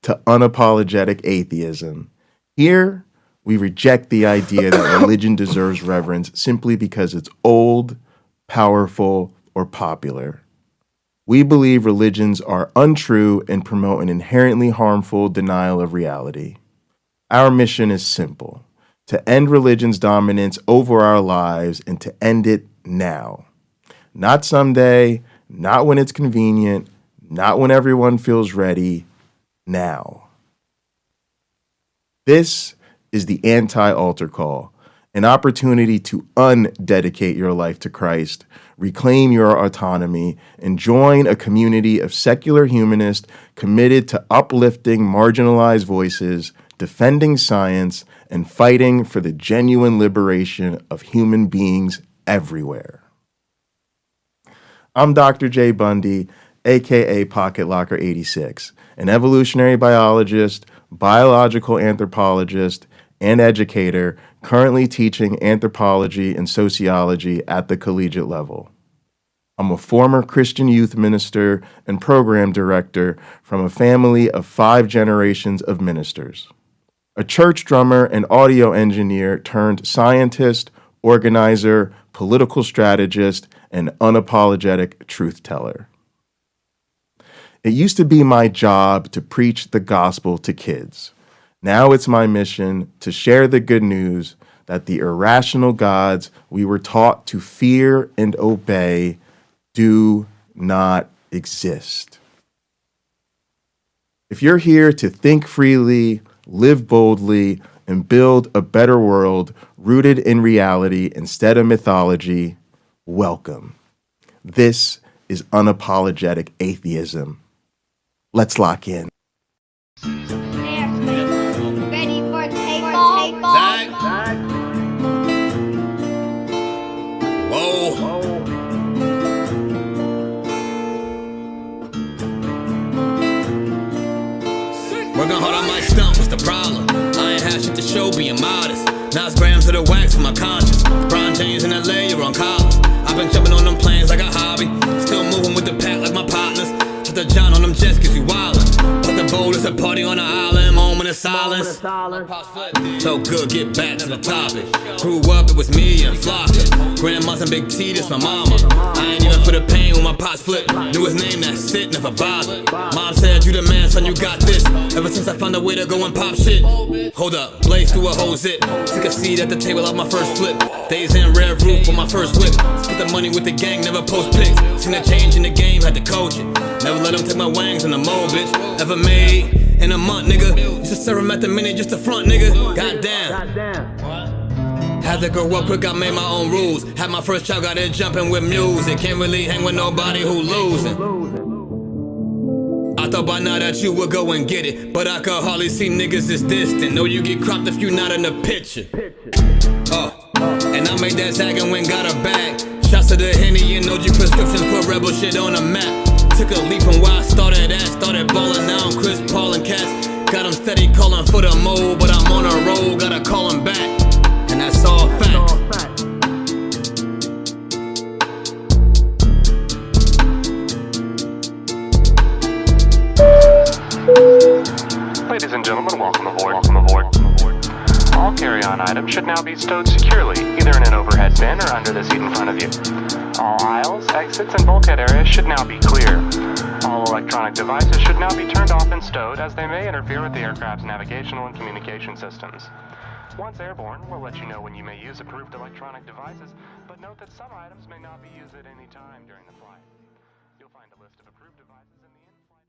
to unapologetic atheism. Here, we reject the idea that religion deserves reverence simply because it's old, powerful, or popular. We believe religions are untrue and promote an inherently harmful denial of reality. Our mission is simple: to end religion's dominance over our lives and to end it now. Not someday, not when it's convenient, not when everyone feels ready, now. This is the anti-altar call, an opportunity to undedicate your life to Christ, reclaim your autonomy, and join a community of secular humanists committed to uplifting marginalized voices, defending science, and fighting for the genuine liberation of human beings everywhere. I'm Dr. J. Bundy, aka Pocket Locker 86, an evolutionary biologist, biological anthropologist, and educator currently teaching anthropology and sociology at the collegiate level. I'm a former Christian youth minister and program director from a family of 5 generations of ministers. A church drummer and audio engineer turned scientist, organizer, political strategist, and unapologetic truth teller. It used to be my job to preach the gospel to kids. Now it's my mission to share the good news that the irrational gods we were taught to fear and obey do not exist. If you're here to think freely, live boldly, and build a better world rooted in reality instead of mythology, welcome. This is unapologetic atheism. Let's lock in. Ready for takeoff? Whoa. Working hard on my stump, what's the problem? I ain't had shit to show, being modest. Now it's grams of the wax for my conscience. Brown James in LA, you're on college. I've been jumping on them planes like a hobby. Still moving with the pack like my partners. Put the John on them jets cause you wildin'. But the bowl is a party on the island, moment of silence. So good, get back to the topic. Grew up, it was me and Flocka. Grandma's and Big T, this my mama. I ain't even for the pain when my pops flipped. Knew his name, that's it, never bothered. Mom said, you the man, son, you got this. Ever since I found a way to go and pop shit. Hold up, blaze through a whole zip. Took a seat at the table of my first flip. Days in red roof with my first whip. Split the money with the gang, never post pics. Seen a change in the game, had to coach it. Never let them take my wangs in the mold, bitch. Ever made in a month, nigga. Used to serve him at the minute just to front, nigga. Goddamn. Had to grow up quick, I made my own rules. Had my first child, got it jumping with music. Can't really hang with nobody who losing. I thought by now that you would go and get it, but I could hardly see niggas as distant. Know you get cropped if you not in the picture. And I made that zag and went got a bag. Shots to the Henny and OG prescriptions, put rebel shit on the map. Took a leap from where I started at. Started ballin' now, Chris Paul and Cats. Got them steady calling for the mold, but I'm on a roll, gotta call him back. And that's all fact. Ladies and gentlemen, welcome aboard. All carry-on items should now be stowed securely, either in an overhead bin or under the seat in front of you. All aisles, exits, and bulkhead areas should now be clear. All electronic devices should now be turned off and stowed, as they may interfere with the aircraft's navigational and communication systems. Once airborne, we'll let you know when you may use approved electronic devices, but note that some items may not be used at any time during the flight. You'll find a list of approved devices in the in-flight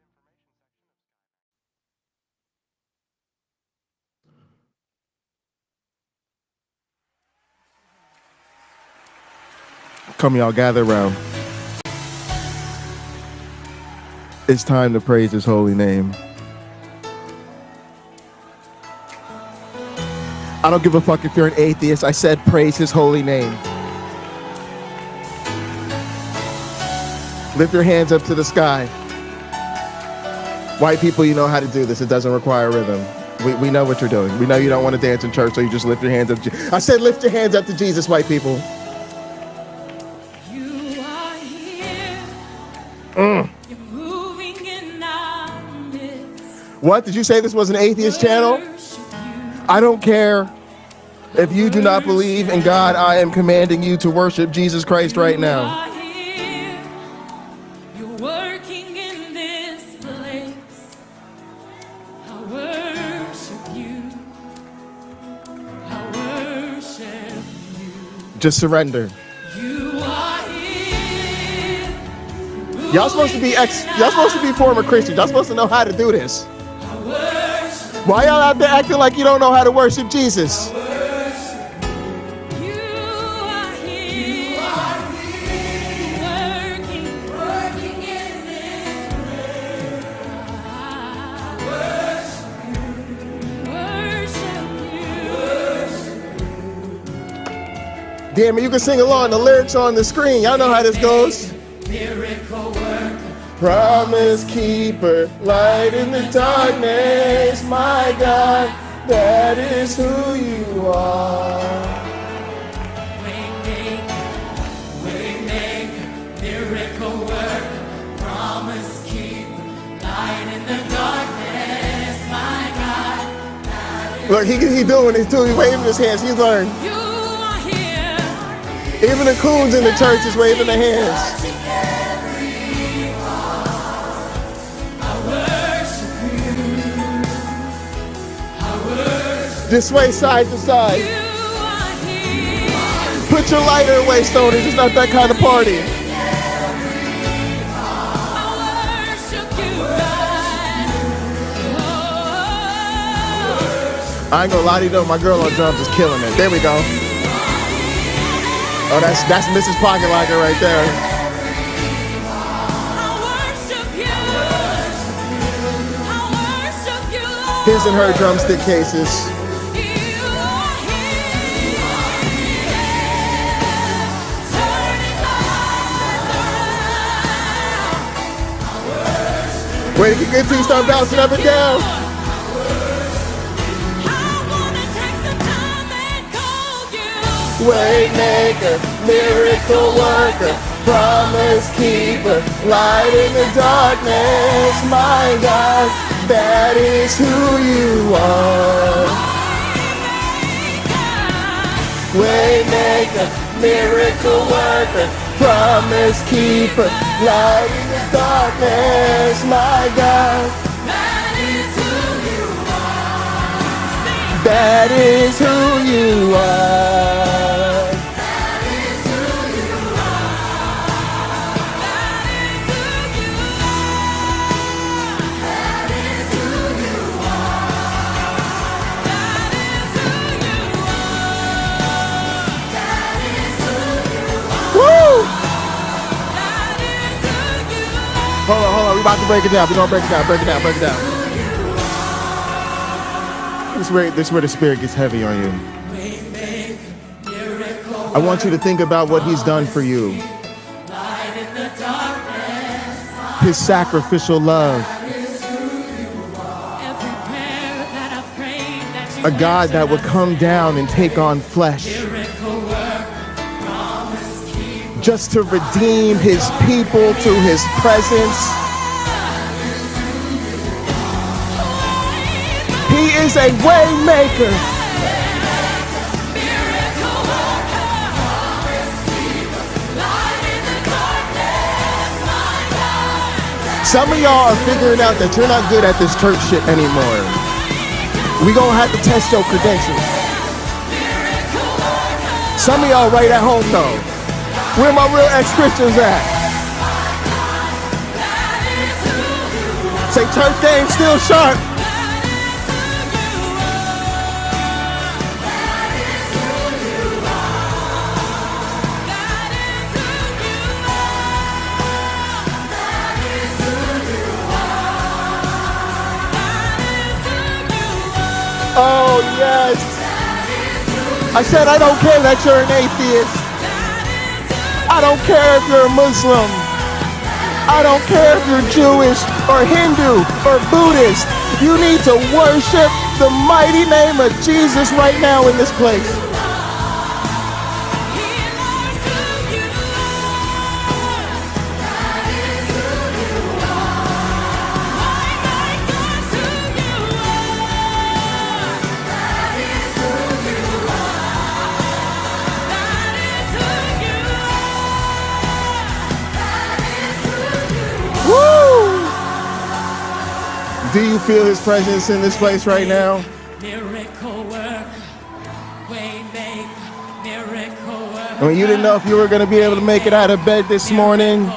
information section. Come, y'all, gather around. It's time to praise his holy name. I don't give a fuck if you're an atheist. I said praise his holy name. Lift your hands up to the sky. White people, you know how to do this. It doesn't require rhythm. We know what you're doing. We know you don't want to dance in church, so you just lift your hands up. I said lift your hands up to Jesus, white people. You are here. You're moving in our midst. What? Did you say this was an atheist channel? I don't care. If you do not believe in God, I am commanding you to worship Jesus Christ right now. You're working in this place. I worship you. I worship you. Just surrender. You are here. Y'all supposed to be former Christians. Y'all supposed to know how to do this. Why y'all out there acting like you don't know how to worship Jesus? Damn it, you can sing along. The lyrics are on the screen. Y'all know how this goes. Miracle worker. Promise keeper, light in the darkness, my God, that is who you are. Waymaker, miracle worker, promise keeper, light in the darkness, my God. Look, he doing it too. He's waving his hands. He's learned. You are here. Even the coons in the church is waving their hands. Just sway side to side. Put your lighter away, Stoners. It's not that kind of party. I ain't gonna lie to you though, my girl on drums is killing it. There we go. Oh, that's Mrs. Pocket Locker right there. His and her drumstick cases. Way to get good to start bouncing up and down. Waymaker, miracle worker, promise keeper, light in the darkness, my God, that is who you are. Waymaker, miracle worker, promise keeper, light in the darkness, my God. That is who you are. That is who you are. That is who you are. That is who you are. That is who you are. Woo! That is who you are. Hold on. We're about to break it down. We're gonna break it down. This is where the Spirit gets heavy on you. I want you to think about what He's done for you. His sacrificial love. A God that would come down and take on flesh. Just to redeem His people to His presence. He is a way maker. Some of y'all are figuring out that you're not good at this church shit anymore. We gonna have to test your credentials. Some of y'all right at home though. Where my real ex-Christians at? Say church game still sharp. Oh, yes. I said, I don't care that you're an atheist. I don't care if you're a Muslim. I don't care if you're Jewish or Hindu or Buddhist. You need to worship the mighty name of Jesus right now in this place. feel his presence in this place right now? Miracle work, way make, miracle work. I mean, you didn't know if you were going to be able to make it out of bed this morning.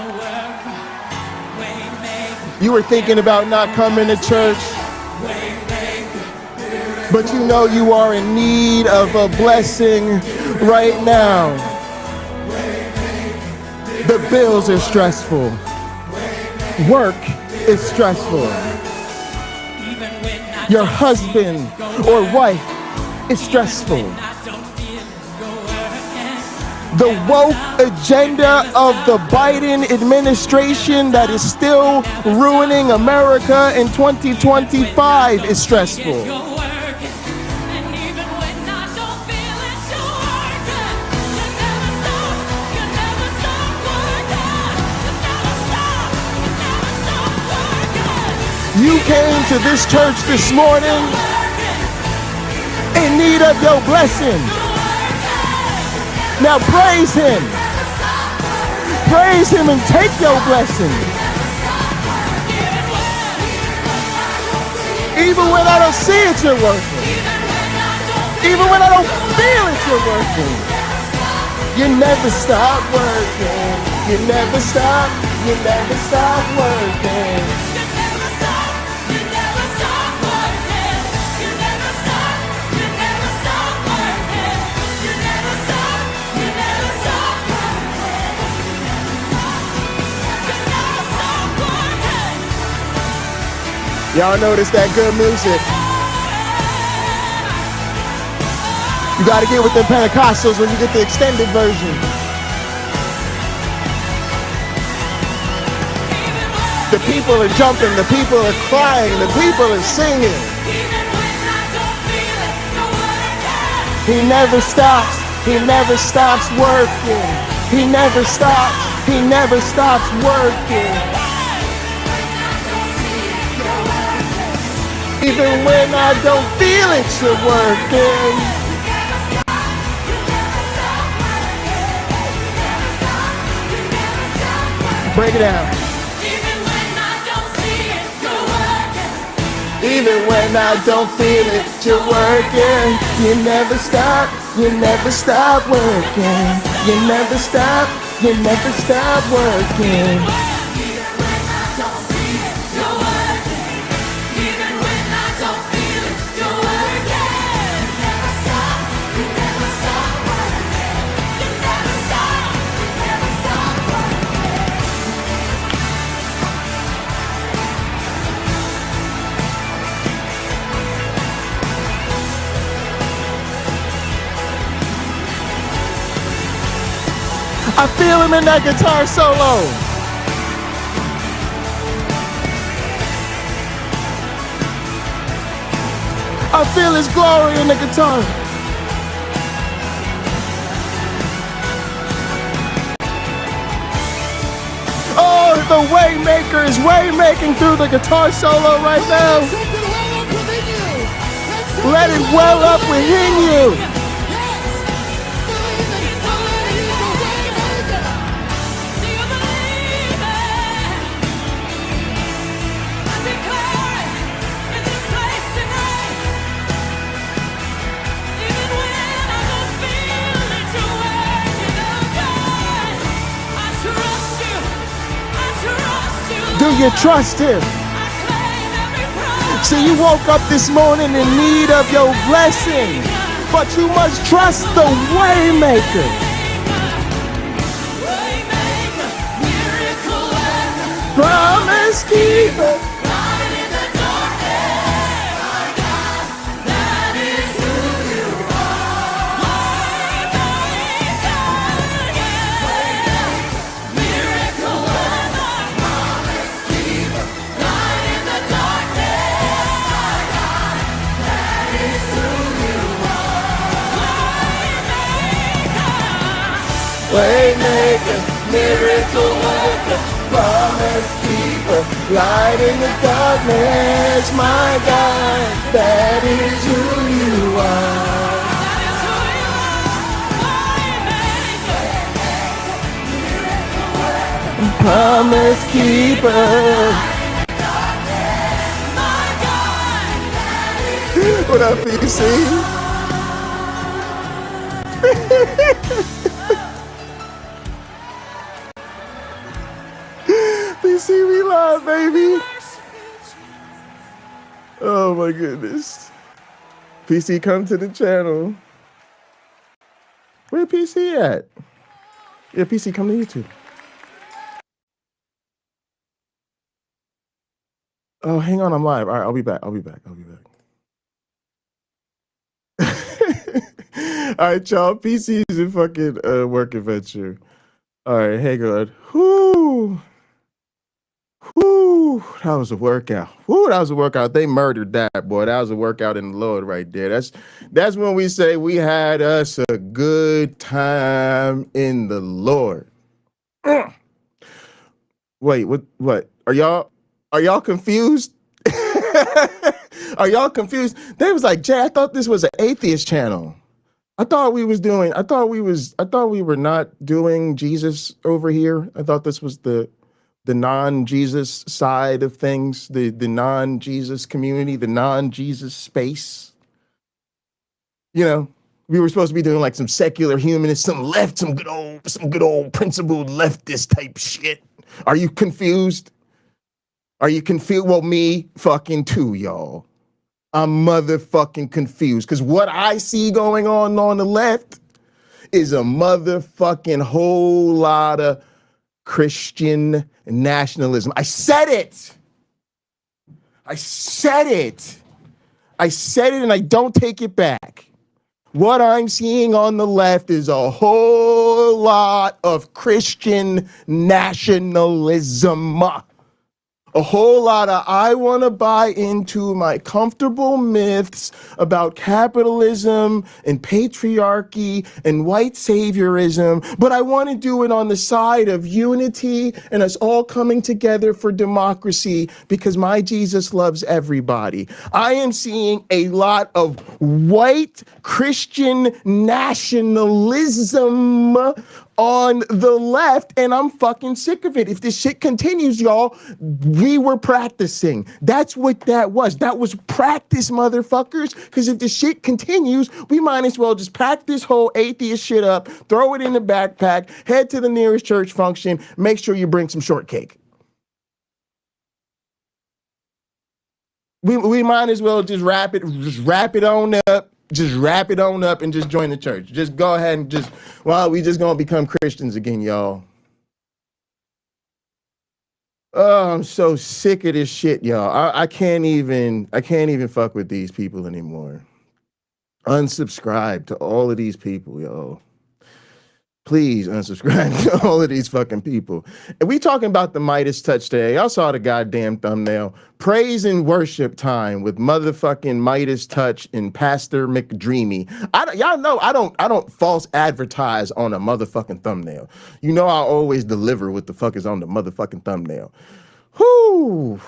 You were thinking about not coming to church. But you know you are in need of a blessing right now. The bills are stressful. Work is stressful. Your husband or wife is stressful. The woke agenda of the Biden administration that is still ruining America in 2025 is stressful. You came to this church this morning in need of your blessing. Now praise him. Praise him and take your blessing. Even when I don't see it, you're working. Even when I don't feel it, you're working. You never stop working. You never stop. You never stop working. Y'all notice that good music? You gotta get with the Pentecostals when you get the extended version. The people are jumping, the people are crying, the people are singing. He never stops, he never stops working. He never stops, he never stops working. Even when I don't feel it, you're working. Break it down. Even when I don't see it, you're working. Even when I don't feel it, you're working. You never stop working. You never stop working. I feel him in that guitar solo. I feel his glory in the guitar. Oh, the Waymaker is waymaking through the guitar solo right now. Let it well up within you. Do you trust him? See, you woke up this morning in need of your blessing, but you must trust the Waymaker. Promise keeper. Waymaker, miracle worker, promise keeper, light in the darkness, my God, that is who you are. Promise keeper. What up, PC? PC, we live, baby. Oh my goodness. PC, come to the channel. Where PC at? Yeah, PC, come to YouTube. Oh, hang on, I'm live. All right, I'll be back. All right, y'all. PC is a fucking work adventure. All right, hang on. Whoo. That was a workout. That was a workout. They murdered that, boy. That was a workout in the Lord right there. That's when we say we had us a good time in the Lord. Wait, what? Are y'all confused? Are y'all confused? They was like, Jay, I thought this was an atheist channel. I thought we were not doing Jesus over here. I thought this was the non-Jesus side of things, the non-Jesus community, the non-Jesus space. You know, we were supposed to be doing like some secular humanist, some good old principled leftist type shit. Are you confused? Well, me fucking too, y'all. I'm motherfucking confused because what I see going on the left is a motherfucking whole lot of Christian nationalism. I said it and I don't take it back. What I'm seeing on the left is a whole lot of Christian nationalism. A whole lot of I want to buy into my comfortable myths about capitalism and patriarchy and white saviorism, but I want to do it on the side of unity and us all coming together for democracy because my Jesus loves everybody. I am seeing a lot of white Christian nationalism on the left, and I'm fucking sick of it. If this shit continues, y'all, we were practicing. That's what that was. That was practice, motherfuckers. Because if this shit continues, we might as well just pack this whole atheist shit up, throw it in the backpack, head to the nearest church function, make sure you bring some shortcake. We might as well just wrap it on up. Just wrap it on up and just join the church. Just go ahead and we just gonna become Christians again, y'all. Oh, I'm so sick of this shit, y'all. I can't even fuck with these people anymore. Unsubscribe to all of these people, y'all. Please unsubscribe to all of these fucking people. And we talking about the Midas touch today. Y'all saw the goddamn thumbnail. Praise and worship time with motherfucking Midas touch and Pastor McDreamy. Y'all know I don't false advertise on a motherfucking thumbnail. You know I always deliver what the fuck is on the motherfucking thumbnail. Whoo.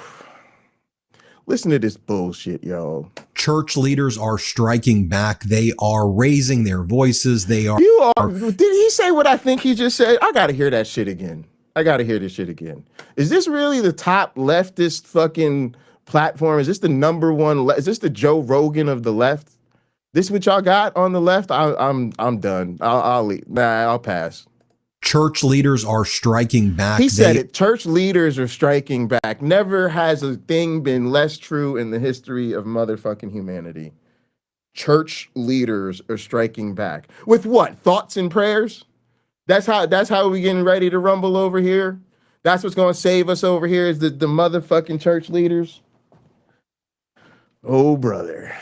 Listen to this bullshit, y'all. Church leaders are striking back. They are raising their voices. Did he say what I think he just said? I gotta hear that shit again. I gotta hear this shit again. Is this really the top leftist fucking platform? Is this the number one? Is this the Joe Rogan of the left? This what y'all got on the left? I'm done. I'll leave. Nah, I'll pass. Church leaders are striking back. He said it. Church leaders are striking back. Never has a thing been less true in the history of motherfucking humanity. Church leaders are striking back. With what? Thoughts and prayers? That's how we getting ready to rumble over here? That's what's going to save us over here is the motherfucking church leaders? Oh, brother.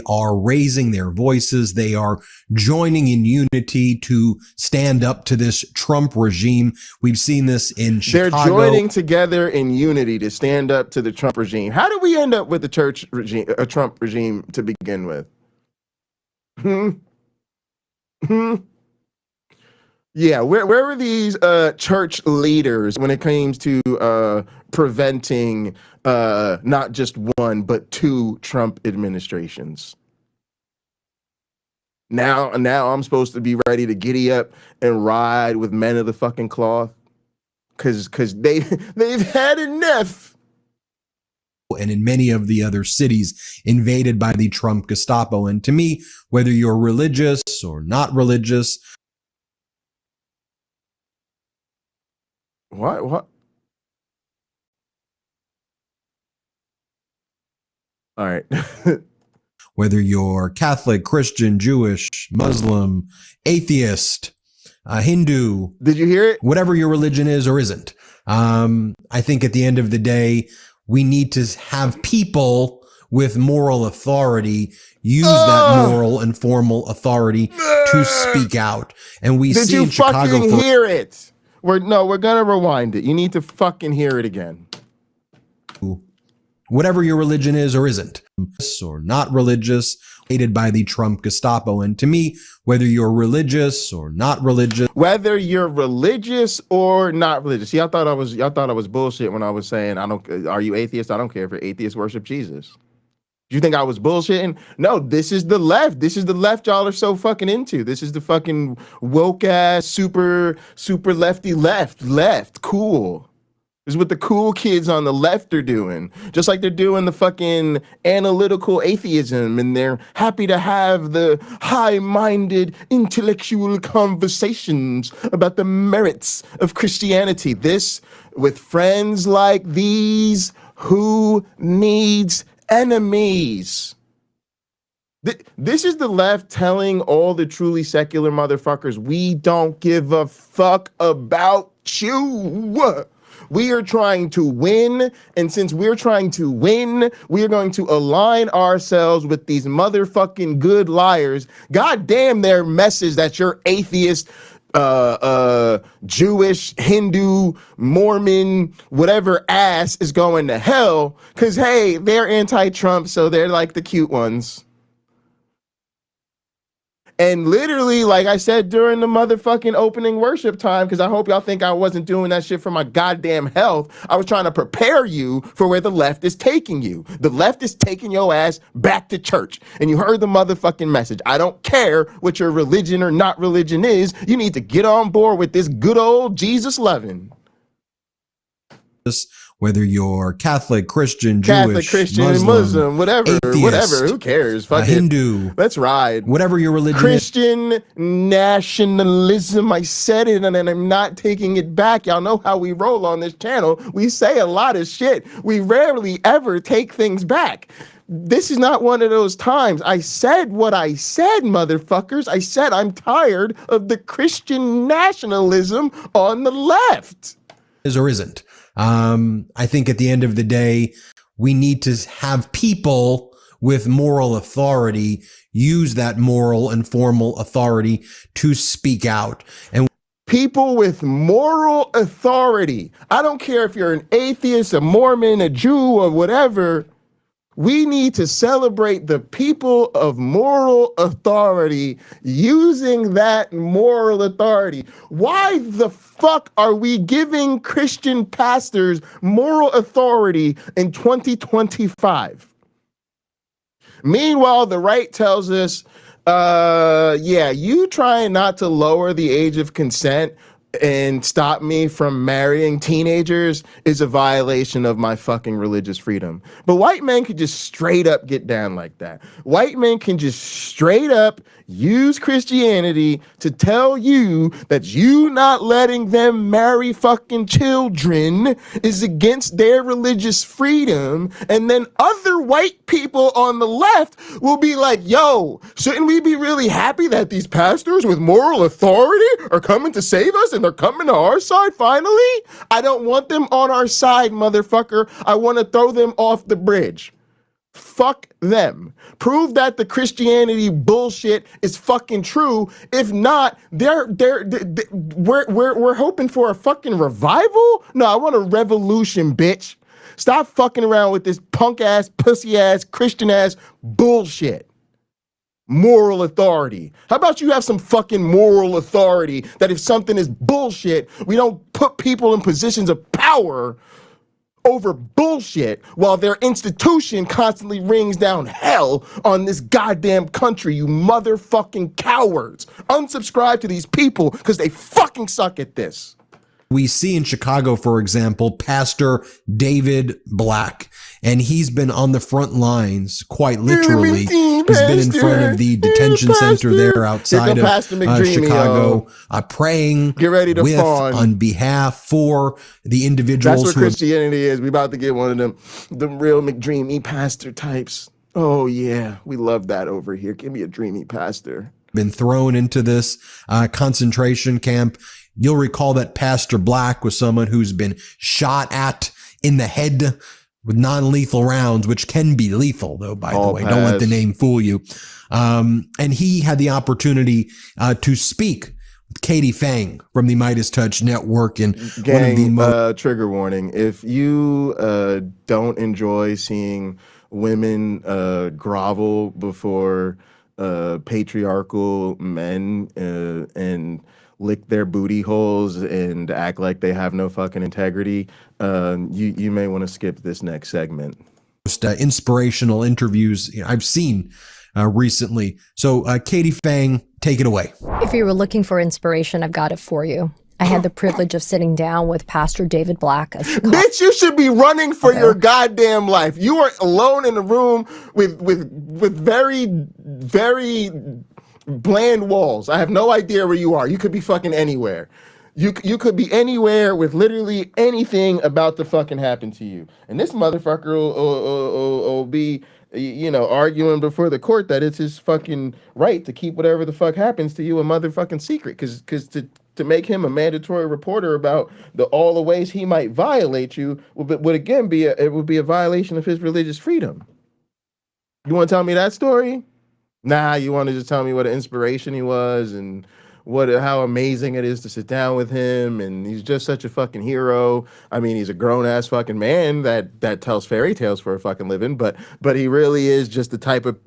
Are raising their voices. They are joining in unity to stand up to this Trump regime. We've seen this in Chicago. They're joining together in unity to stand up to the Trump regime. How did we end up with the church regime, a Trump regime to begin with? Yeah, where were these church leaders when it comes to preventing not just one, but two Trump administrations? Now I'm supposed to be ready to giddy up and ride with men of the fucking cloth because they've had enough. and in many of the other cities invaded by the Trump Gestapo. And to me, whether you're religious or not religious. What? All right. Whether you're Catholic, Christian, Jewish, Muslim, atheist, Hindu. Did you hear it? Whatever your religion is or isn't. I think at the end of the day, we need to have people with moral authority use that moral and formal authority to speak out. And we Did see you in Chicago. fucking hear it? We're gonna rewind it. You need to fucking hear it again. Whatever your religion is or isn't, or not religious, hated by the Trump Gestapo. And to me, whether you're religious or not religious, Whether you're religious or not religious. See, y'all thought I was bullshit when I was saying are you atheist? I don't care if you're atheist, worship Jesus. Do you think I was bullshitting? No, this is the left. This is the left y'all are so fucking into. This is the fucking woke ass, super lefty left. Cool. This is what the cool kids on the left are doing. Just like they're doing the fucking analytical atheism, and they're happy to have the high-minded intellectual conversations about the merits of Christianity. This, with friends like these, who needs enemies? This is the left telling all the truly secular motherfuckers, we don't give a fuck about you. We are trying to win, and since we're trying to win, we are going to align ourselves with these motherfucking good liars. God damn their message that you're atheist, Jewish, Hindu, Mormon, whatever ass is going to hell, because, hey, they're anti-Trump, so they're like the cute ones. And literally, like I said during the motherfucking opening worship time, because I hope y'all think I wasn't doing that shit for my goddamn health, I was trying to prepare you for where the left is taking you. The left is taking your ass back to church. And you heard the motherfucking message. I don't care what your religion or not religion is. You need to get on board with this good old Jesus loving. whether you're Catholic, Christian, Jewish, Muslim, whatever, atheist, who cares? Fuck Hindu, let's ride. Whatever your religion Christian is. nationalism. I said it and I'm not taking it back. Y'all know how we roll on this channel. We say a lot of shit. We rarely ever take things back. This is not one of those times. I said what I said, motherfuckers. I said I'm tired of the Christian nationalism on the left. Is or isn't. I think at the end of the day, we need to have people with moral authority use that moral and formal authority to speak out. And people with moral authority. I don't care if you're an atheist, a Mormon, a Jew, or whatever. We need to celebrate the people of moral authority using that moral authority. Why the fuck are we giving Christian pastors moral authority in 2025? Meanwhile, the right tells us, yeah, you trying not to lower the age of consent and stop me from marrying teenagers is a violation of my fucking religious freedom. But white men could just straight up get down like that. White men can just straight up use Christianity to tell you that you not letting them marry fucking children is against their religious freedom. And then other white people on the left will be like, yo, shouldn't we be really happy that these pastors with moral authority are coming to save us and they're coming to our side finally? I don't want them on our side, motherfucker. I want to throw them off the bridge. Fuck them. Prove that the Christianity bullshit is fucking true. If not, we're hoping for a fucking revival? No, I want a revolution, bitch. Stop fucking around with this punk ass, pussy ass, Christian ass bullshit. Moral authority. How about you have some fucking moral authority that if something is bullshit, we don't put people in positions of power over bullshit while their institution constantly rings down hell on this goddamn country, you motherfucking cowards. Unsubscribe to these people because they fucking suck at this. We see in Chicago, for example, Pastor David Black, and he's been on the front lines, quite literally. He's been in front of the detention center there outside of Chicago, praying Get ready to fawn. on behalf for the individuals. That's what Christianity is. We about to get one of them real McDreamy pastor types. Oh yeah, we love that over here. Give me a dreamy pastor. Been thrown into this concentration camp. You'll recall that Pastor Black was someone who's been shot at in the head with non-lethal rounds, which can be lethal, though, by the way. Don't let the name fool you. And he had the opportunity to speak with Katie Fang from the Midas Touch Network. And gang, trigger warning. If you don't enjoy seeing women grovel before patriarchal men and lick their booty holes and act like they have no fucking integrity, you may want to skip this next segment. Most inspirational interviews I've seen recently. So Katie Fang, take it away. If you were looking for inspiration, I've got it for you. I had the privilege of sitting down with Pastor David Black of Chicago. Bitch, you should be running for your goddamn life. You are alone in a room with very, very bland walls. I have no idea where you are. You could be fucking anywhere. You could be anywhere with literally anything about to fucking happen to you. And this motherfucker will be, you know, arguing before the court that it's his fucking right to keep whatever the fuck happens to you a motherfucking secret. Because to make him a mandatory reporter about all the ways he might violate you would again be a violation of his religious freedom. You want to tell me that story? Nah, you want to just tell me what an inspiration he was and how amazing it is to sit down with him, and he's just such a fucking hero. I mean, he's a grown ass fucking man that tells fairy tales for a fucking living, but he really is just the type of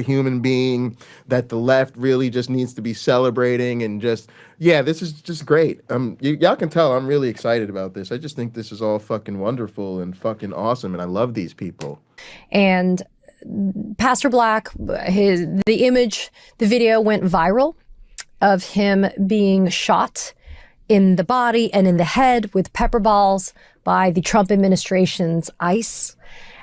human being that the left really just needs to be celebrating. And just, yeah, this is just great. Y'all can tell I'm really excited about this. I just think this is all fucking wonderful and fucking awesome, and I love these people. And Pastor Black, the video went viral of him being shot in the body and in the head with pepper balls by the Trump administration's ICE.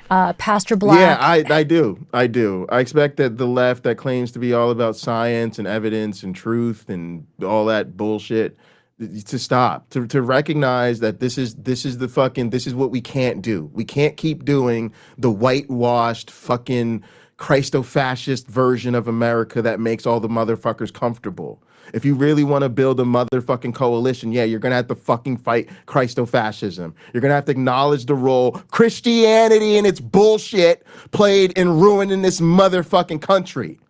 Pastor Black. Yeah, I do. I expect that the left that claims to be all about science and evidence and truth and all that bullshit to stop, to recognize that this is what we can't do. We can't keep doing the whitewashed fucking Christo-fascist version of America that makes all the motherfuckers comfortable. If you really want to build a motherfucking coalition, yeah, you're going to have to fucking fight Christo-fascism. You're going to have to acknowledge the role Christianity and its bullshit played in ruining this motherfucking country.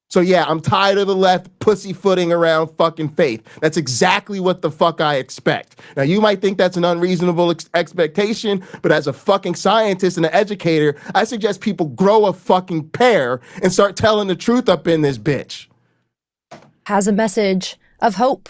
So yeah, I'm tired of the left pussyfooting around fucking faith. That's exactly what the fuck I expect. Now, you might think that's an unreasonable expectation, but as a fucking scientist and an educator, I suggest people grow a fucking pair and start telling the truth up in this bitch. Has a message of hope.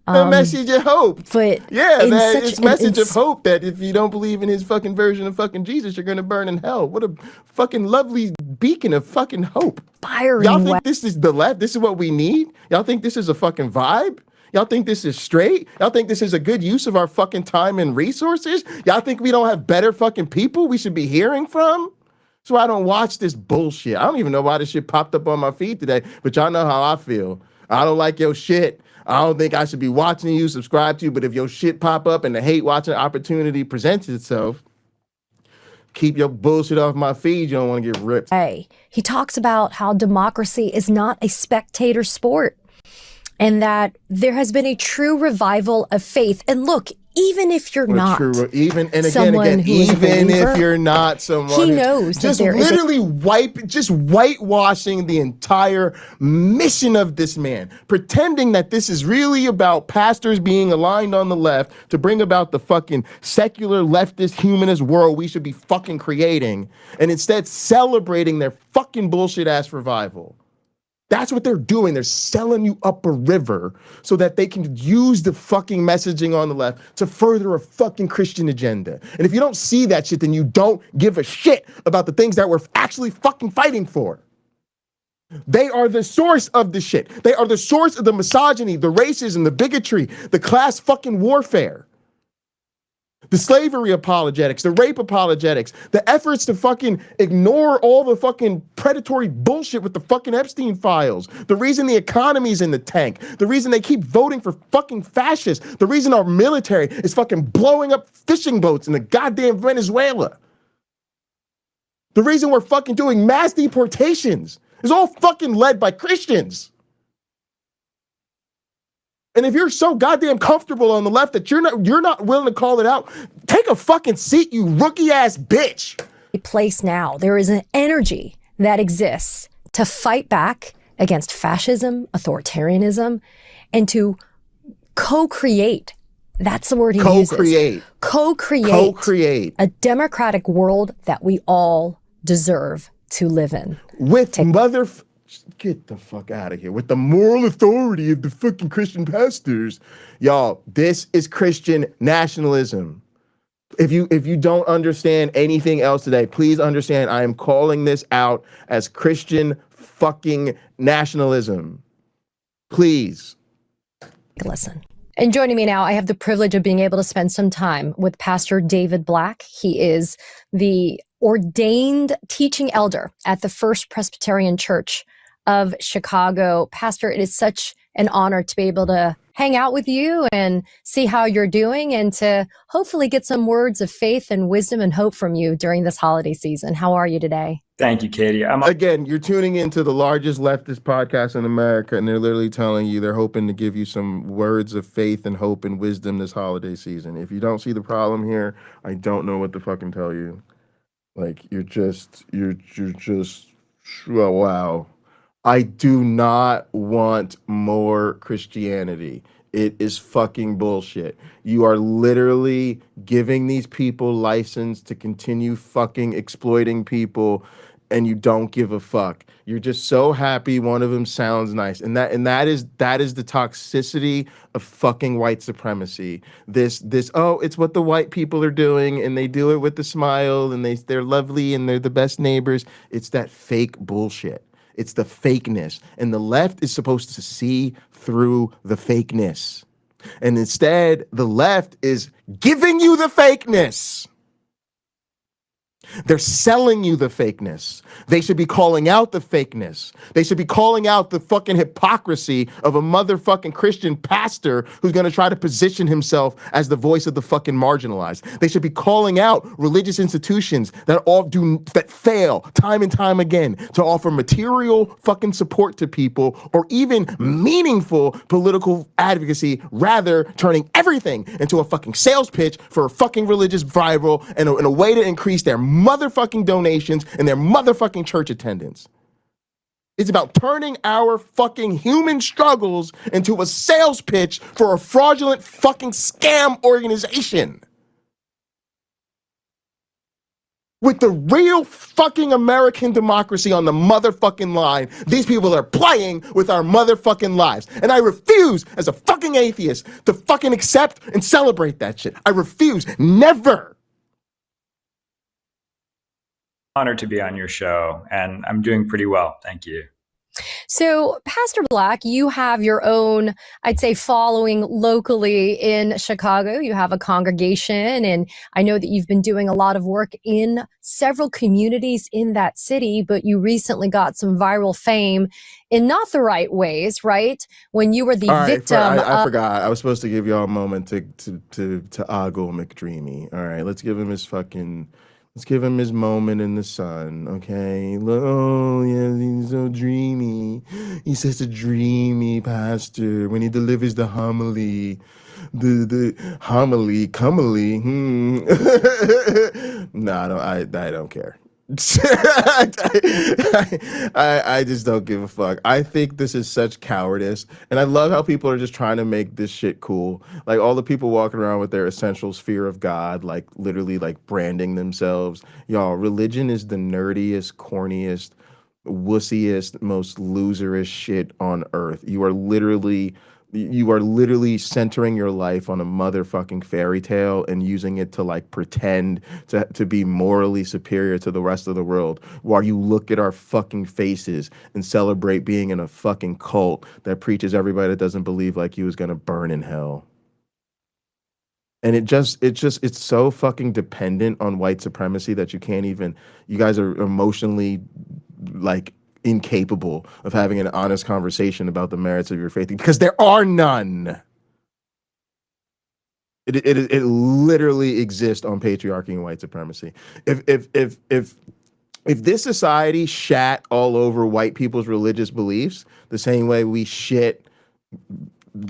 A message of hope. But yeah, it's message of hope that if you don't believe in his fucking version of fucking Jesus, you're gonna burn in hell. What a fucking lovely beacon of fucking hope. Y'all think this is the left? This is what we need? Y'all think this is a fucking vibe? Y'all think this is straight? Y'all think this is a good use of our fucking time and resources? Y'all think we don't have better fucking people we should be hearing from? So I don't watch this bullshit. I don't even know why this shit popped up on my feed today, but y'all know how I feel. I don't like your shit. I don't think I should be watching you, subscribe to you, but if your shit pop up and the hate watching opportunity presents itself, keep your bullshit off my feed. You don't want to get ripped. Hey, he talks about how democracy is not a spectator sport and that there has been a true revival of faith. And look, even if you're not even if you're not someone, he knows just that there literally whitewashing the entire mission of this man, pretending that this is really about pastors being aligned on the left to bring about the fucking secular leftist humanist world we should be fucking creating, and instead celebrating their fucking bullshit ass revival. That's what they're doing. They're selling you up a river so that they can use the fucking messaging on the left to further a fucking Christian agenda. And if you don't see that shit, then you don't give a shit about the things that we're actually fucking fighting for. They are the source of the shit. They are the source of the misogyny, the racism, the bigotry, the class fucking warfare, the slavery apologetics, the rape apologetics, the efforts to fucking ignore all the fucking predatory bullshit with the fucking Epstein files, the reason the economy's in the tank, the reason they keep voting for fucking fascists, the reason our military is fucking blowing up fishing boats in the goddamn Venezuela, the reason we're fucking doing mass deportations is all fucking led by Christians. And if you're so goddamn comfortable on the left that you're not willing to call it out, take a fucking seat, you rookie ass bitch. Place now, there is an energy that exists to fight back against fascism, authoritarianism, and to co-create. That's the word he uses. Co-create a democratic world that we all deserve to live in. With get the fuck out of here. With the moral authority of the fucking Christian pastors. Y'all, this is Christian nationalism. If you don't understand anything else today, please understand I am calling this out as Christian fucking nationalism. Please. Listen. And joining me now, I have the privilege of being able to spend some time with Pastor David Black. He is the ordained teaching elder at the First Presbyterian Church of Chicago. Pastor, it is such an honor to be able to hang out with you and see how you're doing and to hopefully get some words of faith and wisdom and hope from you during this holiday season. How are you today? Thank you, Katie. Again, you're tuning into the largest leftist podcast in America, and they're literally telling you they're hoping to give you some words of faith and hope and wisdom this holiday season. If you don't see the problem here, I don't know what to fucking tell you. Like, you're just, wow. I do not want more Christianity. It is fucking bullshit. You are literally giving these people license to continue fucking exploiting people, and you don't give a fuck. You're just so happy one of them sounds nice. And that is the toxicity of fucking white supremacy. This oh, it's what the white people are doing, and they do it with a smile, and they're lovely and they're the best neighbors. It's that fake bullshit. It's the fakeness. And the left is supposed to see through the fakeness. And instead, the left is giving you the fakeness. They're selling you the fakeness. They should be calling out the fakeness. They should be calling out the fucking hypocrisy of a motherfucking Christian pastor who's going to try to position himself as the voice of the fucking marginalized. They should be calling out religious institutions that fail time and time again to offer material fucking support to people or even meaningful political advocacy, rather turning everything into a fucking sales pitch for a fucking religious rival and a way to increase their motherfucking donations and their motherfucking church attendance. It's about turning our fucking human struggles into a sales pitch for a fraudulent fucking scam organization. With the real fucking American democracy on the motherfucking line, these people are playing with our motherfucking lives. And I refuse, as a fucking atheist, to fucking accept and celebrate that shit. I refuse. Never. Honored to be on your show, and I'm doing pretty well. Thank you. So, Pastor Black, you have your own, I'd say, following locally in Chicago. You have a congregation, and I know that you've been doing a lot of work in several communities in that city, but you recently got some viral fame in not the right ways, right? When you were the victim. I forgot. I was supposed to give y'all a moment to ogle McDreamy. All right, let's give him his moment in the sun, okay? Oh, yeah, he's so dreamy. He's such a dreamy pastor when he delivers the homily. The homily, cumily. No, I don't care. I just don't give a fuck. I think this is such cowardice, and I love how people are just trying to make this shit cool. Like all the people walking around with their essentials fear of God, like literally like branding themselves. Y'all, religion is the nerdiest, corniest, wussiest, most loserish shit on earth. You are literally centering your life on a motherfucking fairy tale and using it to like pretend to be morally superior to the rest of the world, while you look at our fucking faces and celebrate being in a fucking cult that preaches everybody that doesn't believe like you is gonna burn in hell. And it's so fucking dependent on white supremacy that you guys are emotionally like incapable of having an honest conversation about the merits of your faith, because there are none. It literally exists on patriarchy and white supremacy. If this society shat all over white people's religious beliefs the same way we shit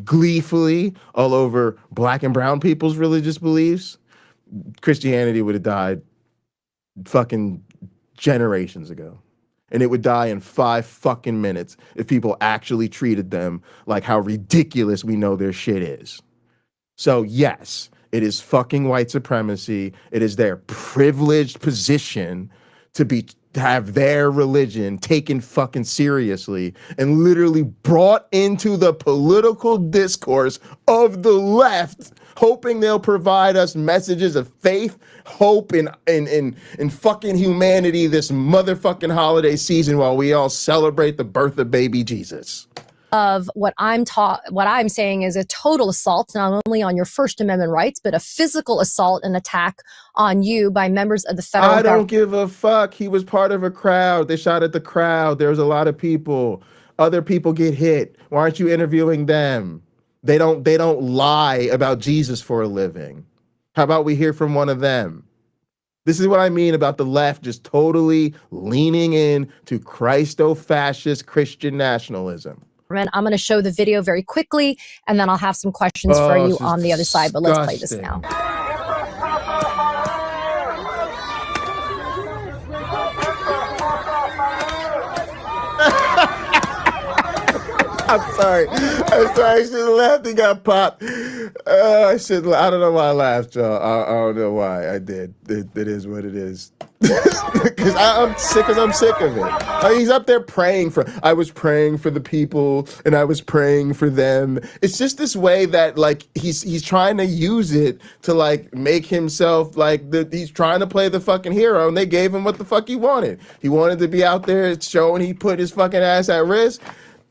gleefully all over black and brown people's religious beliefs, Christianity would have died fucking generations ago. And it would die in 5 fucking minutes if people actually treated them like how ridiculous we know their shit is. So yes, it is fucking white supremacy. It is their privileged position to have their religion taken fucking seriously and literally brought into the political discourse of the left, hoping they'll provide us messages of faith, hope, and fucking humanity this motherfucking holiday season while we all celebrate the birth of baby Jesus. Of what I'm saying is a total assault, not only on your First Amendment rights, but a physical assault and attack on you by members of the federal government. I don't give a fuck. He was part of a crowd. They shot at the crowd. There was a lot of people. Other people get hit. Why aren't you interviewing them? They don't lie about Jesus for a living. How about we hear from one of them? This is what I mean about the left just totally leaning in to Christo-fascist Christian nationalism. I'm going to show the video very quickly, and then I'll have some questions for you on the other side, but let's play this now. I'm sorry. I should have laughed. He got popped. I don't know why I laughed, y'all. I don't know why I did. It is what it is. Because I'm sick of it. He's up there praying I was praying for the people and I was praying for them. It's just this way that like he's trying to use it to like make himself like he's trying to play the fucking hero, and they gave him what the fuck he wanted. He wanted to be out there showing he put his fucking ass at risk.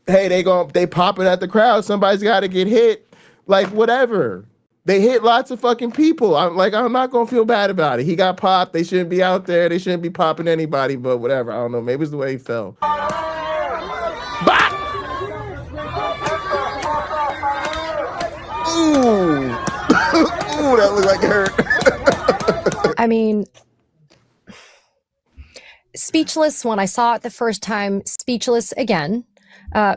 Hey, they popping at the crowd. Somebody's got to get hit. Like whatever. They hit lots of fucking people. I'm not gonna feel bad about it. He got popped. They shouldn't be out there. They shouldn't be popping anybody. But whatever. I don't know. Maybe it's the way he fell. Bah! Ooh, ooh, that looked like it hurt. I mean, speechless when I saw it the first time. Speechless again.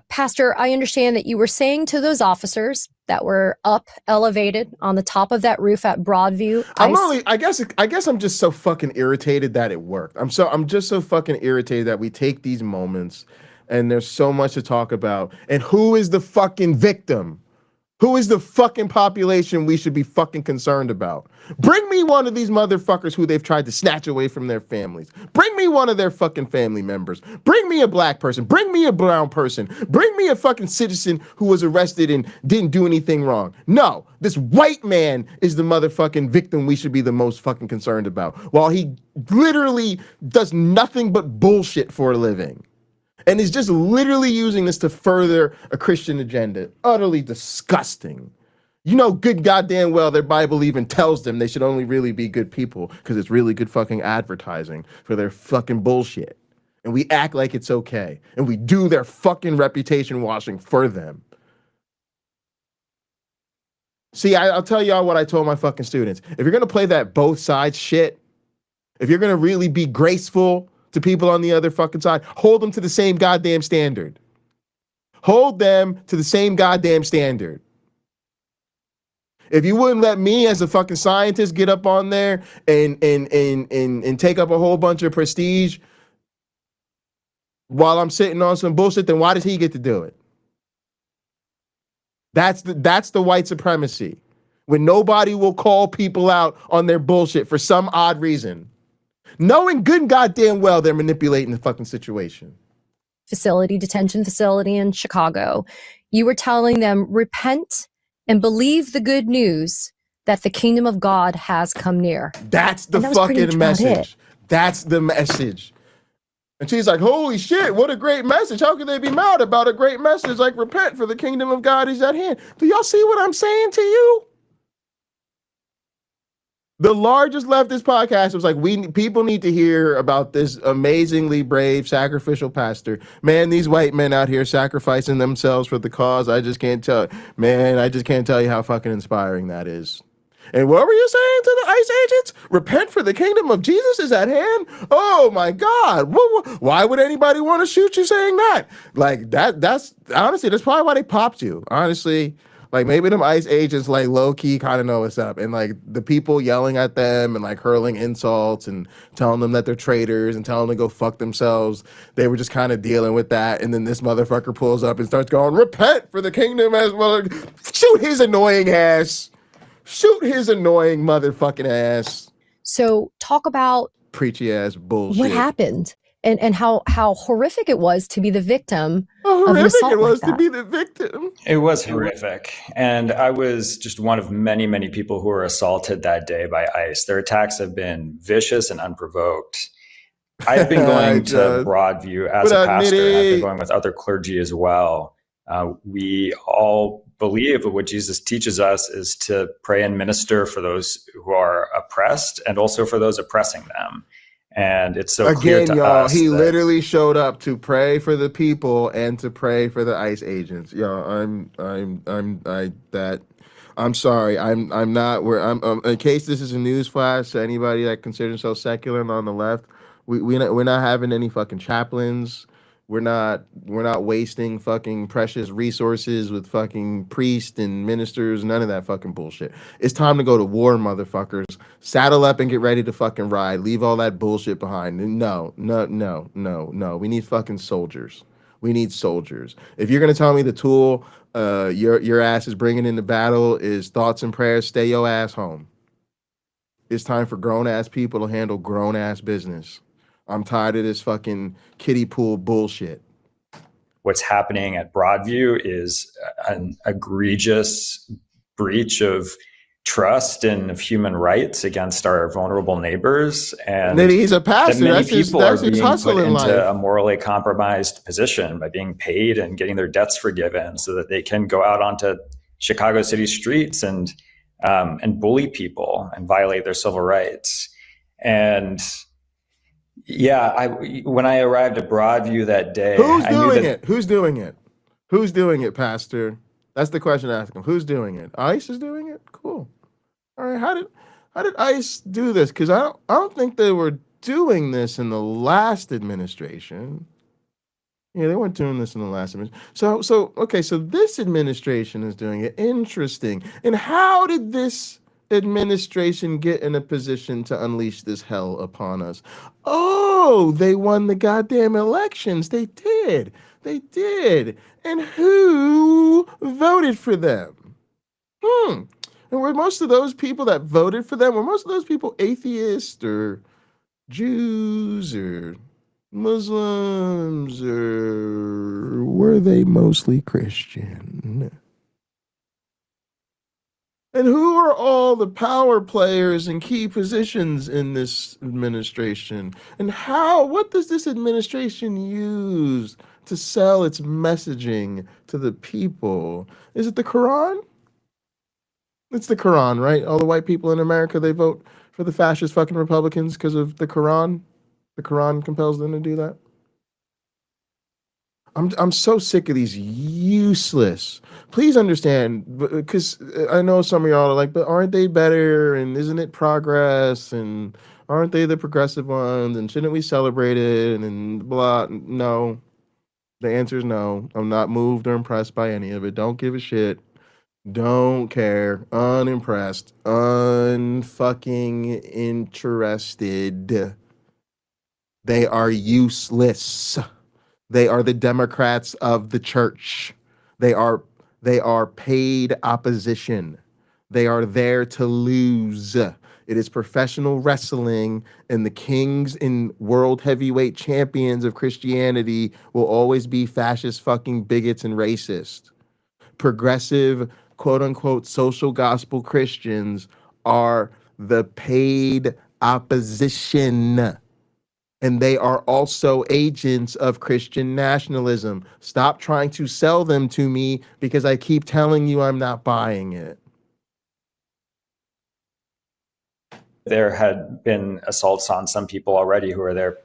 Pastor, I understand that you were saying to those officers that were elevated on the top of that roof at Broadview. I guess I'm just so fucking irritated that it worked. I'm just so fucking irritated that we take these moments and there's so much to talk about. And who is the fucking victim? Who is the fucking population we should be fucking concerned about? Bring me one of these motherfuckers who they've tried to snatch away from their families. Bring me one of their fucking family members. Bring me a black person. Bring me a brown person. Bring me a fucking citizen who was arrested and didn't do anything wrong. No, this white man is the motherfucking victim we should be the most fucking concerned about, while he literally does nothing but bullshit for a living. And is just literally using this to further a Christian agenda. Utterly disgusting. You know good goddamn well their Bible even tells them they should only really be good people because it's really good fucking advertising for their fucking bullshit. And we act like it's okay. And we do their fucking reputation washing for them. See, I'll tell y'all what I told my fucking students. If you're going to play that both sides shit, if you're going to really be graceful to people on the other fucking side, hold them to the same goddamn standard. Hold them to the same goddamn standard. If you wouldn't let me as a fucking scientist get up on there and take up a whole bunch of prestige while I'm sitting on some bullshit, then why does he get to do it? That's the white supremacy. When nobody will call people out on their bullshit for some odd reason. Knowing good and goddamn well they're manipulating the fucking situation. facility, detention facility in Chicago, you were telling them, repent and believe the good news that the kingdom of God has come near. That's the And that was pretty much fucking about it. message. That's the message. And she's like, holy shit, what a great message. How could they be mad about a great message like repent for the kingdom of God is at hand? Do y'all see what I'm saying to you? The largest leftist podcast was like, people need to hear about this amazingly brave sacrificial pastor. Man, these white men out here sacrificing themselves for the cause. I just can't tell you how fucking inspiring that is. And what were you saying to the ICE agents? Repent for the kingdom of Jesus is at hand? Oh my God. Why would anybody want to shoot you saying that? Like that's honestly, that's probably why they popped you. Honestly, like maybe them ICE agents like low key kind of know what's up. And like the people yelling at them and like hurling insults and telling them that they're traitors and telling them to go fuck themselves. They were just kind of dealing with that. And then this motherfucker pulls up and starts going, repent for the kingdom as well. Shoot his annoying ass. Shoot his annoying motherfucking ass. So talk about Preachy ass bullshit. what happened and how horrific it was to be the victim How of an horrific assault it was like to be the victim. It was horrific. And I was just one of many, many people who were assaulted that day by ICE. Their attacks have been vicious and unprovoked. I've been going to Broadview as a pastor, and I've been going with other clergy as well. We all believe that what Jesus teaches us is to pray and minister for those who are oppressed and also for those oppressing them. And it's so clear to y'all, us. He literally showed up to pray for the people and to pray for the ICE agents. I'm sorry. I'm not where I'm. In case this is a news flash to anybody that considers themselves secular and on the left, we're not having any fucking chaplains. We're not wasting fucking precious resources with fucking priests and ministers, none of that fucking bullshit. It's time to go to war, motherfuckers. Saddle up and get ready to fucking ride. Leave all that bullshit behind. No. We need fucking soldiers. We need soldiers. If you're gonna tell me the tool your ass is bringing into battle is thoughts and prayers, stay your ass home. It's time for grown ass people to handle grown ass business. I'm tired of this fucking kiddie pool bullshit. What's happening at Broadview is an egregious breach of trust and of human rights against our vulnerable neighbors. And he's a pastor. Many that's people his are being hustle put in into life. a morally compromised position by being paid and getting their debts forgiven so that they can go out onto Chicago city streets and bully people and violate their civil rights. And yeah, when I arrived at Broadview that day, Who's doing it, Pastor? That's the question I ask him. Who's doing it? ICE is doing it? Cool. All right, how did ICE do this? Because I don't think they were doing this in the last administration. Yeah, they weren't doing this in the last administration. So this administration is doing it. Interesting. And how did this administration get in a position to unleash this hell upon us? Oh, they won the goddamn elections. They did. And who voted for them? And were most of those people that voted for them, were most of those people atheists or Jews or Muslims, or were they mostly Christian? And who are all the power players and key positions in this administration? And what does this administration use to sell its messaging to the people? Is it the Quran? It's the Quran, right? All the white people in America, they vote for the fascist fucking Republicans because of the Quran. The Quran compels them to do that. I'm so sick of these useless. Please understand, because I know some of y'all are like, but aren't they better? And isn't it progress? And aren't they the progressive ones? And shouldn't we celebrate it? And blah. No. The answer is no. I'm not moved or impressed by any of it. Don't give a shit. Don't care. Unimpressed. Unfucking interested. They are useless. They are the Democrats of the church. They are paid opposition. They are there to lose. It is professional wrestling, and the kings and world heavyweight champions of Christianity will always be fascist fucking bigots and racist. Progressive, quote unquote, social gospel Christians are the paid opposition. And they are also agents of Christian nationalism. Stop trying to sell them to me because I keep telling you I'm not buying it. There had been assaults on some people already who were there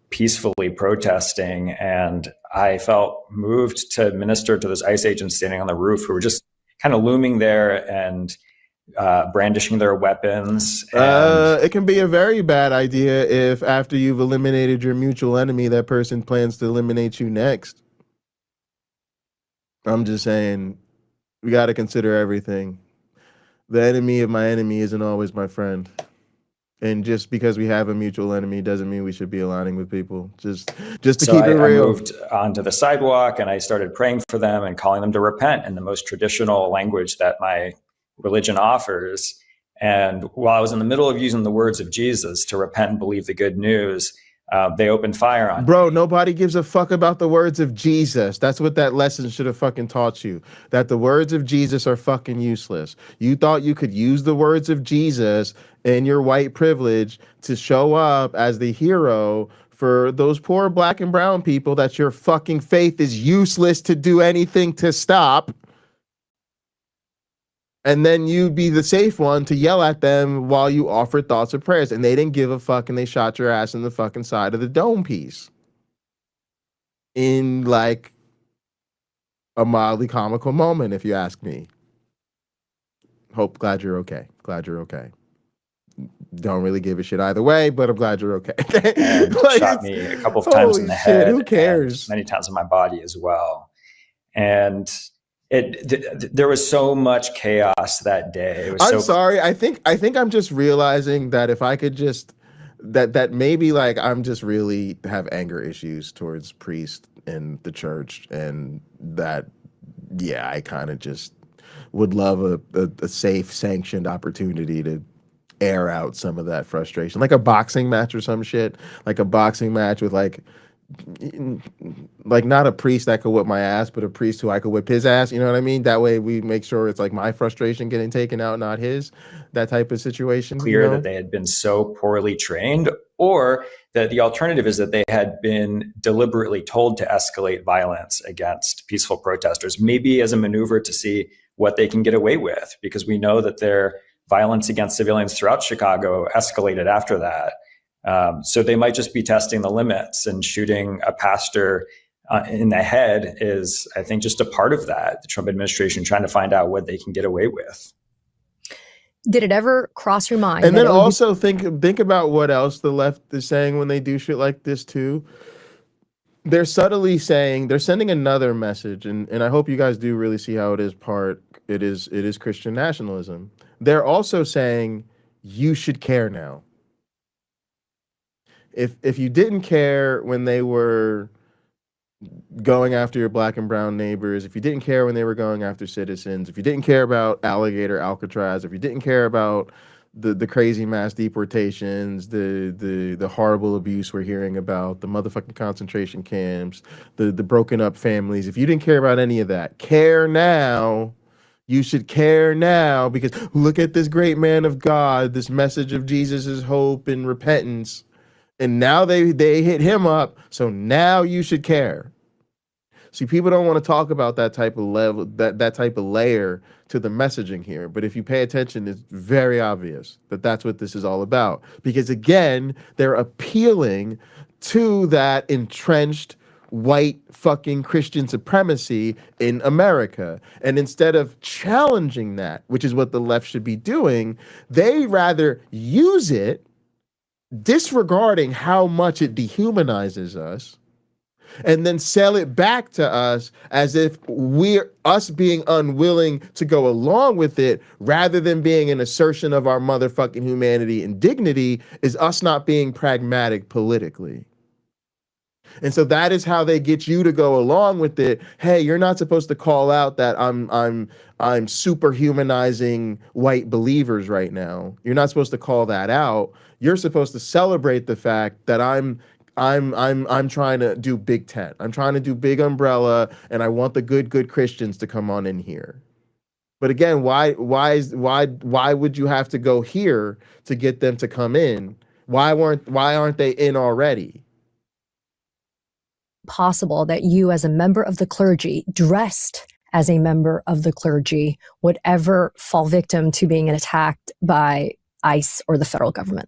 peacefully protesting, and I felt moved to minister to those ICE agents standing on the roof who were just kind of looming there and brandishing their weapons. And it can be a very bad idea if after you've eliminated your mutual enemy, that person plans to eliminate you next. I'm just saying, we got to consider everything. The enemy of my enemy isn't always my friend. And just because we have a mutual enemy doesn't mean we should be aligning with people. Just to keep it real. I moved onto the sidewalk and I started praying for them and calling them to repent in the most traditional language that my religion offers. And while I was in the middle of using the words of Jesus to repent and believe the good news, they opened fire on me. Bro, nobody gives a fuck about the words of Jesus. That's what that lesson should have fucking taught you. That the words of Jesus are fucking useless. You thought you could use the words of Jesus and your white privilege to show up as the hero for those poor black and brown people that your fucking faith is useless to do anything to stop. And then you'd be the safe one to yell at them while you offered thoughts or prayers. And they didn't give a fuck, and they shot your ass in the fucking side of the dome piece. In like a mildly comical moment, if you ask me. Glad you're okay. Glad you're okay. Don't really give a shit either way, but I'm glad you're okay. And Like, shot me a couple of times in the shit, head. who cares? Many times in my body as well. And there was so much chaos that day. It was I'm sorry. I think I'm just realizing that if I could just that maybe like I'm just really have anger issues towards priests and the church, and that I kind of just would love a safe, sanctioned opportunity to air out some of that frustration, like a boxing match or some shit, like a boxing match with like not a priest that could whip my ass, but a priest who I could whip his ass. You know what I mean? That way we make sure it's like my frustration getting taken out, not his. That type of situation. Clear that they had been so poorly trained, or that the alternative is that they had been deliberately told to escalate violence against peaceful protesters, maybe as a maneuver to see what they can get away with, because we know that their violence against civilians throughout Chicago escalated after that. So they might just be testing the limits, and shooting a pastor in the head is, I think, just a part of that. The Trump administration trying to find out what they can get away with. Did it ever cross your mind? And then also think about what else the left is saying when they do shit like this too. They're subtly saying, they're sending another message, and I hope you guys do really see how it is Christian nationalism. They're also saying you should care now. If you didn't care when they were going after your black and brown neighbors, if you didn't care when they were going after citizens, if you didn't care about Alligator Alcatraz, if you didn't care about the crazy mass deportations, the horrible abuse we're hearing about, the motherfucking concentration camps, the broken up families, if you didn't care about any of that, care now. You should care now, because look at this great man of God, this message of Jesus' hope and repentance. And now they hit him up, so now you should care. See, people don't want to talk about that type of level, that type of layer to the messaging here. But if you pay attention, it's very obvious that that's what this is all about. Because again, they're appealing to that entrenched white fucking Christian supremacy in America. And instead of challenging that, which is what the left should be doing, they rather use it, disregarding how much it dehumanizes us, and then sell it back to us as if us being unwilling to go along with it, rather than being an assertion of our motherfucking humanity and dignity, is us not being pragmatic politically. And so that is how they get you to go along with it. Hey, you're not supposed to call out that I'm superhumanizing white believers right now. You're not supposed to call that out. You're supposed to celebrate the fact that I'm trying to do Big Tent. I'm trying to do Big Umbrella, and I want the good Christians to come on in here. But again, why would you have to go here to get them to come in? Why aren't they in already? Possible that you, as a member of the clergy, dressed as a member of the clergy, would ever fall victim to being attacked by ICE or the federal government?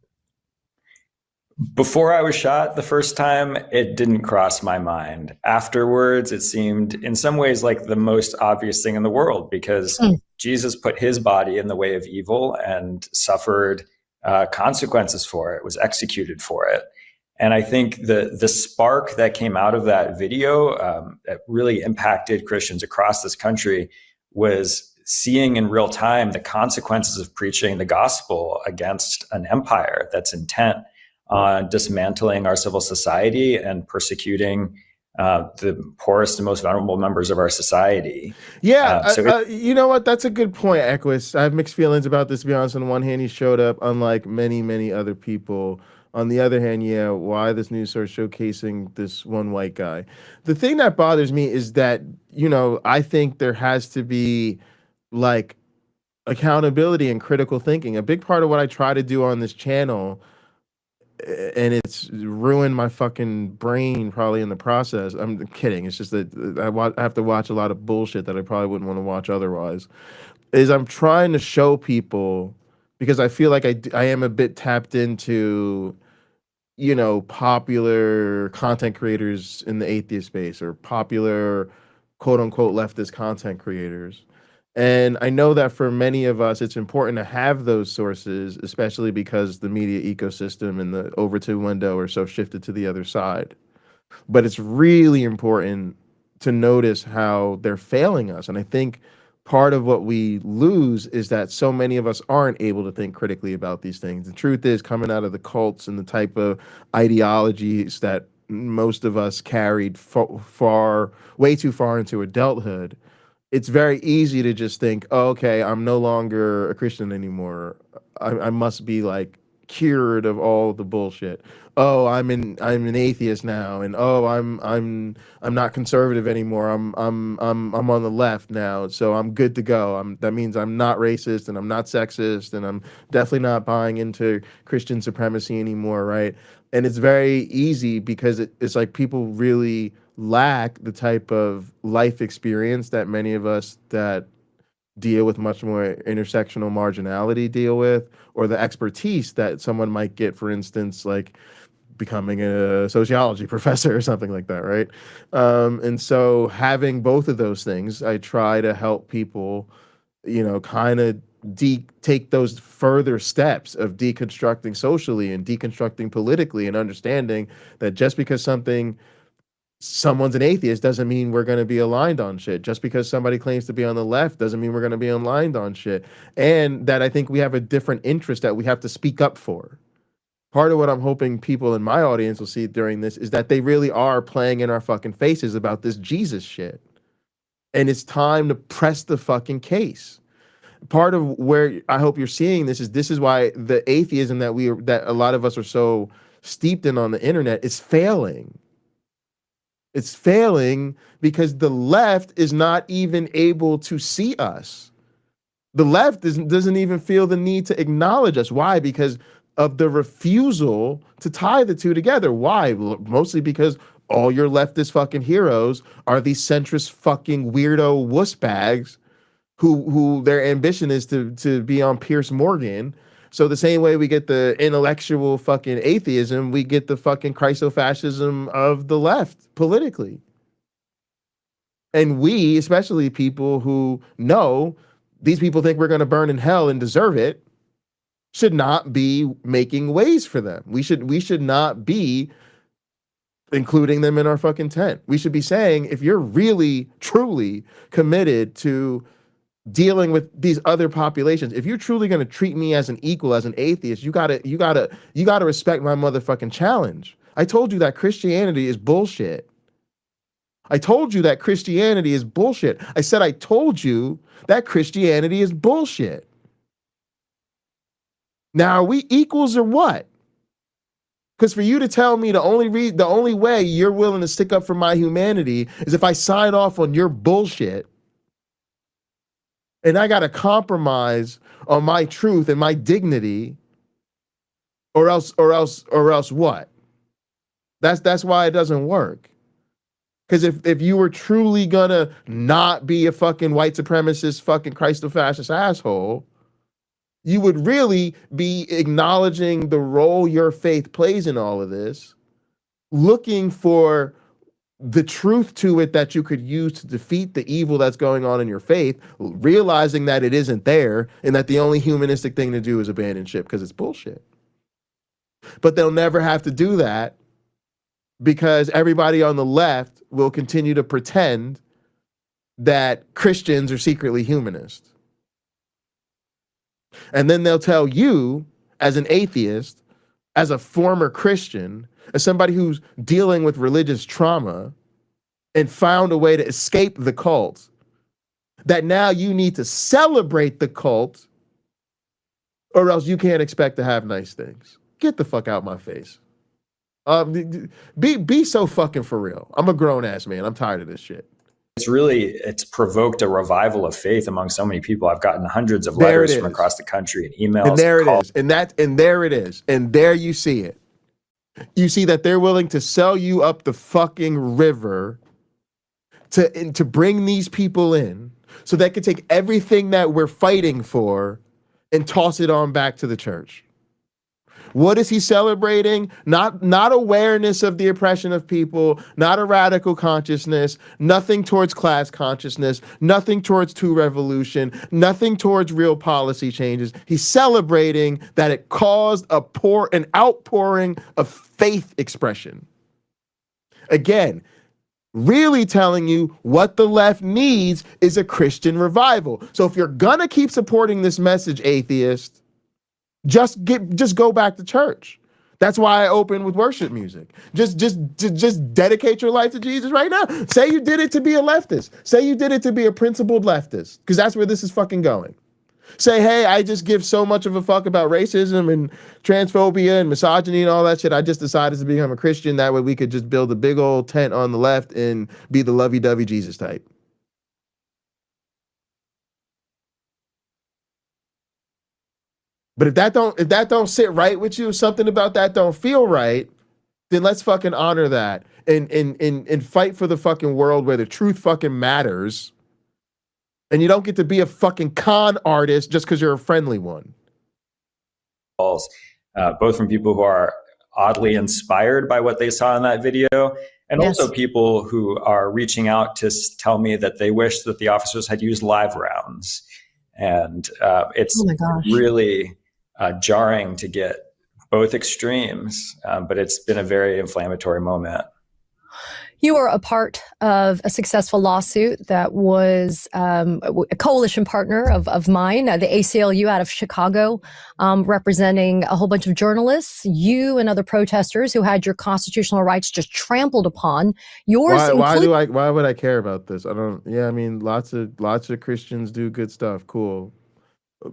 Before I was shot the first time, it didn't cross my mind. Afterwards, it seemed in some ways like the most obvious thing in the world, because Jesus put his body in the way of evil and suffered consequences for it, was executed for it. And I think the spark that came out of that video that really impacted Christians across this country was seeing in real time the consequences of preaching the gospel against an empire that's intent on dismantling our civil society and persecuting the poorest and most vulnerable members of our society. Yeah, you know what? That's a good point, Equus. I have mixed feelings about this, to be honest. On the one hand, he showed up unlike many, many other people. On the other hand, yeah, why this news source showcasing this one white guy? The thing that bothers me is that, I think there has to be, like, accountability and critical thinking. A big part of what I try to do on this channel, and it's ruined my fucking brain probably in the process. I'm kidding. It's just that I have to watch a lot of bullshit that I probably wouldn't want to watch otherwise. Is I'm trying to show people, because I feel like I am a bit tapped into, popular content creators in the atheist space, or popular quote unquote leftist content creators. And I know that for many of us, it's important to have those sources, especially because the media ecosystem and the Overton window are so shifted to the other side. But it's really important to notice how they're failing us. And I think part of what we lose is that so many of us aren't able to think critically about these things. The truth is, coming out of the cults and the type of ideologies that most of us carried way too far into adulthood, it's very easy to just think, oh, okay, I'm no longer a Christian anymore. I must be like cured of all the bullshit. Oh, I'm an atheist now, and oh, I'm not conservative anymore. I'm on the left now, so I'm good to go. That means I'm not racist and I'm not sexist and I'm definitely not buying into Christian supremacy anymore, right? And it's very easy because it's like people really lack the type of life experience that many of us that deal with much more intersectional marginality deal with, or the expertise that someone might get, for instance, like becoming a sociology professor or something like that, right? And so having both of those things, I try to help people, kind of take those further steps of deconstructing socially and deconstructing politically, and understanding that just because someone's an atheist doesn't mean we're going to be aligned on shit. Just because somebody claims to be on the left doesn't mean we're going to be aligned on shit. And that I think we have a different interest that we have to speak up for. Part of what I'm hoping people in my audience will see during this is that they really are playing in our fucking faces about this Jesus shit. And it's time to press the fucking case. Part of where I hope you're seeing this is why the atheism that a lot of us are so steeped in on the internet is failing. It's failing because the left is not even able to see us. The left doesn't even feel the need to acknowledge us. Why? Because of the refusal to tie the two together. Why? Mostly because all your leftist fucking heroes are these centrist fucking weirdo wuss bags who their ambition is to be on Piers Morgan. So the same way we get the intellectual fucking atheism, we get the fucking Christofascism of the left politically. And we, especially people who know these people think we're going to burn in hell and deserve it, should not be making ways for them. We should not be including them in our fucking tent. We should be saying, if you're really, truly committed to dealing with these other populations, if you're truly going to treat me as an equal, as an atheist, you gotta respect my motherfucking challenge. I told you that Christianity is bullshit. I told you that Christianity is bullshit. I said I told you that Christianity is bullshit. Now, are we equals or what? Because for you to tell me the only way you're willing to stick up for my humanity is if I sign off on your bullshit, and I got to compromise on my truth and my dignity, or else what? That's why it doesn't work. Because if you were truly gonna not be a fucking white supremacist, fucking Christo-fascist asshole, you would really be acknowledging the role your faith plays in all of this, looking for the truth to it that you could use to defeat the evil that's going on in your faith, realizing that it isn't there and that the only humanistic thing to do is abandon ship because it's bullshit. But they'll never have to do that because everybody on the left will continue to pretend that Christians are secretly humanist. And then they'll tell you, as an atheist, as a former Christian, as somebody who's dealing with religious trauma and found a way to escape the cult, that now you need to celebrate the cult or else you can't expect to have nice things. Get the fuck out my face. Be so fucking for real. I'm a grown ass man. I'm tired of this shit. It's provoked a revival of faith among so many people. I've gotten hundreds of letters from across the country and emails. And there it is. And there it is. And there you see it. You see that they're willing to sell you up the fucking river to bring these people in so they can take everything that we're fighting for and toss it on back to the church. What is he celebrating? Not awareness of the oppression of people, not a radical consciousness, nothing towards class consciousness, nothing towards true revolution, nothing towards real policy changes. He's celebrating that it caused an outpouring of faith expression. Again, really telling you what the left needs is a Christian revival. So if you're gonna keep supporting this message, atheist, just go back to church. That's why I open with worship music. Just dedicate your life to Jesus right now. Say you did it to be a leftist. Say you did it to be a principled leftist, because that's where this is fucking going. Say, hey, I just give so much of a fuck about racism and transphobia and misogyny and all that shit. I just decided to become a Christian. That way we could just build a big old tent on the left and be the lovey-dovey Jesus type. But if that don't sit right with you, something about that don't feel right, then let's fucking honor that and fight for the fucking world where the truth fucking matters. And you don't get to be a fucking con artist just because you're a friendly one. Both from people who are oddly inspired by what they saw in that video, and also people who are reaching out to tell me that they wish that the officers had used live rounds. And it's really jarring to get both extremes, but it's been a very inflammatory moment. You were a part of a successful lawsuit that was a coalition partner of mine, the ACLU out of Chicago, representing a whole bunch of journalists, you and other protesters who had your constitutional rights just trampled upon. Yours. Why would I care about this? I don't. Yeah, I mean, lots of Christians do good stuff. Cool.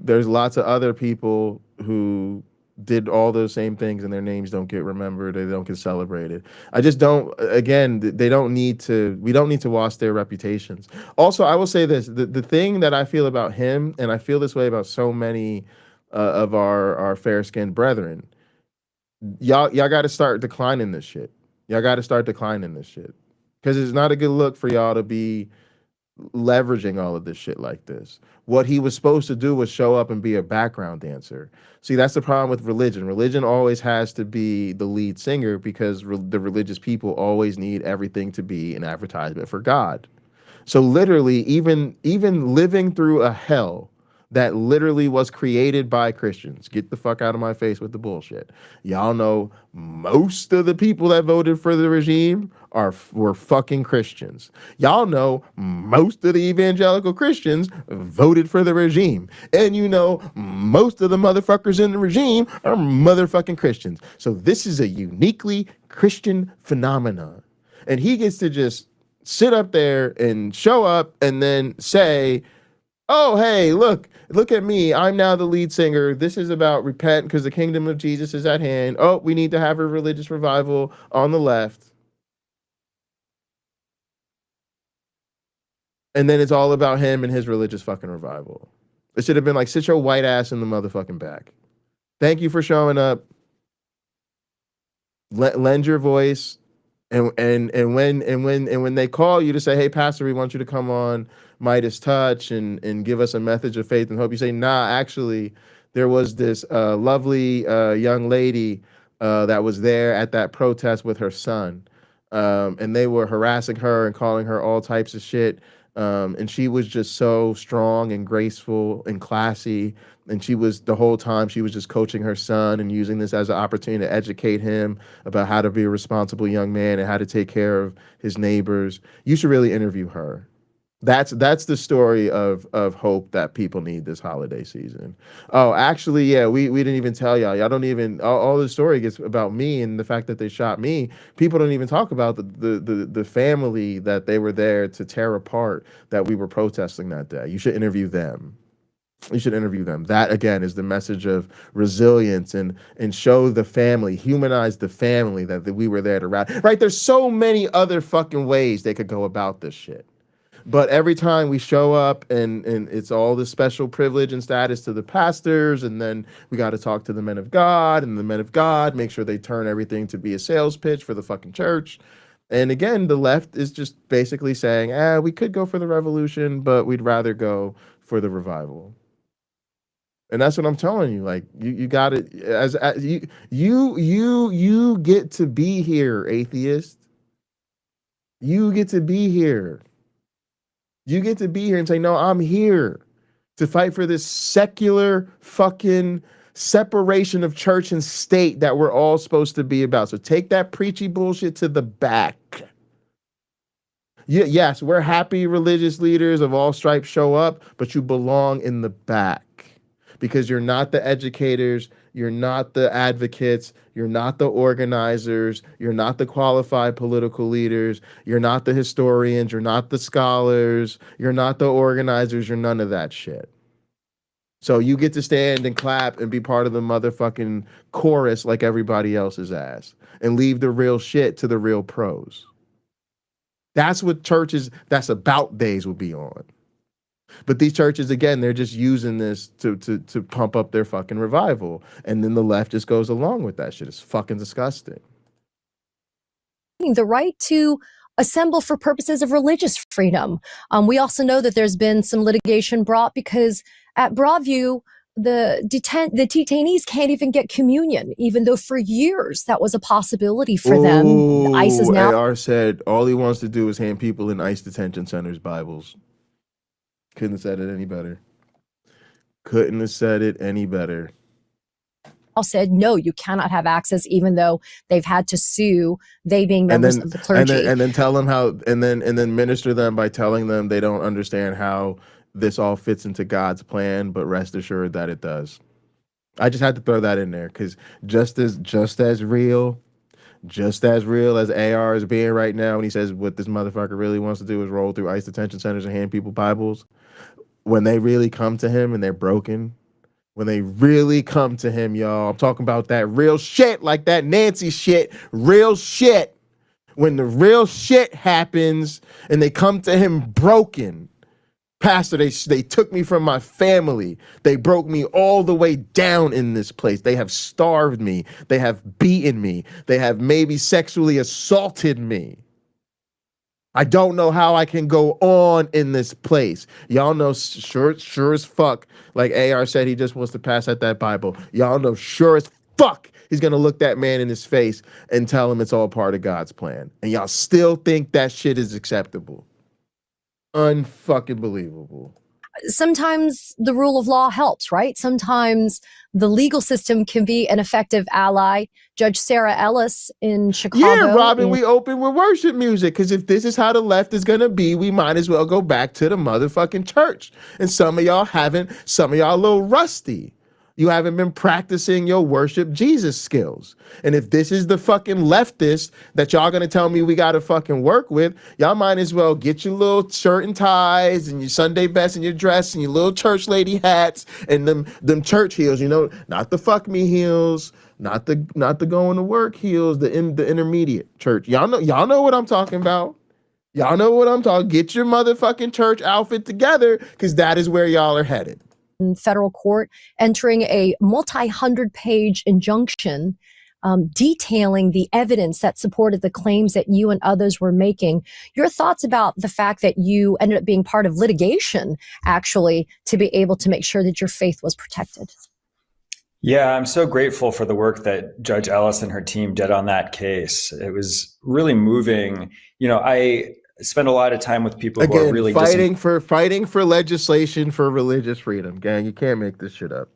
There's lots of other people who did all those same things and their names don't get remembered, they don't get celebrated. I just don't, again, we don't need to wash their reputations. Also, I will say this, the thing that I feel about him, and I feel this way about so many of our fair-skinned brethren, y'all got to start declining this shit. Y'all got to start declining this shit. Because it's not a good look for y'all to be leveraging all of this shit like this. What he was supposed to do was show up and be a background dancer. See, that's the problem with religion. Religion always has to be the lead singer because the religious people always need everything to be an advertisement for God. So literally, even living through a hell that literally was created by Christians. Get the fuck out of my face with the bullshit. Y'all know most of the people that voted for the regime were fucking Christians. Y'all know most of the evangelical Christians voted for the regime. And you know most of the motherfuckers in the regime are motherfucking Christians. So this is a uniquely Christian phenomenon. And he gets to just sit up there and show up and then say, oh, hey, look at me. I'm now the lead singer. This is about repent because the kingdom of Jesus is at hand. Oh, we need to have a religious revival on the left. And then it's all about him and his religious fucking revival. It should have been like, sit your white ass in the motherfucking back. Thank you for showing up. Lend your voice. And when they call you to say, hey, pastor, we want you to come on Midas Touch and give us a message of faith and hope, you say, nah, actually, there was this lovely young lady that was there at that protest with her son. And they were harassing her and calling her all types of shit. And she was just so strong and graceful and classy. And she was, the whole time, she was just coaching her son and using this as an opportunity to educate him about how to be a responsible young man and how to take care of his neighbors. You should really interview her. That's the story of hope that people need this holiday season. Oh, actually, yeah, we didn't even tell y'all. Y'all don't even, all the story gets about me and the fact that they shot me. People don't even talk about the family that they were there to tear apart that we were protesting that day. You should interview them. You should interview them. That, again, is the message of resilience and show the family, humanize the family that we were there to rally. Right? There's so many other fucking ways they could go about this shit. But every time we show up and it's all this special privilege and status to the pastors, and then we got to talk to the men of God, and the men of God make sure they turn everything to be a sales pitch for the fucking church. And again, the left is just basically saying, we could go for the revolution, but we'd rather go for the revival. And that's what I'm telling you. Like, you got it. As you get to be here, atheist. You get to be here. You get to be here and say, no, I'm here to fight for this secular fucking separation of church and state that we're all supposed to be about. So take that preachy bullshit to the back. Yes, we're happy religious leaders of all stripes show up, but you belong in the back. Because you're not the educators, you're not the advocates, you're not the organizers, you're not the qualified political leaders, you're not the historians, you're not the scholars, you're not the organizers, you're none of that shit. So you get to stand and clap and be part of the motherfucking chorus like everybody else's ass and leave the real shit to the real pros. That's what churches that's about days will be on. But these churches, again, they're just using this to pump up their fucking revival. And then the left just goes along with that shit. It's fucking disgusting. The right to assemble for purposes of religious freedom. We also know that there's been some litigation brought because at Broadview, the detainees can't even get communion, even though for years that was a possibility for them. ICE is now... AR said all he wants to do is hand people in ICE detention centers Bibles. Couldn't have said it any better. Couldn't have said it any better. Said, no, you cannot have access, even though they've had to sue, they being members of the clergy. And then tell them how, and then minister them by telling them they don't understand how this all fits into God's plan, but rest assured that it does. I just had to throw that in there because just as real as AR is being right now, when he says what this motherfucker really wants to do is roll through ICE detention centers and hand people Bibles, when they really come to him and they're broken, when they really come to him, y'all, I'm talking about that real shit, like that Nancy shit, real shit. When the real shit happens and they come to him broken, Pastor, they took me from my family. They broke me all the way down in this place. They have starved me. They have beaten me. They have maybe sexually assaulted me. I don't know how I can go on in this place. Y'all know sure as fuck, like AR said, he just wants to pass out that Bible. Y'all know sure as fuck he's going to look that man in his face and tell him it's all part of God's plan. And y'all still think that shit is acceptable. Unfucking believable. Sometimes the rule of law helps, right? Sometimes the legal system can be an effective ally. Judge Sarah Ellis in Chicago. Yeah, Robin, we open with worship music because if this is how the left is going to be, we might as well go back to the motherfucking church. And some of y'all haven't, some of y'all a little rusty. You haven't been practicing your worship Jesus skills. And if this is the fucking leftist that y'all gonna tell me we gotta fucking work with, y'all might as well get your little shirt and ties and your Sunday best and your dress and your little church lady hats and them church heels, not the fuck me heels, not the going to work heels, the intermediate church. Y'all know what I'm talking about. Y'all know what I'm talking. Get your motherfucking church outfit together, because that is where y'all are headed. In federal court, entering a multi-100-page injunction detailing the evidence that supported the claims that you and others were making. Your thoughts about the fact that you ended up being part of litigation, actually, to be able to make sure that your faith was protected? Yeah, I'm so grateful for the work that Judge Ellis and her team did on that case. It was really moving. I spend a lot of time with people who are really fighting for legislation for religious freedom. Gang, you can't make this shit up.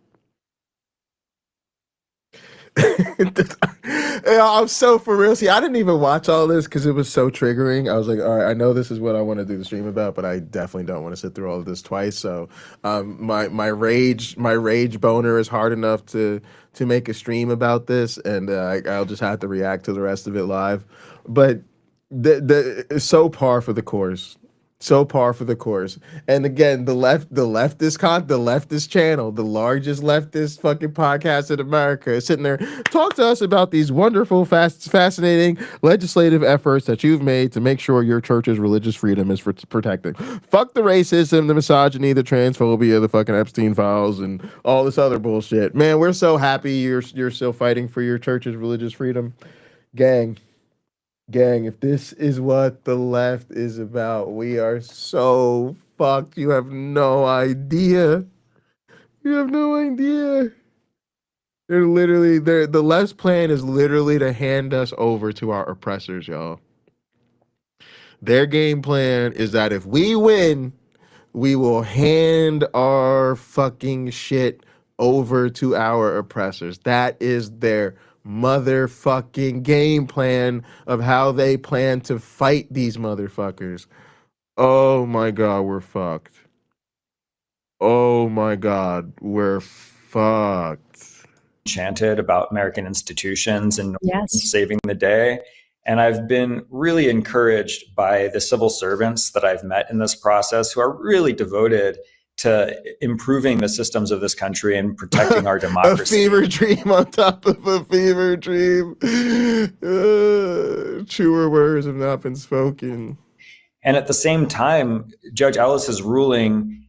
I'm so for real. See, I didn't even watch all this because it was so triggering. I was like, all right, I know this is what I want to do the stream about, but I definitely don't want to sit through all of this twice. So my rage boner is hard enough to make a stream about this, and I'll just have to react to the rest of it live. But so par for the course. So par for the course. And again, the leftist channel, the largest leftist fucking podcast in America, is sitting there, talk to us about these wonderful, fascinating legislative efforts that you've made to make sure your church's religious freedom is protected. Fuck the racism, the misogyny, the transphobia, the fucking Epstein files, and all this other bullshit. Man, we're so happy you're still fighting for your church's religious freedom. Gang, if this is what the left is about, we are so fucked. You have no idea. You have no idea. The left's plan is literally to hand us over to our oppressors, y'all. Their game plan is that if we win, we will hand our fucking shit over to our oppressors. That is their motherfucking game plan of how they plan to fight these motherfuckers. Oh my God, we're fucked. Oh my God, we're fucked. Chanted about American institutions and Yes. saving the day. And I've been really encouraged by the civil servants that I've met in this process who are really devoted to improving the systems of this country and protecting our democracy. A fever dream on top of a fever dream. Truer words have not been spoken. And at the same time, Judge Ellis's ruling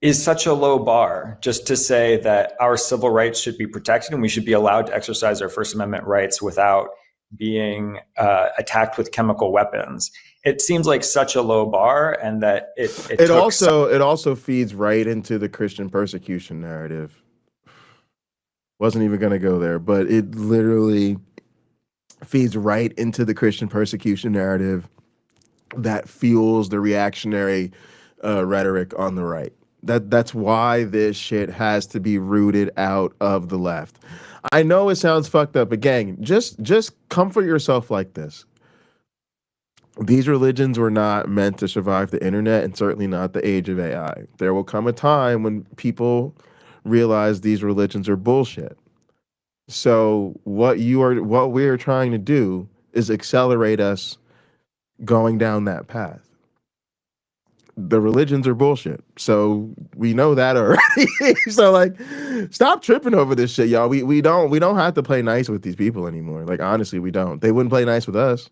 is such a low bar just to say that our civil rights should be protected and we should be allowed to exercise our First Amendment rights without being attacked with chemical weapons. It seems like such a low bar, and that it also feeds right into the Christian persecution narrative. Wasn't even going to go there, but it literally feeds right into the Christian persecution narrative that fuels the reactionary rhetoric on the right. That's why this shit has to be rooted out of the left. I know it sounds fucked up, but gang, just comfort yourself like this. These religions were not meant to survive the internet, and certainly not the age of AI. There will come a time when people realize these religions are bullshit. So what we are trying to do is accelerate us going down that path. The religions are bullshit. So we know that already. So like, stop tripping over this shit, y'all. We don't have to play nice with these people anymore. Like, honestly, we don't. They wouldn't play nice with us.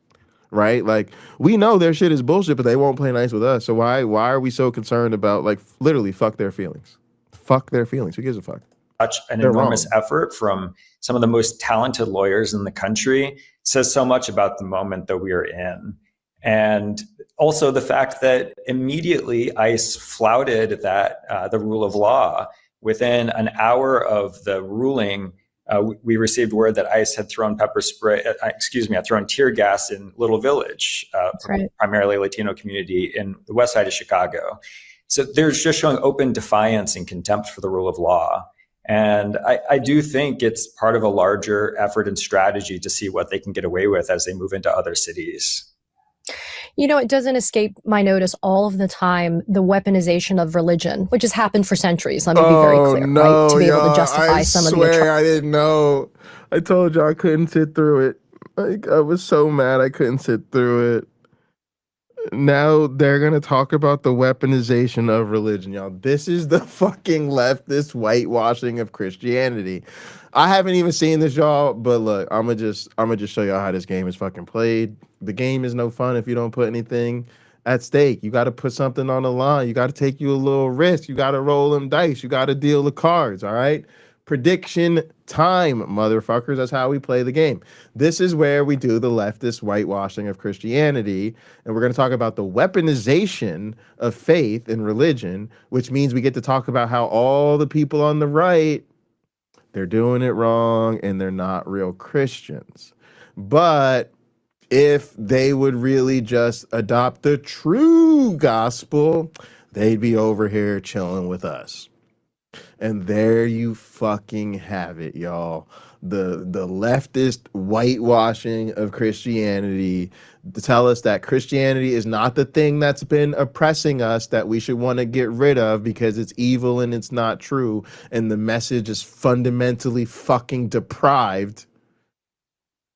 Right? Like, we know their shit is bullshit, but they won't play nice with us. So why are we so concerned about, like, literally fuck their feelings? Fuck their feelings. Who gives a fuck? Such an enormous effort from some of the most talented lawyers in the country says so much about the moment that we are in. And also the fact that immediately ICE flouted that the rule of law. Within an hour of the ruling, we received word that ICE had thrown had thrown tear gas in Little Village, Right. primarily Latino community in the west side of Chicago. So they're just showing open defiance and contempt for the rule of law. And I do think it's part of a larger effort and strategy to see what they can get away with as they move into other cities. You know, it doesn't escape my notice all of the time the weaponization of religion, which has happened for centuries. Let me be very clear, right? To be able to justify some of the atrocities. I didn't know. I told you I couldn't sit through it. Like, I was so mad I couldn't sit through it. Now they're gonna talk about the weaponization of religion, y'all. This is the fucking leftist whitewashing of Christianity. I haven't even seen this, y'all, but look, I'm gonna just show y'all how this game is fucking played. The game is no fun if you don't put anything at stake. You got to put something on the line. You got to take you a little risk. You got to roll them dice. You got to deal the cards. All right. Prediction time, motherfuckers. That's how we play the game. This is where we do the leftist whitewashing of Christianity. And we're going to talk about the weaponization of faith and religion, which means we get to talk about how all the people on the right, they're doing it wrong and they're not real Christians. But if they would really just adopt the true gospel, they'd be over here chilling with us. And there you fucking have it, y'all. The leftist whitewashing of Christianity to tell us that Christianity is not the thing that's been oppressing us that we should want to get rid of because it's evil and it's not true. And the message is fundamentally fucking depraved.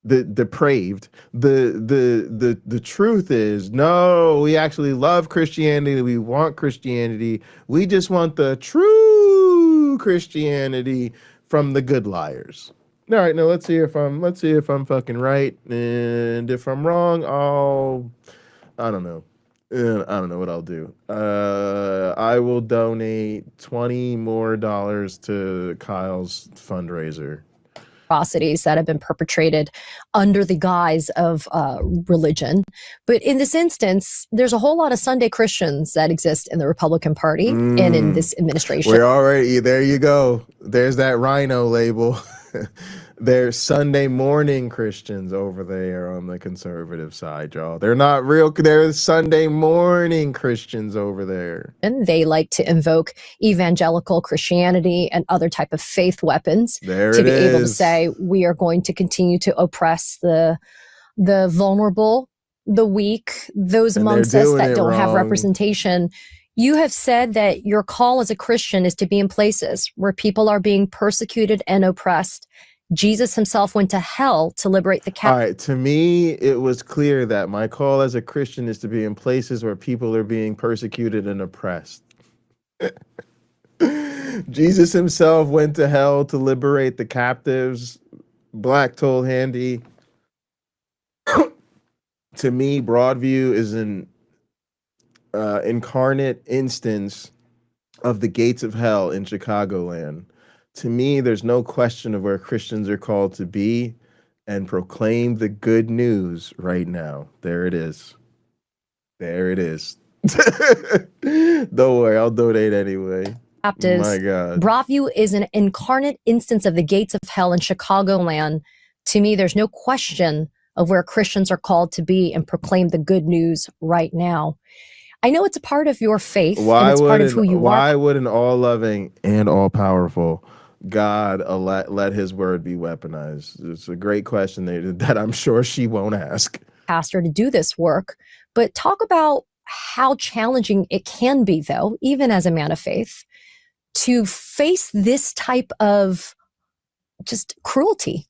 Depraved. The truth is, no, we actually love Christianity. We want Christianity. We just want the true Christianity from the good liars. All right, now let's see if I'm fucking right, and if I'm wrong, I don't know. I don't know what I'll do. I will donate $20 more to Kyle's fundraiser. Atrocities that have been perpetrated under the guise of religion. But in this instance, there's a whole lot of Sunday Christians that exist in the Republican Party and in this administration. We're already, there you go. There's that rhino label. There's Sunday morning Christians over there on the conservative side, y'all. They're not real. There's Sunday morning Christians over there. And they like to invoke evangelical Christianity and other type of faith weapons to be able to say, we are going to continue to oppress the vulnerable, the weak, those amongst us that don't have representation. You have said that your call as a Christian is to be in places where people are being persecuted and oppressed. Jesus himself went to hell to liberate the captive. All right, to me, it was clear that my call as a Christian is to be in places where people are being persecuted and oppressed. Jesus himself went to hell to liberate the captives. Black told Handy. To me, Broadview is an incarnate instance of the gates of hell in Chicagoland. To me, there's no question of where Christians are called to be and proclaim the good news right now. There it is. There it is. Don't worry, I'll donate anyway. Captives. My God. Broadview is an incarnate instance of the gates of hell in Chicagoland. To me, there's no question of where Christians are called to be and proclaim the good news right now. I know it's a part of your faith and it's part of who you are. Why would an all-loving and all-powerful God let his word be weaponized? It's a great question that I'm sure she won't ask. Pastor to do this work, but talk about how challenging it can be, though, even as a man of faith, to face this type of just cruelty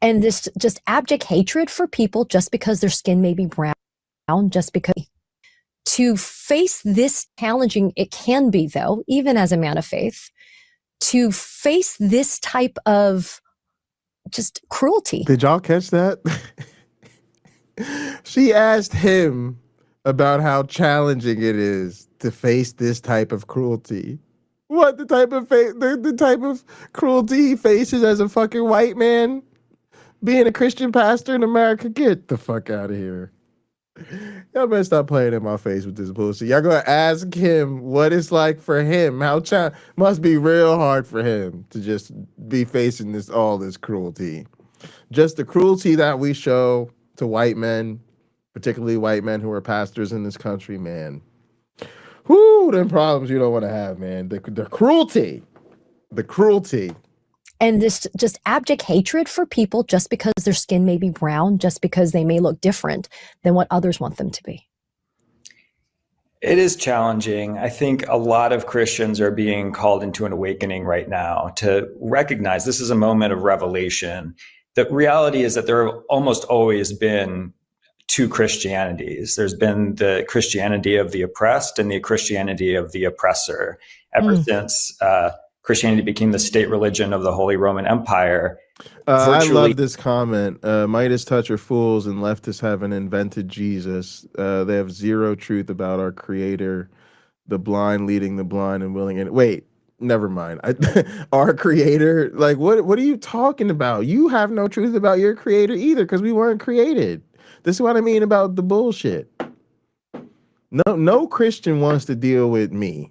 and this just abject hatred for people just because their skin may be brown, just because. To face this challenging, it can be, though, even as a man of faith, to face this type of just cruelty. Did y'all catch that? She asked him about how challenging it is to face this type of cruelty. What the type of the type of cruelty he faces as a fucking white man being a Christian pastor in America? Get the fuck out of here. Y'all better stop playing in my face with this bullshit. Y'all gonna ask him what it's like for him. Must be real hard for him to just be facing all this cruelty. Just the cruelty that we show to white men, particularly white men who are pastors in this country, man. Whoo, them problems you don't want to have, man. The cruelty. The cruelty. And this just abject hatred for people just because their skin may be brown, just because they may look different than what others want them to be. It is challenging. I think a lot of Christians are being called into an awakening right now to recognize this is a moment of revelation. The reality is that there have almost always been two Christianities. There's been the Christianity of the oppressed and the Christianity of the oppressor. Ever since Christianity became the state religion of the Holy Roman Empire, I love this comment. Midas touch are fools and leftists haven't invented Jesus. They have zero truth about our creator, the blind leading the blind and willing. And wait, never mind. Our creator, like what are you talking about? You have no truth about your creator either, because we weren't created. This is what I mean about the bullshit. No Christian wants to deal with me.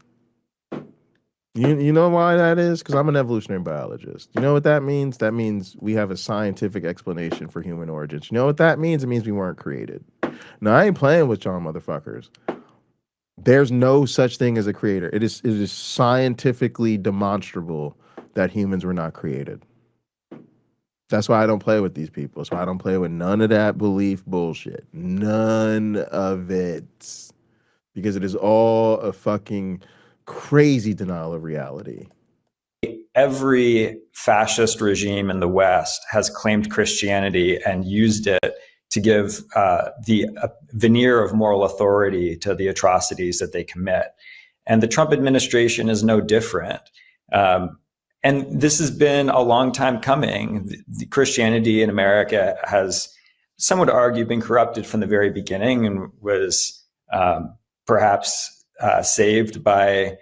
You know why that is? Because I'm an evolutionary biologist. You know what that means? That means we have a scientific explanation for human origins. You know what that means? It means we weren't created. Now, I ain't playing with y'all motherfuckers. There's no such thing as a creator. It is scientifically demonstrable that humans were not created. That's why I don't play with these people. That's why I don't play with none of that belief bullshit. None of it. Because it is all a fucking crazy denial of reality. Every fascist regime in the West has claimed Christianity and used it to give the veneer of moral authority to the atrocities that they commit. And the Trump administration is no different. And this has been a long time coming. The Christianity in America has, some would argue, been corrupted from the very beginning and was perhaps saved by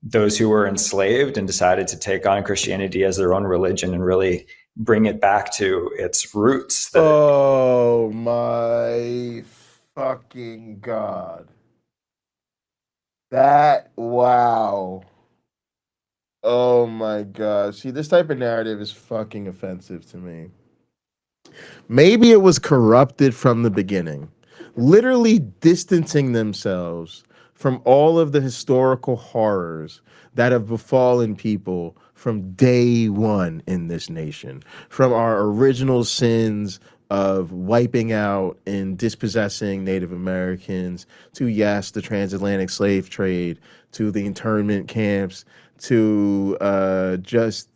those who were enslaved and decided to take on Christianity as their own religion and really bring it back to its roots. Oh my fucking God. Wow. Oh my God. See, this type of narrative is fucking offensive to me. Maybe it was corrupted from the beginning, literally distancing themselves from all of the historical horrors that have befallen people from day one in this nation, from our original sins of wiping out and dispossessing Native Americans, to, yes, the transatlantic slave trade, to the internment camps, to just,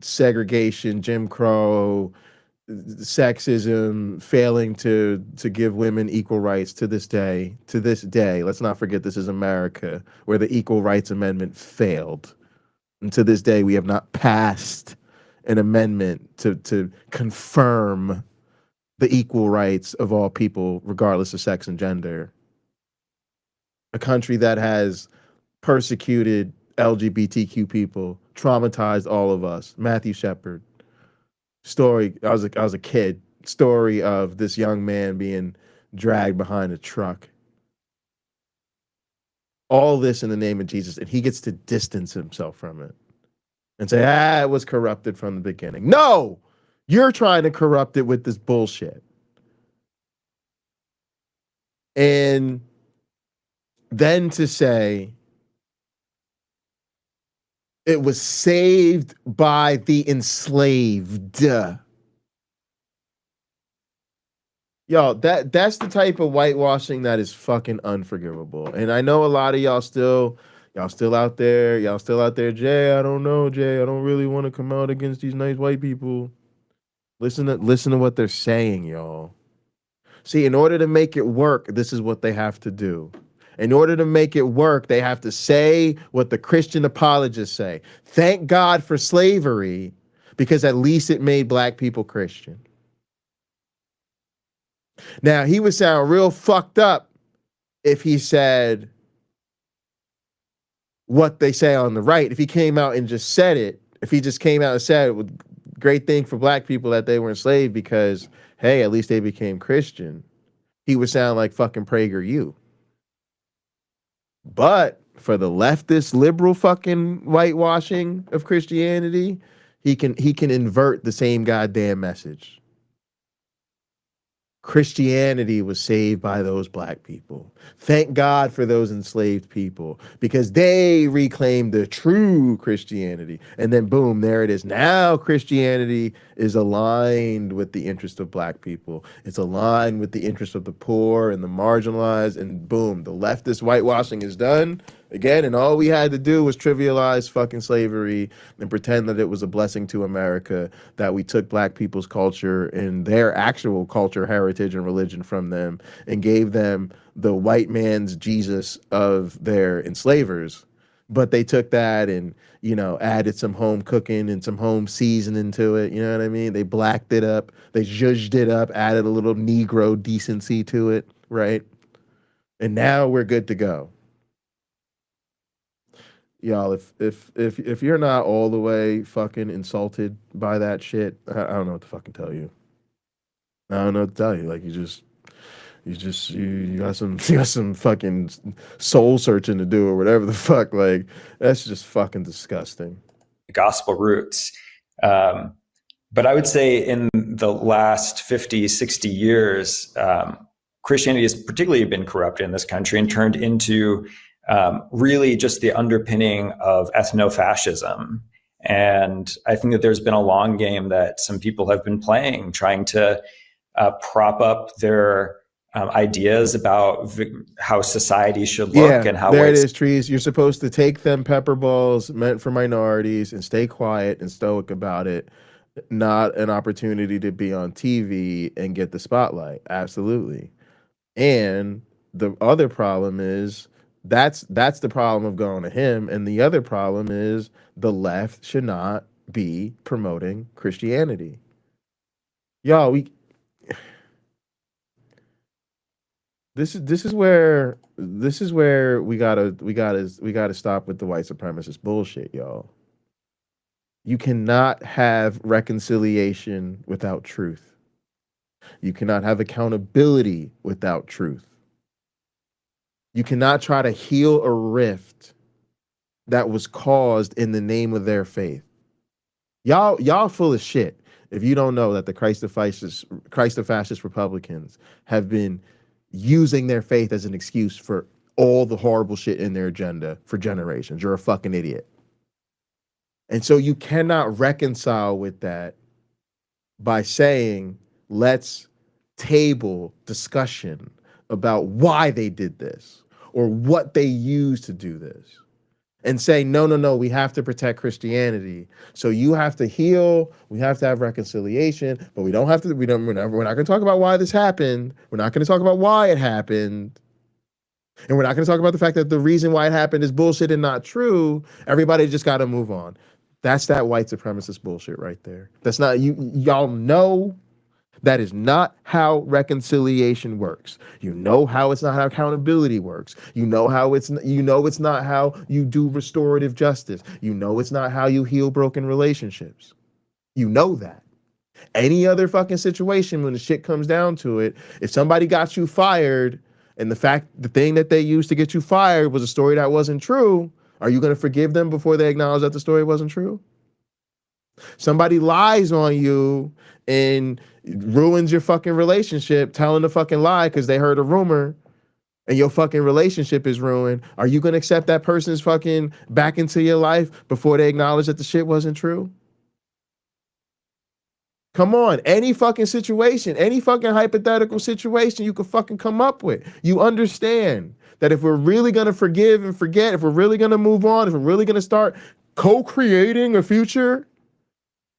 segregation, Jim Crow, sexism, failing to give women equal rights to this day. Let's not forget this is America, where the Equal Rights Amendment failed. And to this day, we have not passed an amendment to confirm the equal rights of all people, regardless of sex and gender. A country that has persecuted LGBTQ people, traumatized all of us. Matthew Shepard. Story, I was a kid. Story of this young man being dragged behind a truck. All this in the name of Jesus, and he gets to distance himself from it and say, it was corrupted from the beginning. No, you're trying to corrupt it with this bullshit. And then to say it was saved by the enslaved. Yo, that's the type of whitewashing that is fucking unforgivable. And I know a lot of y'all still out there, Jay, I don't know, Jay. I don't really want to come out against these nice white people. Listen to what they're saying, y'all. See, in order to make it work, this is what they have to do. In order to make it work, they have to say what the Christian apologists say. Thank God for slavery, because at least it made black people Christian. Now, he would sound real fucked up if he said what they say on the right. If he came out and just said it, if he just came out and said it was a great thing for black people that they were enslaved because, hey, at least they became Christian, he would sound like fucking PragerU. But for the leftist liberal fucking whitewashing of Christianity, he can invert the same goddamn message. Christianity was saved by those black people. Thank God for those enslaved people because they reclaimed the true Christianity. And then boom, there it is. Now Christianity is aligned with the interest of black people. It's aligned with the interest of the poor and the marginalized. And boom, the leftist whitewashing is done again. And all we had to do was trivialize fucking slavery and pretend that it was a blessing to America, that we took black people's culture and their actual culture, heritage, and religion from them and gave them the white man's Jesus of their enslavers. But they took that and, you know, added some home cooking and some home seasoning to it. You know what I mean? They blacked it up. They zhuzhed it up, added a little Negro decency to it, right? And now we're good to go. Y'all, if you're not all the way fucking insulted by that shit, I don't know what to fucking tell you. I don't know what to tell you. Like you got some fucking soul searching to do or whatever the fuck. Like that's just fucking disgusting. Gospel roots. But I would say in the last 50, 60 years, Christianity has particularly been corrupted in this country and turned into really just the underpinning of ethno-fascism. And I think that there's been a long game that some people have been playing, trying to prop up their ideas about how society should look and how there it is, Trees. You're supposed to take them pepper balls meant for minorities and stay quiet and stoic about it, not an opportunity to be on TV and get the spotlight. Absolutely. And the other problem is that's the problem of going to him. And the other problem is the left should not be promoting Christianity. Y'all, this is where we gotta stop with the white supremacist bullshit, y'all. You cannot have reconciliation without truth. You cannot have accountability without truth. You cannot try to heal a rift that was caused in the name of their faith. Y'all full of shit if you don't know that the Christ of fascist Republicans have been using their faith as an excuse for all the horrible shit in their agenda for generations. You're a fucking idiot. And so you cannot reconcile with that by saying, let's table discussion about why they did this or what they used to do this, and say, no, we have to protect Christianity. So you have to heal, we have to have reconciliation, but we're not going to talk about why this happened. We're not going to talk about why it happened. And we're not going to talk about the fact that the reason why it happened is bullshit and not true. Everybody just got to move on. That's that white supremacist bullshit right there. That's not, y'all know that is not how reconciliation works. You know how it's not how accountability works. You know it's not how you do restorative justice. You know it's not how you heal broken relationships. You know that. Any other fucking situation when the shit comes down to it, if somebody got you fired and the thing that they used to get you fired was a story that wasn't true, are you going to forgive them before they acknowledge that the story wasn't true? Somebody lies on you and ruins your fucking relationship, telling the fucking lie because they heard a rumor and your fucking relationship is ruined. Are you going to accept that person's fucking back into your life before they acknowledge that the shit wasn't true? Come on, any fucking situation, any fucking hypothetical situation you could fucking come up with. You understand that if we're really going to forgive and forget, if we're really going to move on, if we're really going to start co-creating a future,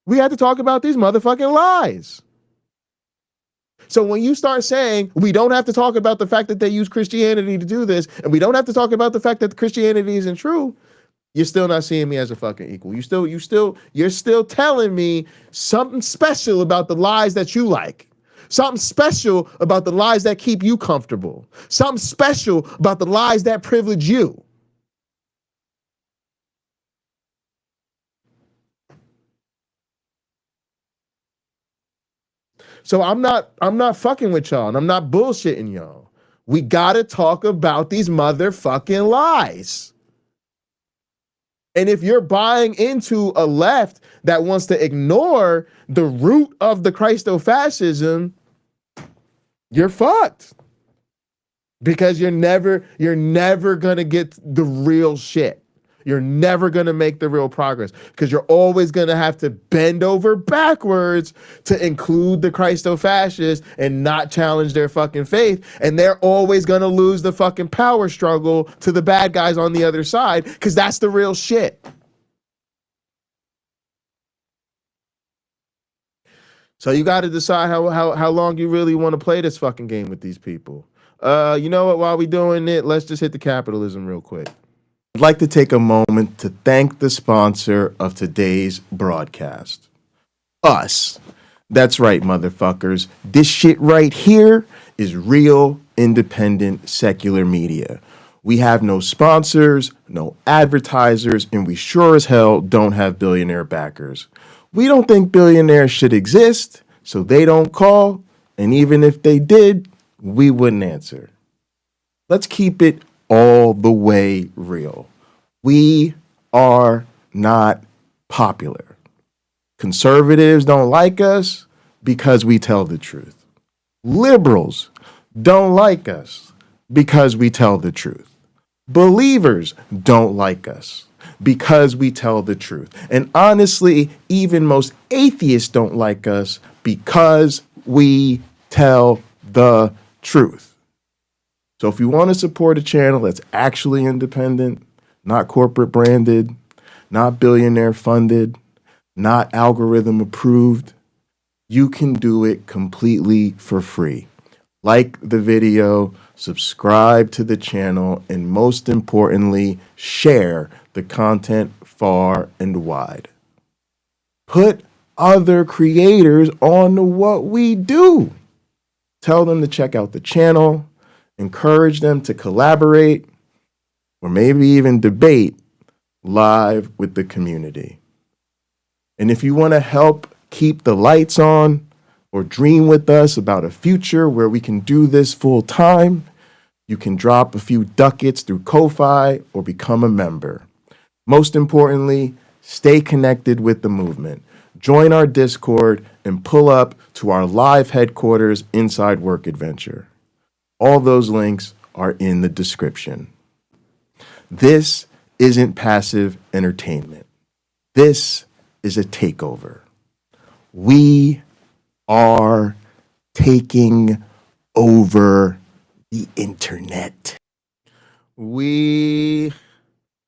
we have to talk about these motherfucking lies. So when you start saying we don't have to talk about the fact that they use Christianity to do this, and we don't have to talk about the fact that Christianity isn't true, you're still not seeing me as a fucking equal. You're still telling me something special about the lies that you like. Something special about the lies that keep you comfortable. Something special about the lies that privilege you. So I'm not fucking with y'all, and I'm not bullshitting y'all. We gotta talk about these motherfucking lies. And if you're buying into a left that wants to ignore the root of the Christo-fascism, you're fucked. Because you're never gonna get the real shit. You're never gonna make the real progress because you're always gonna have to bend over backwards to include the Christo-fascists and not challenge their fucking faith. And they're always gonna lose the fucking power struggle to the bad guys on the other side because that's the real shit. So you got to decide how long you really want to play this fucking game with these people. You know what? While we doing it, let's just hit the capitalism real quick. I'd like to take a moment to thank the sponsor of today's broadcast. Us. That's right, motherfuckers. This shit right here is real, independent, secular media. We have no sponsors, no advertisers, and we sure as hell don't have billionaire backers. We don't think billionaires should exist, so they don't call, and even if they did, we wouldn't answer. Let's keep it all the way real. We are not popular. Conservatives don't like us because we tell the truth. Liberals don't like us because we tell the truth. Believers don't like us because we tell the truth. And honestly, even most atheists don't like us because we tell the truth. So if you want to support a channel that's actually independent, not corporate branded, not billionaire funded, not algorithm approved, you can do it completely for free. Like the video, subscribe to the channel, and most importantly, share the content far and wide. Put other creators on to what we do. Tell them to check out the channel, encourage them to collaborate, or maybe even debate live with the community. And if you want to help keep the lights on or dream with us about a future where we can do this full time, you can drop a few ducats through Ko-Fi or become a member. Most importantly, stay connected with the movement. Join our Discord and pull up to our live headquarters inside Work Adventure. All those links are in the description. This isn't passive entertainment. This is a takeover. We are taking over the internet. We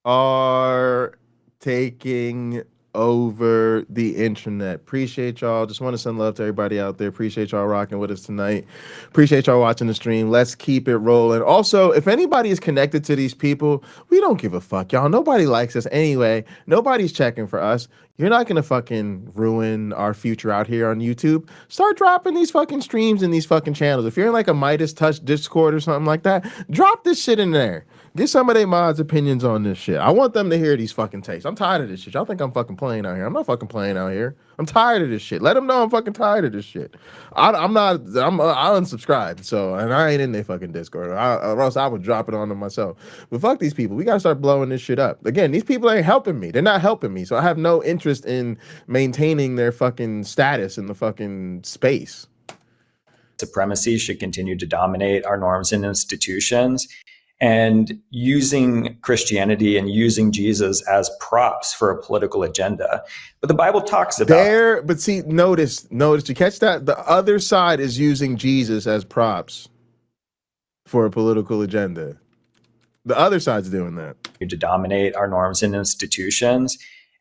are taking over the internet. Appreciate y'all. Just want to send love to everybody out there. Appreciate y'all rocking with us tonight. Appreciate y'all watching the stream. Let's keep it rolling. Also, if anybody is connected to these people, we don't give a fuck, y'all. Nobody likes us anyway. Nobody's checking for us. You're not gonna fucking ruin our future out here on YouTube. Start dropping these fucking streams in these fucking channels. If you're in like a Midas Touch Discord or something like that, drop this shit in there. Get some of their mods' opinions on this shit. I want them to hear these fucking takes. I'm tired of this shit. Y'all think I'm fucking playing out here. I'm not fucking playing out here. I'm tired of this shit. Let them know I'm fucking tired of this shit. I unsubscribed, so, and I ain't in their fucking Discord. Or else I would drop it on them myself. But fuck these people. We gotta start blowing this shit up. Again, these people ain't helping me. They're not helping me. So I have no interest in maintaining their fucking status in the fucking space. Supremacy should continue to dominate our norms and institutions. And using Christianity and using Jesus as props for a political agenda. But the Bible talks about but see, notice, you catch that? The other side is using Jesus as props for a political agenda. The other side's doing that. To dominate our norms and institutions.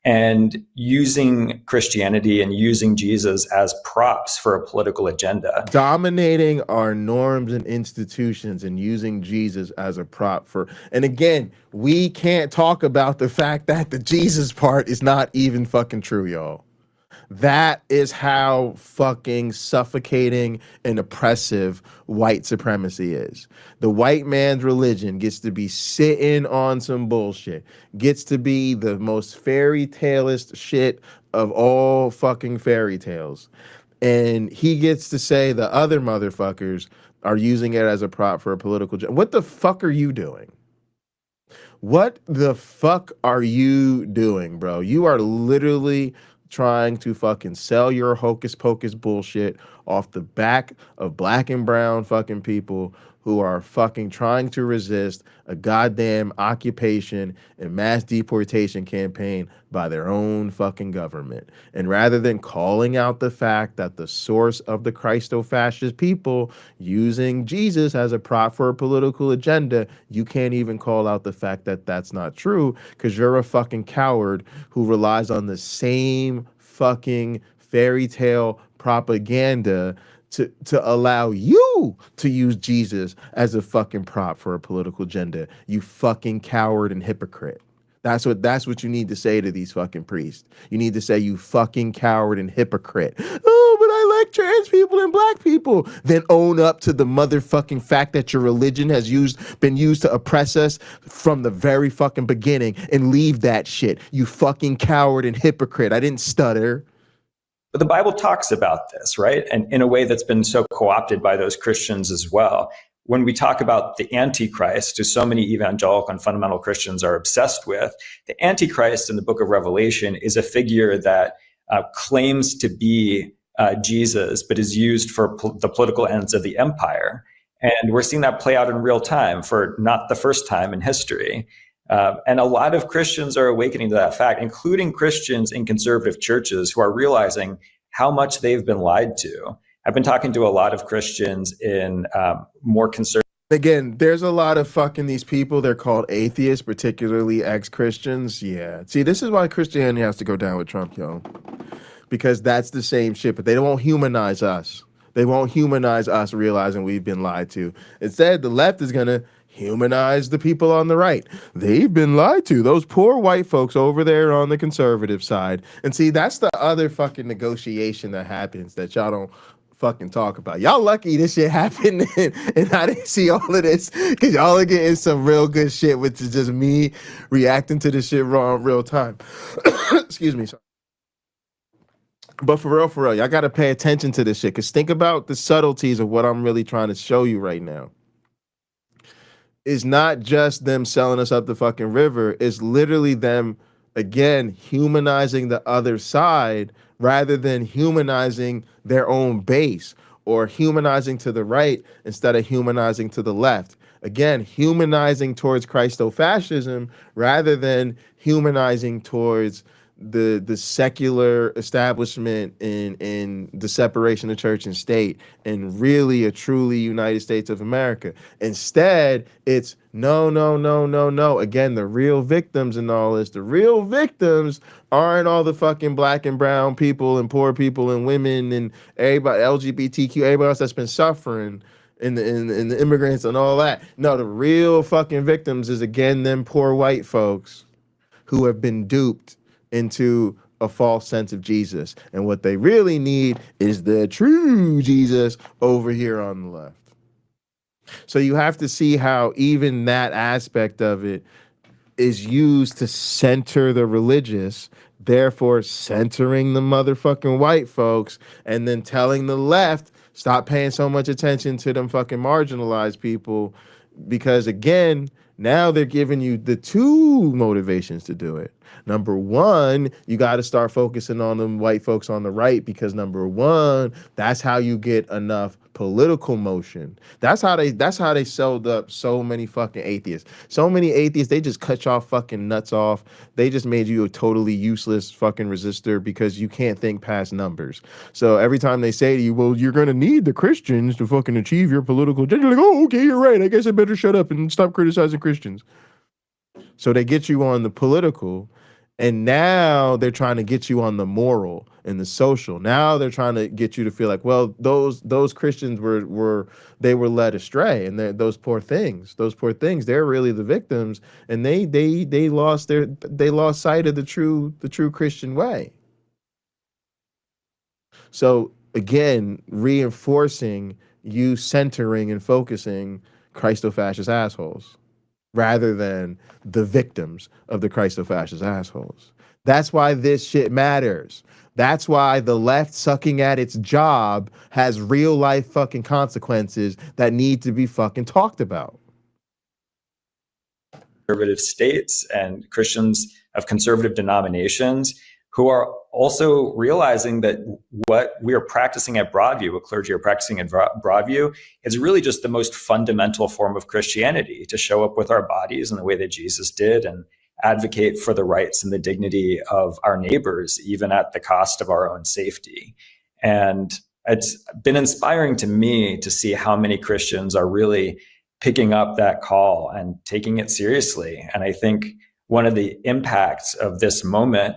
And using Christianity and using Jesus as props for a political agenda. Dominating our norms and institutions and using Jesus as a prop for, and again, we can't talk about the fact that the Jesus part is not even fucking true, y'all. That is how fucking suffocating and oppressive white supremacy is. The white man's religion gets to be sitting on some bullshit, gets to be the most fairy taleist shit of all fucking fairy tales. And he gets to say the other motherfuckers are using it as a prop for a political job. What the fuck are you doing? What the fuck are you doing, bro? You are literally trying to fucking sell your hocus pocus bullshit off the back of black and brown fucking people who are fucking trying to resist a goddamn occupation and mass deportation campaign by their own fucking government. And rather than calling out the fact that the source of the Christo-fascist people using Jesus as a prop for a political agenda, you can't even call out the fact that that's not true because you're a fucking coward who relies on the same fucking fairy tale propaganda to allow you to use Jesus as a fucking prop for a political agenda. You fucking coward and hypocrite. That's what you need to say to these fucking priests. You need to say, you fucking coward and hypocrite. Oh, but I like trans people and black people. Then own up to the motherfucking fact that your religion has been used to oppress us from the very fucking beginning, and leave that shit. You fucking coward and hypocrite. I didn't stutter. But the Bible talks about this, right? And in a way that's been so co-opted by those Christians as well. When we talk about the Antichrist, who so many evangelical and fundamental Christians are obsessed with, the Antichrist in the book of Revelation is a figure that claims to be Jesus, but is used for the political ends of the empire. And we're seeing that play out in real time for not the first time in history. And a lot of Christians are awakening to that fact, including Christians in conservative churches who are realizing how much they've been lied to. I've been talking to a lot of Christians in more conservative. Again, there's a lot of fucking these people. They're called atheists, particularly ex-Christians. Yeah. See, this is why Christianity has to go down with Trump, yo. Because that's the same shit, but they won't humanize us. They won't humanize us realizing we've been lied to. Instead, the left is going to humanize the people on the right. They've been lied to. Those poor white folks over there on the conservative side. And see, that's the other fucking negotiation that happens that y'all don't fucking talk about. Y'all lucky this shit happened and I didn't see all of this because y'all are getting some real good shit, which is just me reacting to this shit wrong real time. Excuse me. Sorry. But for real, y'all got to pay attention to this shit because think about the subtleties of what I'm really trying to show you right now. It's not just them selling us up the fucking river. It's literally them, again, humanizing the other side rather than humanizing their own base, or humanizing to the right instead of humanizing to the left. Again, humanizing towards Christo-fascism rather than humanizing towards the secular establishment in the separation of church and state and really a truly United States of America. Instead, it's no. Again, the real victims in all this, the real victims aren't all the fucking black and brown people and poor people and women and everybody, LGBTQ, everybody else that's been suffering and the immigrants and all that. No, the real fucking victims is, again, them poor white folks who have been duped into a false sense of Jesus. And what they really need is the true Jesus over here on the left. So you have to see how even that aspect of it is used to center the religious, therefore centering the motherfucking white folks, and then telling the left, stop paying so much attention to them fucking marginalized people, because again, now they're giving you the two motivations to do it. Number one, you got to start focusing on them white folks on the right because number one, that's how you get enough political motion. That's how they sold up so many fucking atheists. So many atheists, they just cut y'all fucking nuts off. They just made you a totally useless fucking resistor because you can't think past numbers. So every time they say to you, well, you're going to need the Christians to fucking achieve your political agenda, you're like, oh, okay, you're right. I guess I better shut up and stop criticizing Christians. So they get you on the political, and now they're trying to get you on the moral and the social. Now they're trying to get you to feel like, well, those Christians were led astray, and those poor things, they're really the victims, and they lost sight of the true Christian way. So again, reinforcing you centering and focusing Christo-fascist assholes rather than the victims of the Christo-fascist assholes. That's why this shit matters. That's why the left sucking at its job has real life fucking consequences that need to be fucking talked about. Conservative states and Christians of conservative denominations who are also realizing that what we are practicing at Broadview, what clergy are practicing at Broadview, is really just the most fundamental form of Christianity, to show up with our bodies in the way that Jesus did and advocate for the rights and the dignity of our neighbors, even at the cost of our own safety. And it's been inspiring to me to see how many Christians are really picking up that call and taking it seriously. And I think one of the impacts of this moment,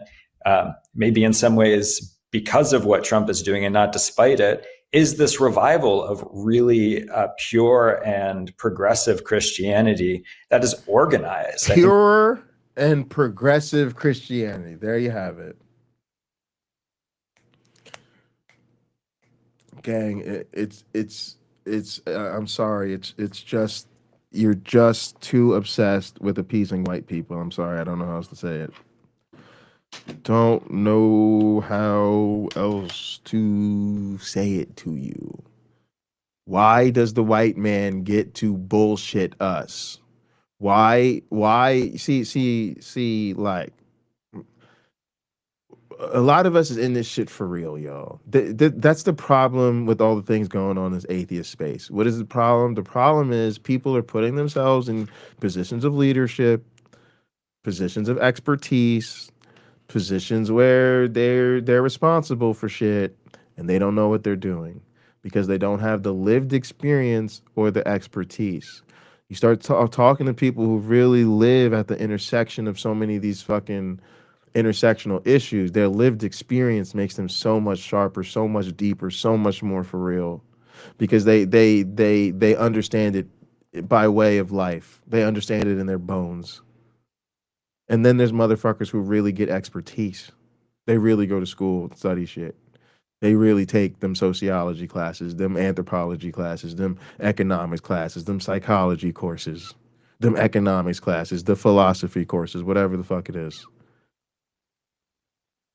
maybe in some ways because of what Trump is doing and not despite it, is this revival of really pure and progressive Christianity that is organized. Pure and progressive Christianity. There you have it. Gang, it's I'm sorry, it's just, you're just too obsessed with appeasing white people. I'm sorry, I don't know how else to say it. Don't know how else to say it to you. Why does the white man get to bullshit us? Why see, like, a lot of us is in this shit for real, y'all. That's the problem with all the things going on in this atheist space. What is the problem? The problem is people are putting themselves in positions of leadership, positions of expertise, positions where they're responsible for shit, and they don't know what they're doing because they don't have the lived experience or the expertise. You start talking to people who really live at the intersection of so many of these fucking intersectional issues. Their lived experience makes them so much sharper, so much deeper, so much more for real, because they understand it by way of life. They understand it in their bones. And then there's motherfuckers who really get expertise. They really go to school and study shit. They really take them sociology classes, them anthropology classes, them economics classes, them psychology courses, them economics classes, the philosophy courses, whatever the fuck it is.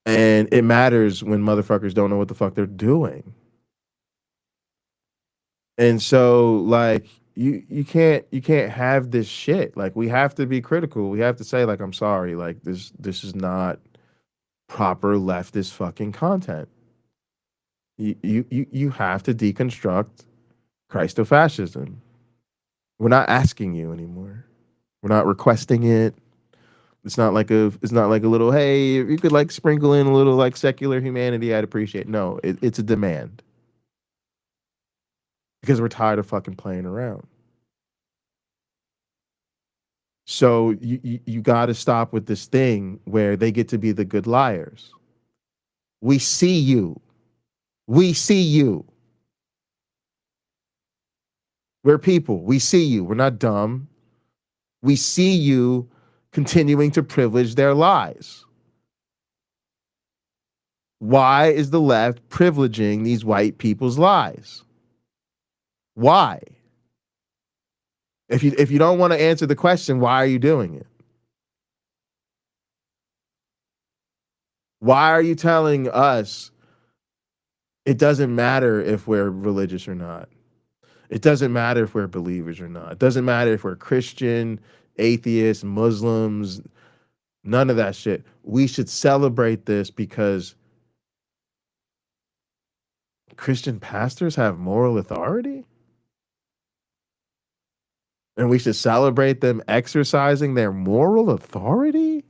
And it matters when motherfuckers don't know what the fuck they're doing. And so, like, you can't have this shit. Like, we have to be critical. We have to say, like, I'm sorry, like, this is not proper leftist fucking content. You have to deconstruct Christofascism. We're not asking you anymore. We're not requesting it. It's not like a little, hey, if you could like sprinkle in a little like secular humanity, I'd appreciate it. No, it's a demand. Because we're tired of fucking playing around. So you got to stop with this thing where they get to be the good liars. We see you. We see you. We're people. We see you. We're not dumb. We see you continuing to privilege their lies. Why is the left privileging these white people's lies? Why? If you don't want to answer the question, why are you doing it? Why are you telling us it doesn't matter if we're religious or not? It doesn't matter if we're believers or not. It doesn't matter if we're Christian, atheists, Muslims, none of that shit. We should celebrate this because Christian pastors have moral authority? And we should celebrate them exercising their moral authority?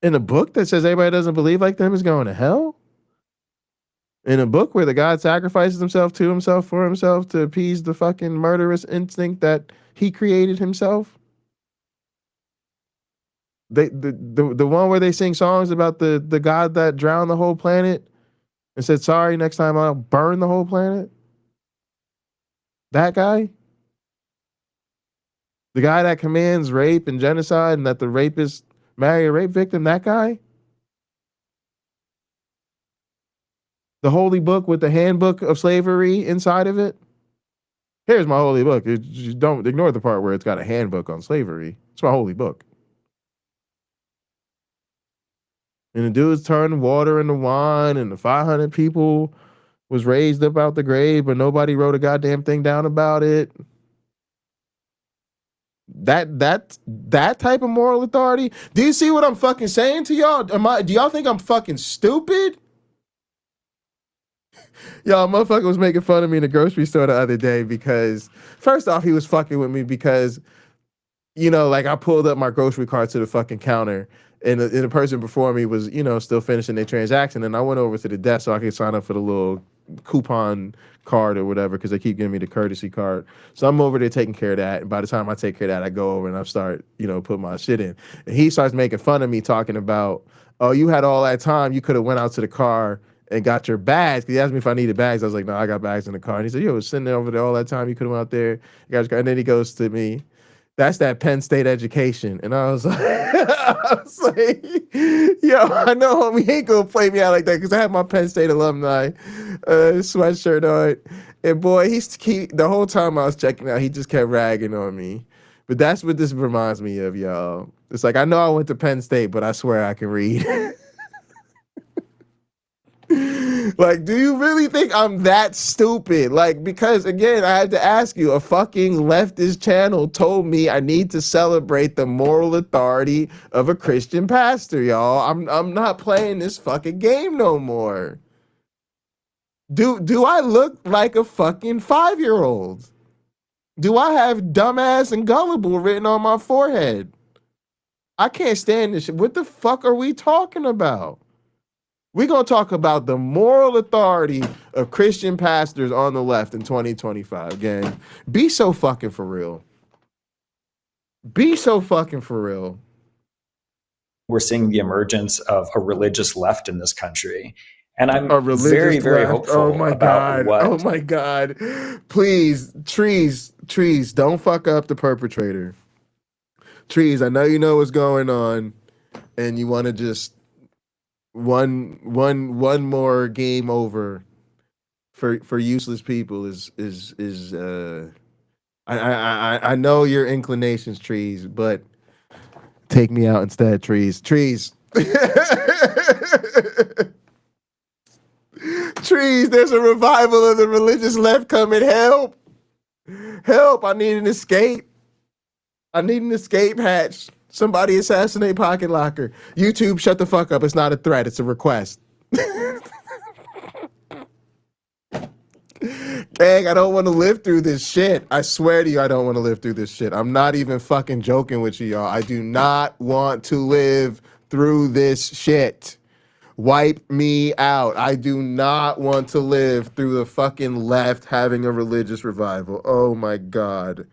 In a book that says everybody that doesn't believe like them is going to hell? In a book where the God sacrifices himself to himself for himself to appease the fucking murderous instinct that he created himself? The one where they sing songs about the God that drowned the whole planet and said, sorry, next time I'll burn the whole planet? That guy? The guy that commands rape and genocide and that the rapists marry a rape victim? That guy? The holy book with the handbook of slavery inside of it? Here's my holy book. Just don't ignore the part where it's got a handbook on slavery. It's my holy book. And the dudes turned water into wine, and the 500 people was raised up out the grave, but nobody wrote a goddamn thing down about it. That type of moral authority. Do you see what I'm fucking saying to y'all? Do y'all think I'm fucking stupid? Y'all, motherfucker was making fun of me in the grocery store the other day because, first off, he was fucking with me because, like I pulled up my grocery cart to the fucking counter and the person before me was, still finishing their transaction. And I went over to the desk so I could sign up for the little coupon card or whatever because they keep giving me the courtesy card. So I'm over there taking care of that. And by the time I take care of that, I go over and I start, put my shit in. And he starts making fun of me talking about, oh, you had all that time. You could have went out to the car and got your bags. He asked me if I needed bags. I was like, no, I got bags in the car. And he said, yo, was sitting there over there all that time. You could have went out there. You got your car. And then he goes to me, that's that Penn State education. And I was like, yo, I know homie ain't gonna play me out like that because I have my Penn State alumni sweatshirt on. And boy, the whole time I was checking out, he just kept ragging on me. But that's what this reminds me of, y'all. It's like, I know I went to Penn State, but I swear I can read. Like, do you really think I'm that stupid? Like, because again, I had to ask you, a fucking leftist channel told me I need to celebrate the moral authority of a Christian pastor, y'all. I'm not playing this fucking game no more. Do I look like a fucking 5-year-old? Do I have dumbass and gullible written on my forehead? I can't stand this shit. What the fuck are we talking about? We're going to talk about the moral authority of Christian pastors on the left in 2025, gang. Be so fucking for real. Be so fucking for real. We're seeing the emergence of a religious left in this country. And I'm very, very hopeful about what... Oh my God. Please, Trees, don't fuck up the perpetrator. Trees, I know you know what's going on, and you want to just... One more game over for useless people is I know your inclinations, Trees, but take me out instead, Trees. Trees, there's a revival of the religious left coming. Help! I need an escape. I need an escape hatch. Somebody assassinate Pocket Locker. YouTube, shut the fuck up. It's not a threat. It's a request. Gang, I don't want to live through this shit. I swear to you, I don't want to live through this shit. I'm not even fucking joking with you, y'all. I do not want to live through this shit. Wipe me out. I do not want to live through the fucking left having a religious revival. Oh my God.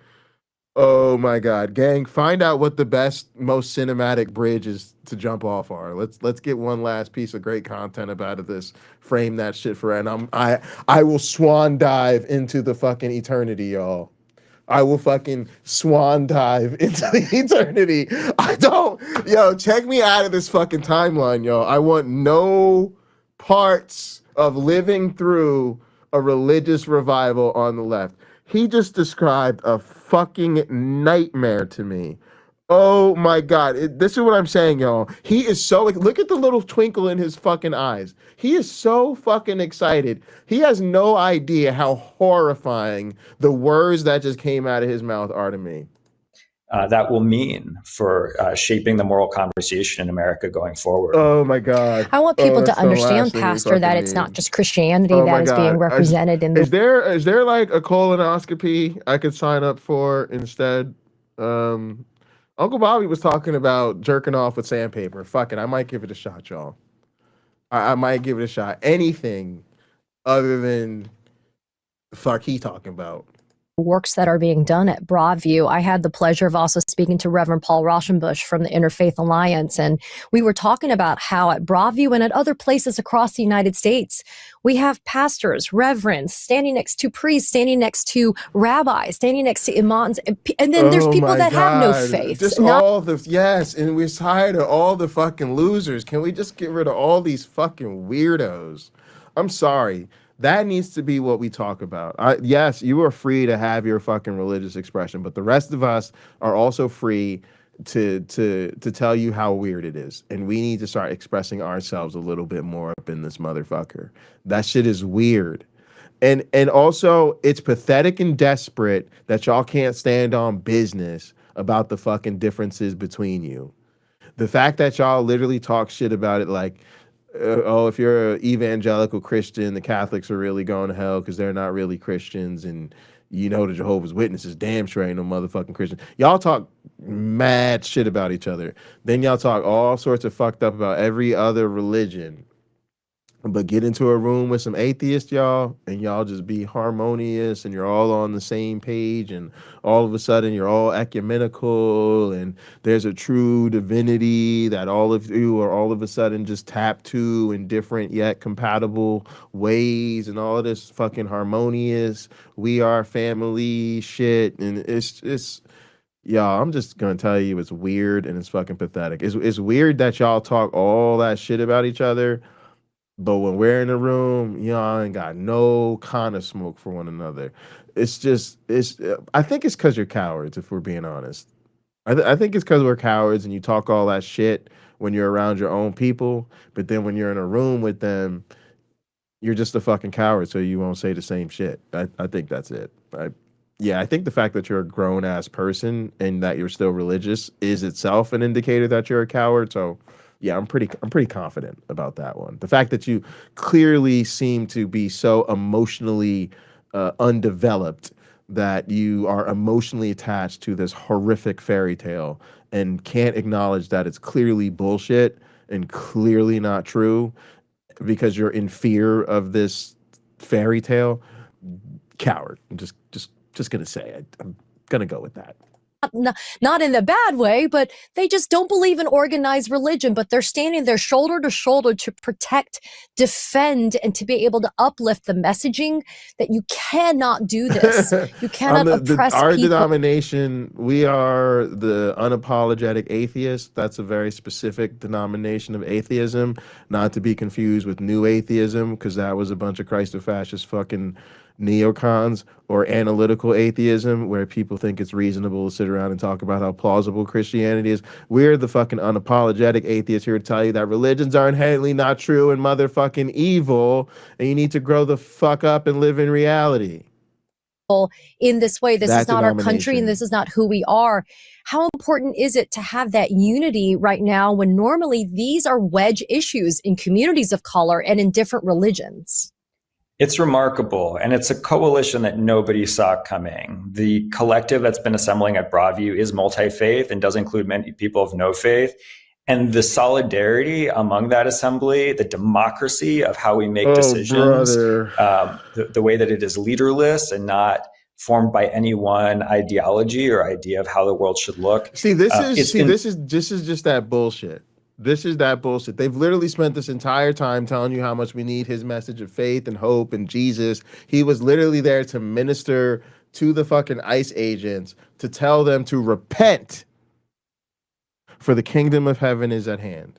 Oh my God, gang! Find out what the best, most cinematic bridges to jump off are. Let's get one last piece of great content about this. Frame that shit for it. And I will swan dive into the fucking eternity, y'all. I will fucking swan dive into the eternity. Check me out of this fucking timeline, y'all. I want no parts of living through a religious revival on the left. He just described a fucking nightmare to me. Oh my God. This is what I'm saying, y'all. He is so, look at the little twinkle in his fucking eyes. He is so fucking excited. He has no idea how horrifying the words that just came out of his mouth are to me. That will mean for shaping the moral conversation in America going forward. Oh my God. I want people to understand, Pastor, that it's not just Christianity that is being represented in this. Is there like a colonoscopy I could sign up for instead? Uncle Bobby was talking about jerking off with sandpaper. Fuck it, I might give it a shot, y'all. I might give it a shot. Anything other than the fuck he talking about. Works that are being done at Broadview. I had the pleasure of also speaking to Reverend Paul Rauschenbusch from the Interfaith Alliance, and we were talking about how at Broadview and at other places across the United States, we have pastors, reverends, standing next to priests, standing next to rabbis, standing next to imams, and then there's people that have no faith. Just and we're tired of all the fucking losers. Can we just get rid of all these fucking weirdos? I'm sorry. That needs to be what we talk about. Yes, you are free to have your fucking religious expression, but the rest of us are also free to tell you how weird it is. And we need to start expressing ourselves a little bit more up in this motherfucker. That shit is weird. And also, it's pathetic and desperate that y'all can't stand on business about the fucking differences between you. The fact that y'all literally talk shit about it like, oh, if you're an evangelical Christian, the Catholics are really going to hell because they're not really Christians, and you know the Jehovah's Witnesses damn sure ain't no motherfucking Christian. Y'all talk mad shit about each other. Then y'all talk all sorts of fucked up about every other religion. But get into a room with some atheists, y'all, and y'all just be harmonious and you're all on the same page, and all of a sudden you're all ecumenical, and there's a true divinity that all of you are all of a sudden just tapped to in different yet compatible ways, and all of this fucking harmonious, we are family shit. And it's y'all, I'm just gonna tell you, it's weird and it's fucking pathetic. It's weird that y'all talk all that shit about each other, but when we're in the room, y'all ain't got no kind of smoke for one another. It's just, I think it's because you're cowards, if we're being honest. I think it's because we're cowards and you talk all that shit when you're around your own people, but then when you're in a room with them, you're just a fucking coward, so you won't say the same shit. I think that's it. Yeah, I think the fact that you're a grown ass person and that you're still religious is itself an indicator that you're a coward. So yeah, I'm pretty confident about that one. The fact that you clearly seem to be so emotionally undeveloped that you are emotionally attached to this horrific fairy tale and can't acknowledge that it's clearly bullshit and clearly not true because you're in fear of this fairy tale. Coward. I'm just gonna say it. I'm gonna go with that. Not in a bad way, but they just don't believe in organized religion, but they're standing there shoulder to shoulder to protect, defend, and to be able to uplift the messaging that you cannot do this. You cannot oppress our people. denomination, we are the unapologetic atheists. That's a very specific denomination of atheism, not to be confused with new atheism, because that was a bunch of Christo-fascist fucking neocons, or analytical atheism, where people think it's reasonable to sit around and talk about how plausible Christianity is. We're the fucking unapologetic atheists here to tell you that religions are inherently not true and motherfucking evil, and you need to grow the fuck up and live in reality. In this way, this That is not our country denomination. and this is not who we are. How important is it to have that unity right now when normally these are wedge issues in communities of color and in different religions? It's remarkable, and it's a coalition that nobody saw coming. The collective that's been assembling at Broadview is multi-faith and does include many people of no faith. And the solidarity among that assembly, the democracy of how we make decisions, the way that it is leaderless and not formed by any one ideology or idea of how the world should look. See, this is just that bullshit. This is that bullshit. They've literally spent this entire time telling you how much we need his message of faith and hope and Jesus. He was literally there to minister to the fucking ICE agents, to tell them to repent, for the kingdom of heaven is at hand.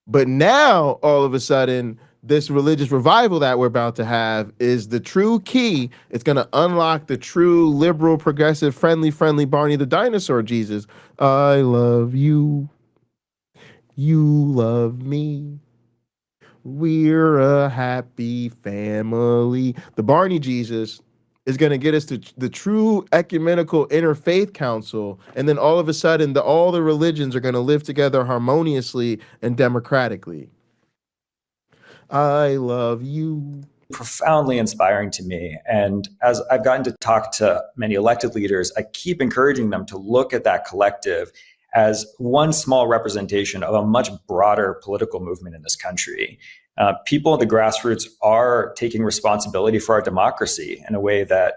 But now, all of a sudden, this religious revival that we're about to have is the true key. It's going to unlock the true liberal, progressive, friendly Barney the dinosaur Jesus. I love you. You love me. We're a happy family. The Barney Jesus is going to get us to the true ecumenical interfaith council, and then all of a sudden, all the religions are going to live together harmoniously and democratically. I love you. Profoundly inspiring to me. And as I've gotten to talk to many elected leaders, I keep encouraging them to look at that collective as one small representation of a much broader political movement in this country. People at the grassroots are taking responsibility for our democracy in a way that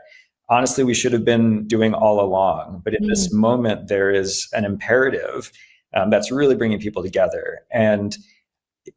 honestly we should have been doing all along. But in this moment, there is an imperative that's really bringing people together. And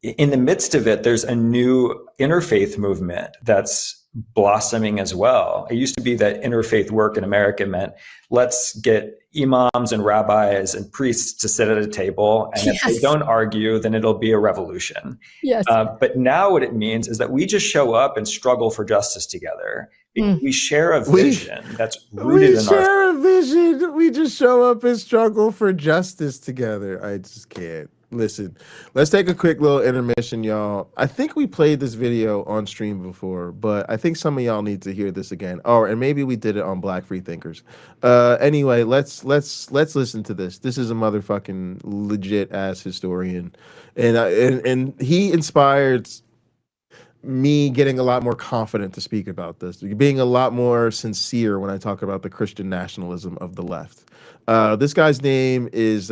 in the midst of it, there's a new interfaith movement that's blossoming as well. It used to be that interfaith work in America meant let's get imams and rabbis and priests to sit at a table, and if they don't argue, then it'll be a revolution. Yes. But now what it means is that we just show up and struggle for justice together. We share a vision that's rooted in our vision. We just show up and struggle for justice together. I just can't. Listen, let's take a quick little intermission, y'all. I think we played this video on stream before, but I think some of y'all need to hear this again. Oh, and maybe we did it on Black Free Thinkers. Anyway, let's listen to this. This is a motherfucking legit ass historian, and he inspired me getting a lot more confident to speak about this, being a lot more sincere when I talk about the Christian nationalism of the left. This guy's name is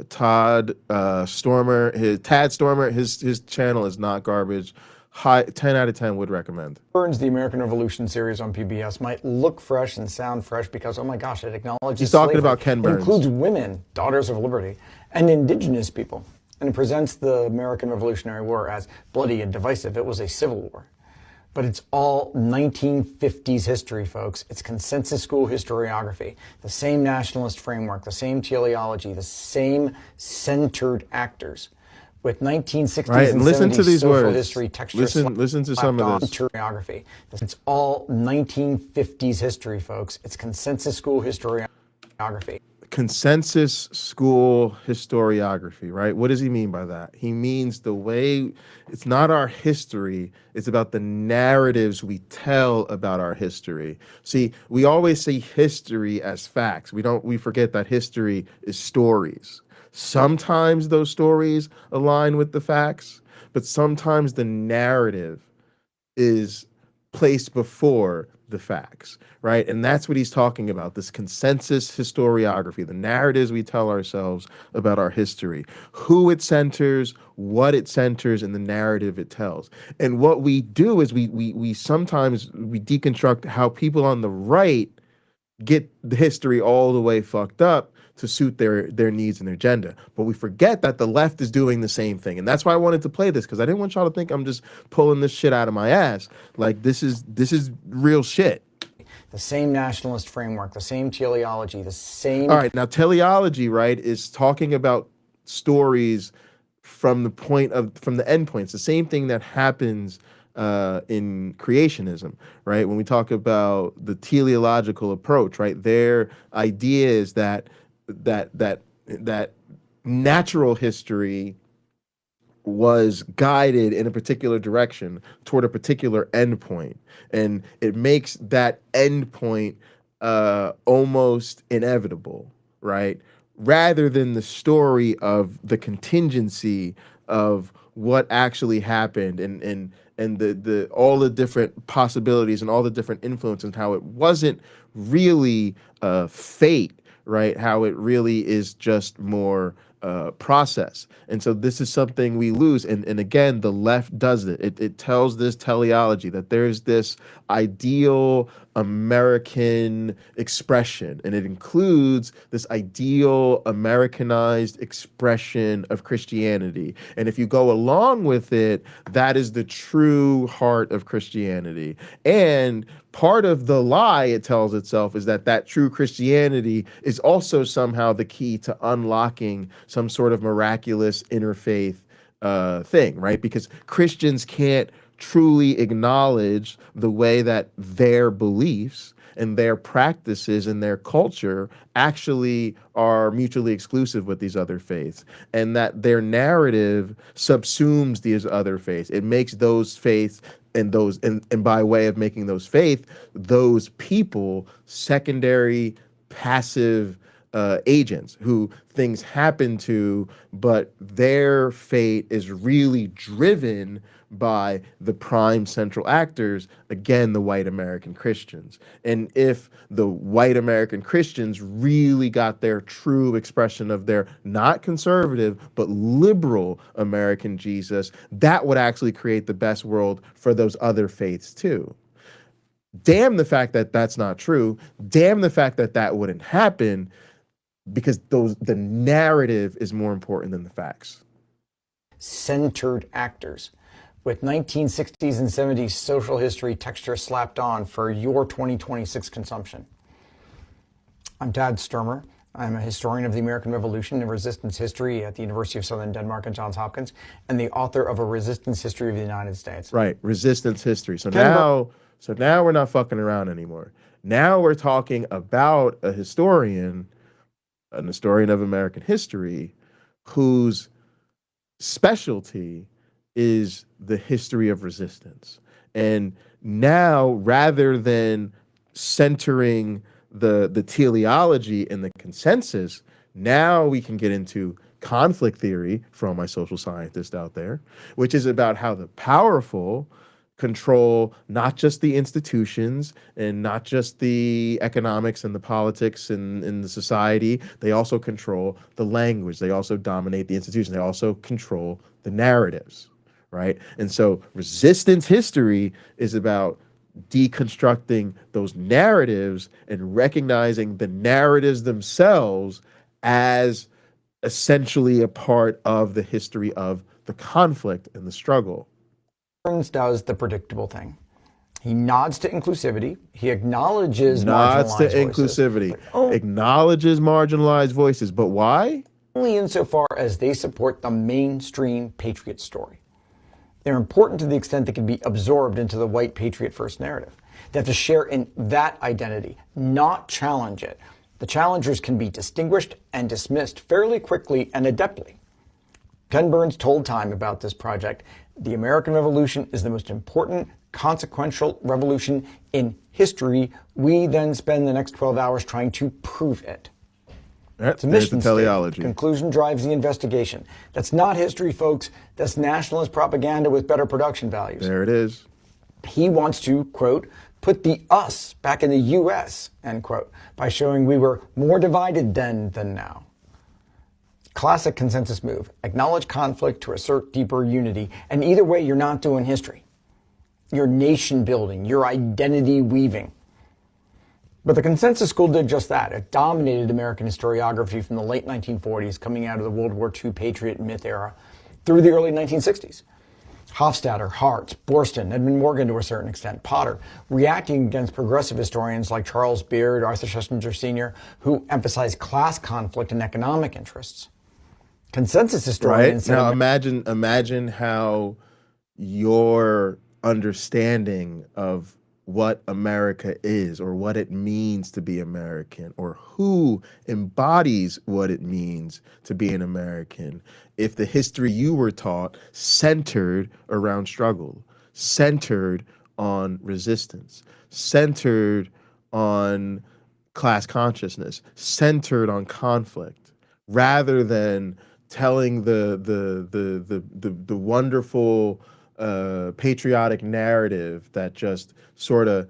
Todd Stormer. Tad Stormer. His channel is not garbage. 10 out of 10 would recommend. Burns, the American Revolution series on PBS might look fresh and sound fresh because, oh my gosh, it acknowledges He's talking slavery. about Ken Burns. It includes women, daughters of liberty, and indigenous people. And it presents the American Revolutionary War as bloody and divisive. It was a civil war. But it's all 1950s history, folks. It's consensus school historiography. The same nationalist framework, the same teleology, the same centered actors. With 1960s right, and listen 70s to these social words. history, texture, listen to some of this. Historiography. It's all 1950s history, folks. It's consensus school historiography. Consensus school historiography, right? What does he mean by that? He means the way it's not our history, it's about the narratives we tell about our history. See, we always see history as facts. We forget that history is stories. Sometimes those stories align with the facts, but sometimes the narrative is placed before the facts, right? And that's what he's talking about, this consensus historiography, the narratives we tell ourselves about our history, who it centers, what it centers, and the narrative it tells. And what we do is we sometimes deconstruct how people on the right get the history all the way fucked up to suit their needs and their agenda. But we forget that the left is doing the same thing. And that's why I wanted to play this, because I didn't want y'all to think I'm just pulling this shit out of my ass. Like, this is real shit. The same nationalist framework, the same teleology, the same... All right, now teleology, right, is talking about stories from the end points. The same thing that happens in creationism, right? When we talk about the teleological approach, right, their idea is that natural history was guided in a particular direction toward a particular endpoint, and it makes that endpoint almost inevitable, right? Rather than the story of the contingency of what actually happened and the all the different possibilities and all the different influences, and how it wasn't really fate, right? How it really is just more process. And so this is something we lose. And again, the left does it. It tells this teleology that there's this ideal American expression, and it includes this ideal Americanized expression of Christianity. And if you go along with it, that is the true heart of Christianity. And part of the lie it tells itself is that true Christianity is also somehow the key to unlocking some sort of miraculous interfaith thing, right? Because Christians can't truly acknowledge the way that their beliefs and their practices and their culture actually are mutually exclusive with these other faiths, and that their narrative subsumes these other faiths. It makes those faiths and by way of making those faith, those people secondary, passive agents who things happen to, but their fate is really driven by the prime central actors, again, the white American Christians. And if the white American Christians really got their true expression of their not conservative, but liberal American Jesus, that would actually create the best world for those other faiths too. Damn the fact that that's not true. Damn the fact that that wouldn't happen, because the narrative is more important than the facts. Centered actors with 1960s and 70s social history texture slapped on for your 2026 consumption. I'm Tad Sturmer. I'm a historian of the American Revolution and resistance history at the University of Southern Denmark and Johns Hopkins, and the author of A Resistance History of the United States. Right, resistance history. So now we're not fucking around anymore. Now we're talking about a historian, an historian of American history, whose specialty is the history of resistance. And now, rather than centering the teleology and the consensus, now we can get into conflict theory from my social scientist out there, which is about how the powerful control not just the institutions and not just the economics and the politics and the society. They also control the language. They also dominate the institutions. They also control the narratives, right? And so resistance history is about deconstructing those narratives and recognizing the narratives themselves as essentially a part of the history of the conflict and the struggle. Burns does the predictable thing. He nods to inclusivity. He acknowledges nods to marginalized inclusivity, voices, acknowledges marginalized voices, but why? Only insofar as they support the mainstream patriot story. They're important to the extent they can be absorbed into the white patriot first narrative. They have to share in that identity, not challenge it. The challengers can be distinguished and dismissed fairly quickly and adeptly. Ken Burns told Time about this project. The American Revolution is the most important, consequential revolution in history. We then spend the next 12 hours trying to prove it. It's a mission teleology. Conclusion drives the investigation. That's not history, folks. That's nationalist propaganda with better production values. There it is. He wants to, quote, put the us back in the U.S., end quote, by showing we were more divided then than now. Classic consensus move. Acknowledge conflict to assert deeper unity. And either way, you're not doing history. You're nation building. You're identity weaving. But the consensus school did just that. It dominated American historiography from the late 1940s, coming out of the World War II patriot myth era, through the early 1960s. Hofstadter, Hartz, Borston, Edmund Morgan to a certain extent, Potter, reacting against progressive historians like Charles Beard, Arthur Schlesinger Sr., who emphasized class conflict and economic interests. Consensus historians... Right? Now imagine how your understanding of what America is, or what it means to be American, or who embodies what it means to be an American, if the history you were taught centered around struggle, centered on resistance, centered on class consciousness, centered on conflict, rather than telling the wonderful patriotic narrative that just sort of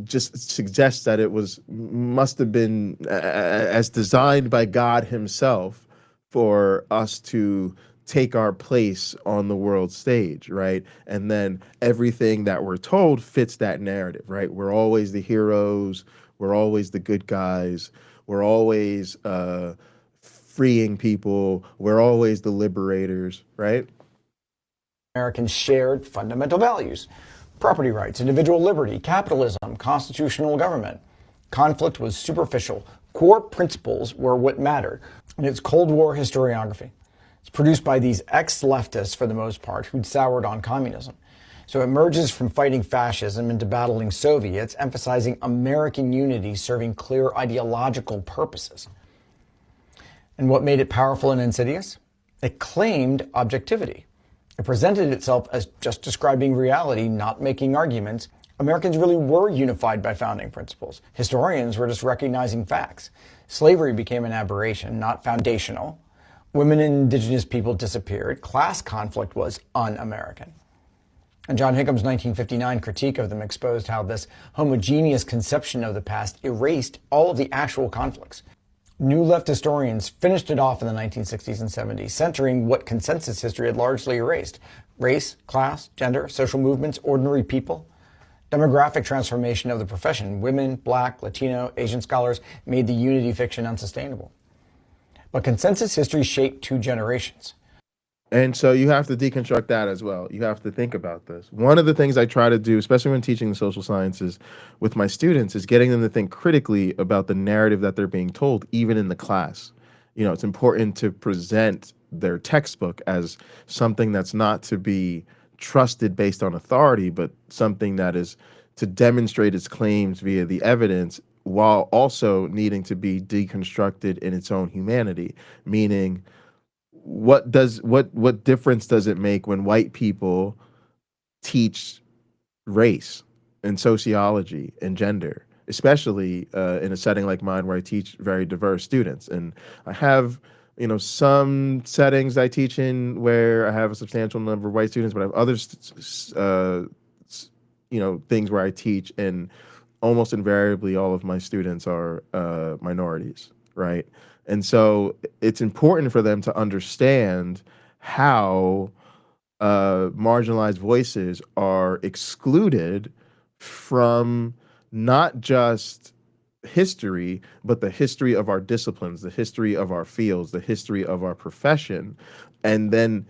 just suggests that it must have been as designed by God himself for us to take our place on the world stage, right? And then everything that we're told fits that narrative, right? We're always the heroes, we're always the good guys, we're always freeing people, we're always the liberators, right? Americans shared fundamental values: property rights, individual liberty, capitalism, constitutional government. Conflict was superficial. Core principles were what mattered. And it's Cold War historiography. It's produced by these ex-leftists, for the most part, who'd soured on communism. So it emerges from fighting fascism into battling Soviets, emphasizing American unity, serving clear ideological purposes. And what made it powerful and insidious? It claimed objectivity. It presented itself as just describing reality, not making arguments. Americans really were unified by founding principles. Historians were just recognizing facts. Slavery became an aberration, not foundational. Women and indigenous people disappeared. Class conflict was un-American. And John Hickham's 1959 critique of them exposed how this homogeneous conception of the past erased all of the actual conflicts. New left historians finished it off in the 1960s and 70s, centering what consensus history had largely erased: race, class, gender, social movements, ordinary people. Demographic transformation of the profession, women, Black, Latino, Asian scholars, made the unity fiction unsustainable. But consensus history shaped two generations. And so you have to deconstruct that as well. You have to think about this. One of the things I try to do, especially when teaching the social sciences with my students, is getting them to think critically about the narrative that they're being told, even in the class. You know, it's important to present their textbook as something that's not to be trusted based on authority, but something that is to demonstrate its claims via the evidence, while also needing to be deconstructed in its own humanity. Meaning, what difference does it make when white people teach race and sociology and gender, especially in a setting like mine where I teach very diverse students? And I have, some settings I teach in where I have a substantial number of white students, but I have other, things where I teach, and almost invariably all of my students are minorities, right? And so it's important for them to understand how marginalized voices are excluded from not just history, but the history of our disciplines, the history of our fields, the history of our profession. And then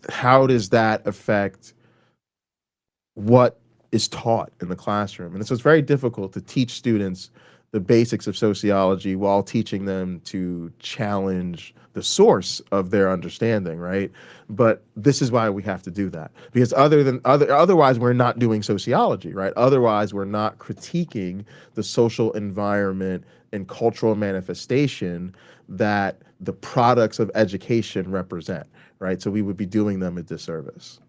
how does that affect what is taught in the classroom? And so it's very difficult to teach students the basics of sociology while teaching them to challenge the source of their understanding, right? But this is why we have to do that, because otherwise we're not doing sociology, right? Otherwise we're not critiquing the social environment and cultural manifestation that the products of education represent, right? So we would be doing them a disservice.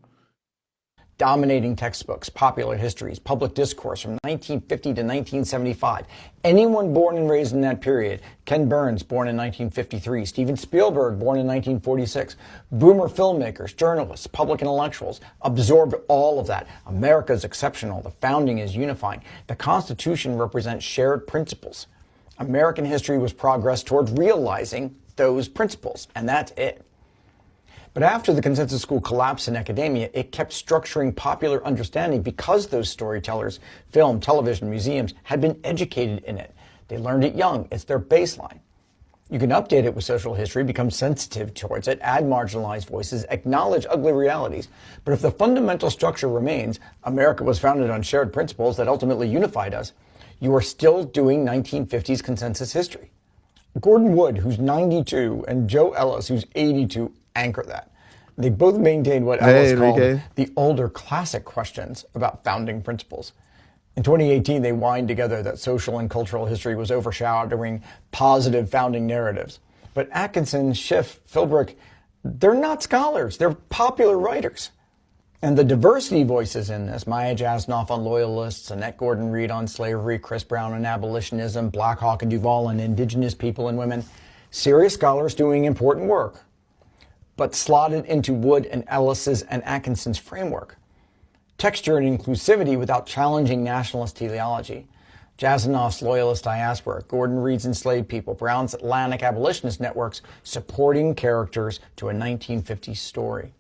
Dominating textbooks, popular histories, public discourse from 1950 to 1975. Anyone born and raised in that period, Ken Burns, born in 1953, Steven Spielberg, born in 1946, boomer filmmakers, journalists, public intellectuals, absorbed all of that. America is exceptional. The founding is unifying. The Constitution represents shared principles. American history was progress toward realizing those principles, and that's it. But after the consensus school collapsed in academia, it kept structuring popular understanding because those storytellers, film, television, museums, had been educated in it. They learned it young. It's their baseline. You can update it with social history, become sensitive towards it, add marginalized voices, acknowledge ugly realities. But if the fundamental structure remains, America was founded on shared principles that ultimately unified us, you are still doing 1950s consensus history. Gordon Wood, who's 92, and Joe Ellis, who's 82, anchor that. They both maintained what Ellis called the older classic questions about founding principles. In 2018, they whined together that social and cultural history was overshadowing positive founding narratives. But Atkinson, Schiff, Philbrick, they're not scholars. They're popular writers. And the diversity voices in this, Maya Jasnoff on loyalists, Annette Gordon Reed on slavery, Chris Brown on abolitionism, Black Hawk and Duvall on indigenous people and women, serious scholars doing important work, but slotted into Wood and Ellis's and Atkinson's framework. Texture and inclusivity without challenging nationalist teleology. Jasanoff's loyalist diaspora, Gordon Reed's enslaved people, Brown's Atlantic abolitionist networks supporting characters to a 1950s story.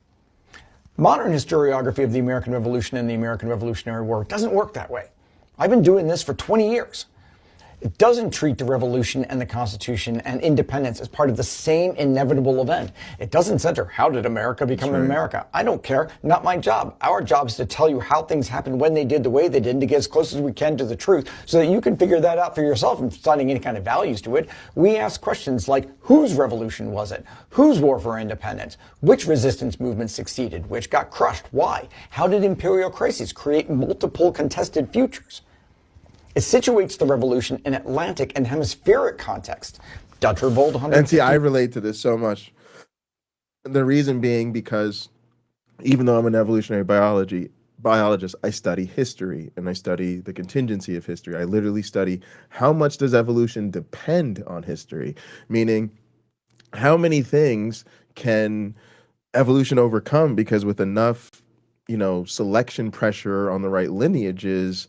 Modern historiography of the American Revolution and the American Revolutionary War doesn't work that way. I've been doing this for 20 years. It doesn't treat the revolution and the Constitution and independence as part of the same inevitable event. It doesn't center, how did America become America? I don't care, not my job. Our job is to tell you how things happened, when they did, the way they did, and to get as close as we can to the truth so that you can figure that out for yourself and assigning any kind of values to it. We ask questions like, whose revolution was it? Whose war for independence? Which resistance movement succeeded? Which got crushed? Why? How did imperial crises create multiple contested futures? It situates the revolution in Atlantic and hemispheric context. Dutch Revolt 150. And see, I relate to this so much. The reason being because even though I'm an evolutionary biologist, I study history and I study the contingency of history. I literally study how much does evolution depend on history, meaning how many things can evolution overcome, because with enough, selection pressure on the right lineages,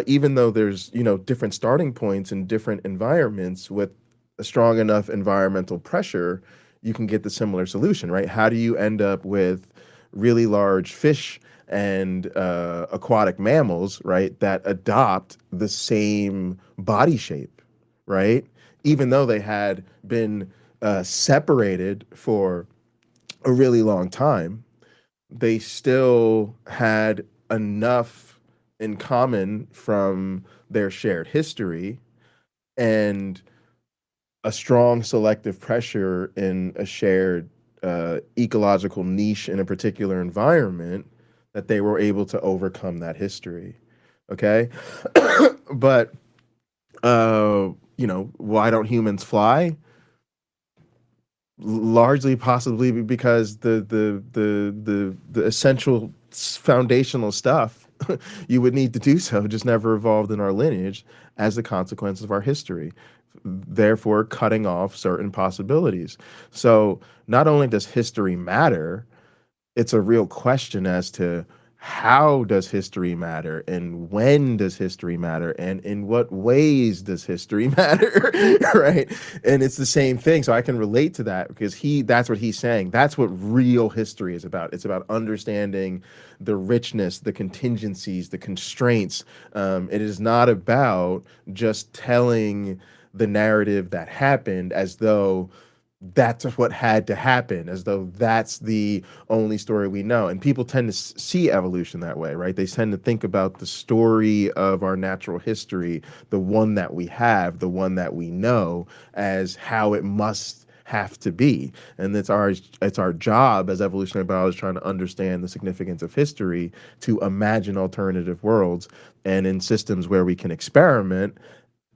even though there's, different starting points in different environments, with a strong enough environmental pressure, you can get the similar solution, right? How do you end up with really large fish and aquatic mammals, right, that adopt the same body shape, right? Even though they had been separated for a really long time, they still had enough in common from their shared history and a strong selective pressure in a shared ecological niche in a particular environment that they were able to overcome that history. Okay? But, why don't humans fly? largely possibly because the essential foundational stuff you would need to do so just never evolved in our lineage as a consequence of our history, therefore cutting off certain possibilities. So not only does history matter, it's a real question as to how does history matter, and when does history matter, and in what ways does history matter, right? And it's the same thing. So I can relate to that because that's what he's saying. That's what real history is about. It's about understanding the richness, the contingencies, the constraints. It is not about just telling the narrative that happened as though that's what had to happen, as though that's the only story we know. And people tend to see evolution that way, right? They tend to think about the story of our natural history, the one that we have, the one that we know, as how it must have to be. And it's our job as evolutionary biologists trying to understand the significance of history to imagine alternative worlds, and in systems where we can experiment,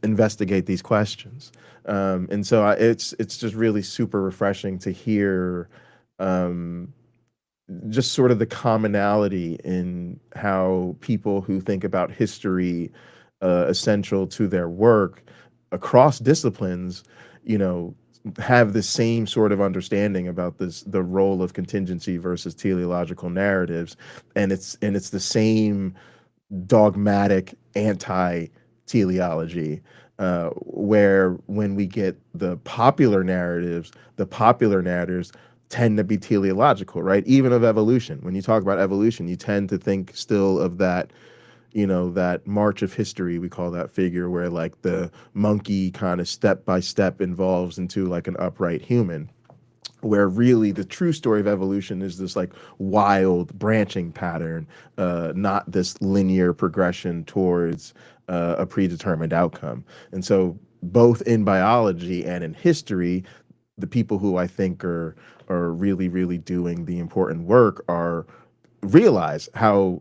investigate these questions. And so it's just really super refreshing to hear just sort of the commonality in how people who think about history essential to their work across disciplines, have the same sort of understanding about the role of contingency versus teleological narratives, and it's the same dogmatic anti-teleology, where when we get the popular narratives tend to be teleological, right? Even of evolution. When you talk about evolution, you tend to think still of that, that march of history, we call that figure, where like the monkey kind of step by step evolves into like an upright human, where really the true story of evolution is this like wild branching pattern, not this linear progression towards a predetermined outcome. And so both in biology and in history, the people who I think are really, really doing the important work realize how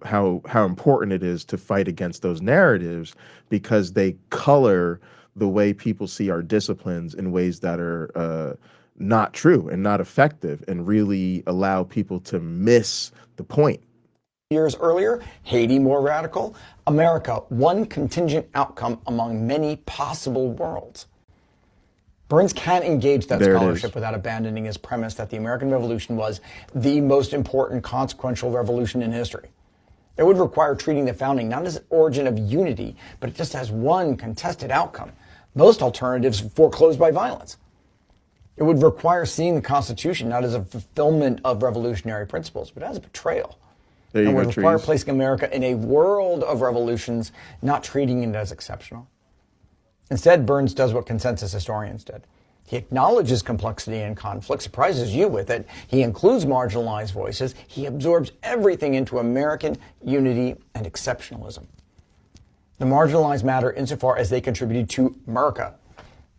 important it is to fight against those narratives, because they color the way people see our disciplines in ways that are not true and not effective, and really allow people to miss the point. Years earlier, Haiti more radical, America one contingent outcome among many possible worlds. Burns can't engage that scholarship without abandoning his premise that the American Revolution was the most important consequential revolution in history. It would require treating the founding not as an origin of unity, but just as one contested outcome, most alternatives foreclosed by violence. It would require seeing the Constitution not as a fulfillment of revolutionary principles, but as a betrayal. And would require placing America in a world of revolutions, not treating it as exceptional. Instead, Burns does what consensus historians did. He acknowledges complexity and conflict, surprises you with it. He includes marginalized voices. He absorbs everything into American unity and exceptionalism. The marginalized matter insofar as they contributed to America,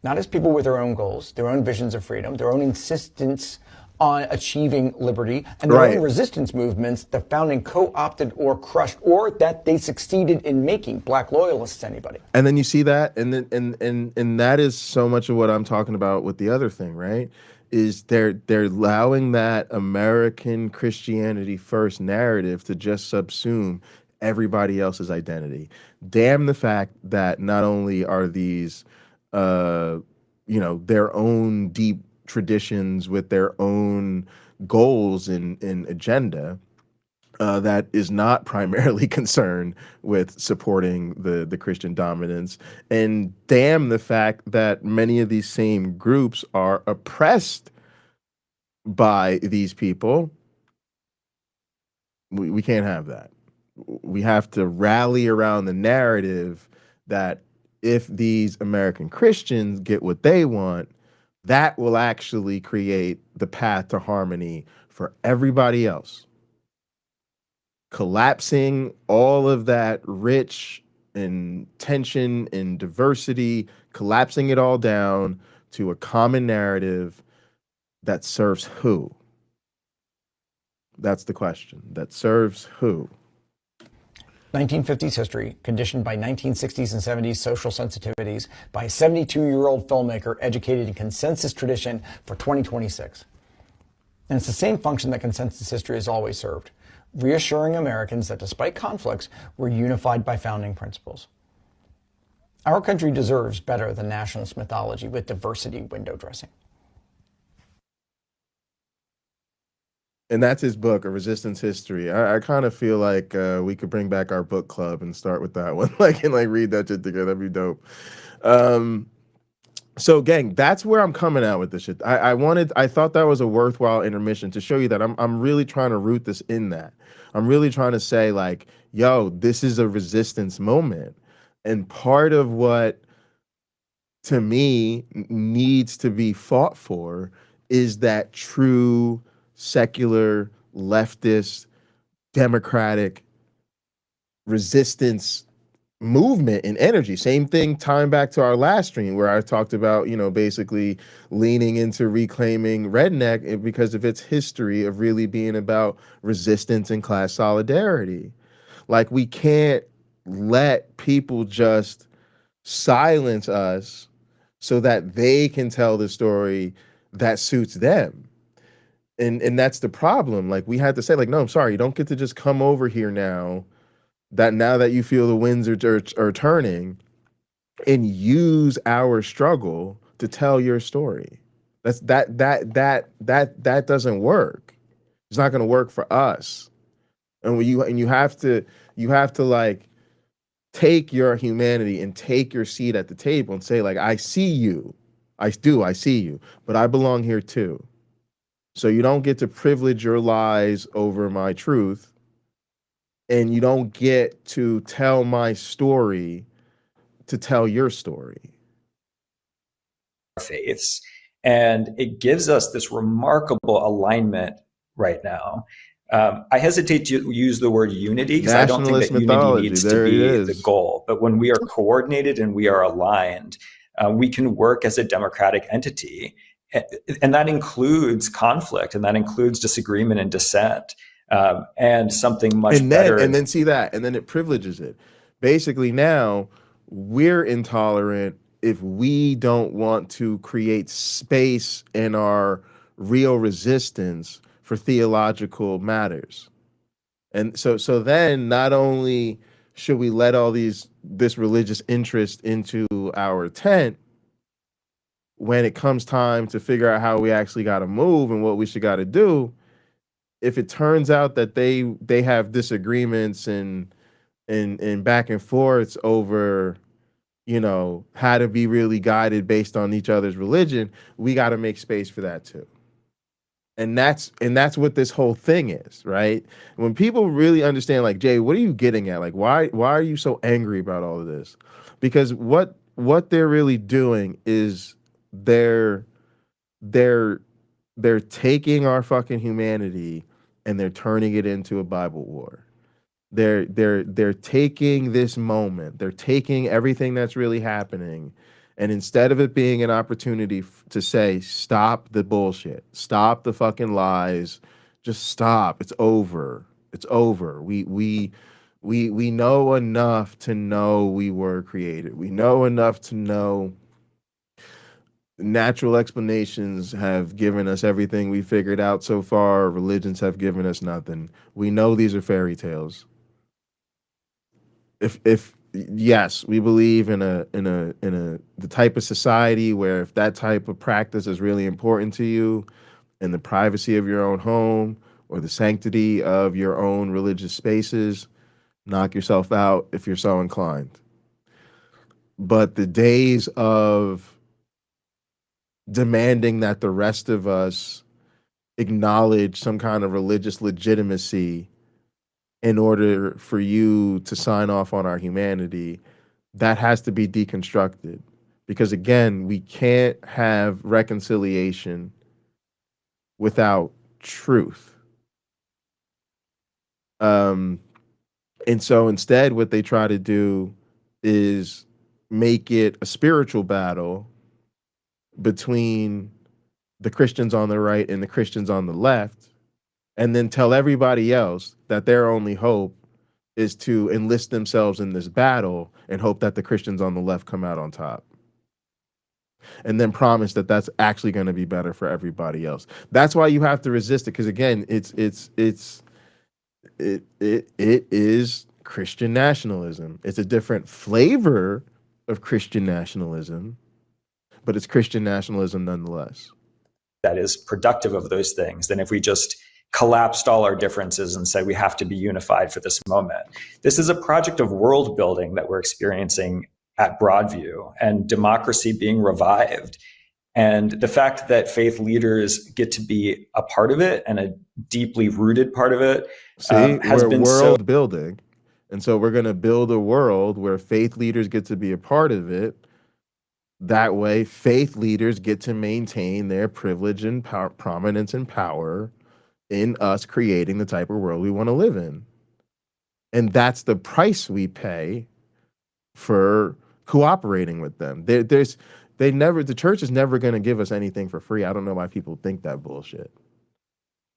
not as people with their own goals, their own visions of freedom, their own insistence on achieving liberty, and their own resistance movements the founding co-opted or crushed, or that they succeeded in making Black loyalists anybody. And then you see that, and that is so much of what I'm talking about with the other thing, right? Is they're allowing that American Christianity first narrative to just subsume everybody else's identity. Damn the fact that not only are these, their own deep traditions with their own goals and agenda, that is not primarily concerned with supporting the Christian dominance. And damn the fact that many of these same groups are oppressed by these people. We can't have that. We have to rally around the narrative that if these American Christians get what they want, that will actually create the path to harmony for everybody else. Collapsing all of that rich and tension and diversity, collapsing it all down to a common narrative that serves who? That's the question. That serves who? 1950s history conditioned by 1960s and 70s social sensitivities by a 72-year-old filmmaker educated in consensus tradition for 2026. And it's the same function that consensus history has always served, reassuring Americans that despite conflicts, we're unified by founding principles. Our country deserves better than nationalist mythology with diversity window dressing. And that's his book, A Resistance History. I kind of feel like we could bring back our book club and start with that one, and read that shit together. That'd be dope. So, gang, that's where I'm coming out with this shit. I thought that was a worthwhile intermission to show you that I'm really trying to root this in that. I'm really trying to say, like, yo, this is a resistance moment, and part of what, to me, needs to be fought for is that true secular, leftist, democratic resistance movement and energy. Same thing tying back to our last stream where I talked about, basically leaning into reclaiming redneck because of its history of really being about resistance and class solidarity. Like, we can't let people just silence us so that they can tell the story that suits them. And that's the problem. Like, we had to say, like, no, I'm sorry, you don't get to just come over here now that you feel the winds are turning and use our struggle to tell your story. That doesn't work. It's not going to work for us. And you have to like take your humanity and take your seat at the table and say, like, I see you. I see you, but I belong here too. So you don't get to privilege your lies over my truth, and you don't get to tell my story to tell your story. Faiths, and it gives us this remarkable alignment right now. I hesitate to use the word unity because I don't think that unity needs to be the goal. But when we are coordinated and we are aligned, we can work as a democratic entity. And that includes conflict, and that includes disagreement and dissent, and something much better. And then see that, and then it privileges it. Basically, now we're intolerant if we don't want to create space in our real resistance for theological matters. And so then not only should we let all this religious interest into our tent, when it comes time to figure out how we actually got to move and what we should got to do, if it turns out that they have disagreements and back and forths over, how to be really guided based on each other's religion, we got to make space for that too. And that's what this whole thing is, right? When people really understand, like, Jay, what are you getting at? Like, why are you so angry about all of this? Because what they're really doing is they're taking our fucking humanity and they're turning it into a Bible war. They're taking this moment, they're taking everything that's really happening, and instead of it being an opportunity to say, stop the bullshit, stop the fucking lies, just stop, it's over. We know enough to know we were created. We know enough to know natural explanations have given us everything we figured out so far. Religions have given us nothing. We know these are fairy tales. If yes, we believe in the type of society where if that type of practice is really important to you, in the privacy of your own home or the sanctity of your own religious spaces, knock yourself out if you're so inclined. But the days of demanding that the rest of us acknowledge some kind of religious legitimacy in order for you to sign off on our humanity, that has to be deconstructed. Because again, we can't have reconciliation without truth. And so instead, what they try to do is make it a spiritual battle between the Christians on the right and the Christians on the left, and then tell everybody else that their only hope is to enlist themselves in this battle and hope that the Christians on the left come out on top. And then promise that that's actually going to be better for everybody else. That's why you have to resist it, because again, it is Christian nationalism. It's a different flavor of Christian nationalism, but it's Christian nationalism nonetheless. That is productive of those things than if we just collapsed all our differences and said we have to be unified for this moment. This is a project of world building that we're experiencing at Broadview, and democracy being revived. And the fact that faith leaders get to be a part of it, and a deeply rooted part of it, has been world building. And so we're going to build a world where faith leaders get to be a part of it. That way, faith leaders get to maintain their privilege and power, prominence and power in us creating the type of world we want to live in. And that's the price we pay for cooperating with them. The church is never going to give us anything for free. I don't know why people think that bullshit.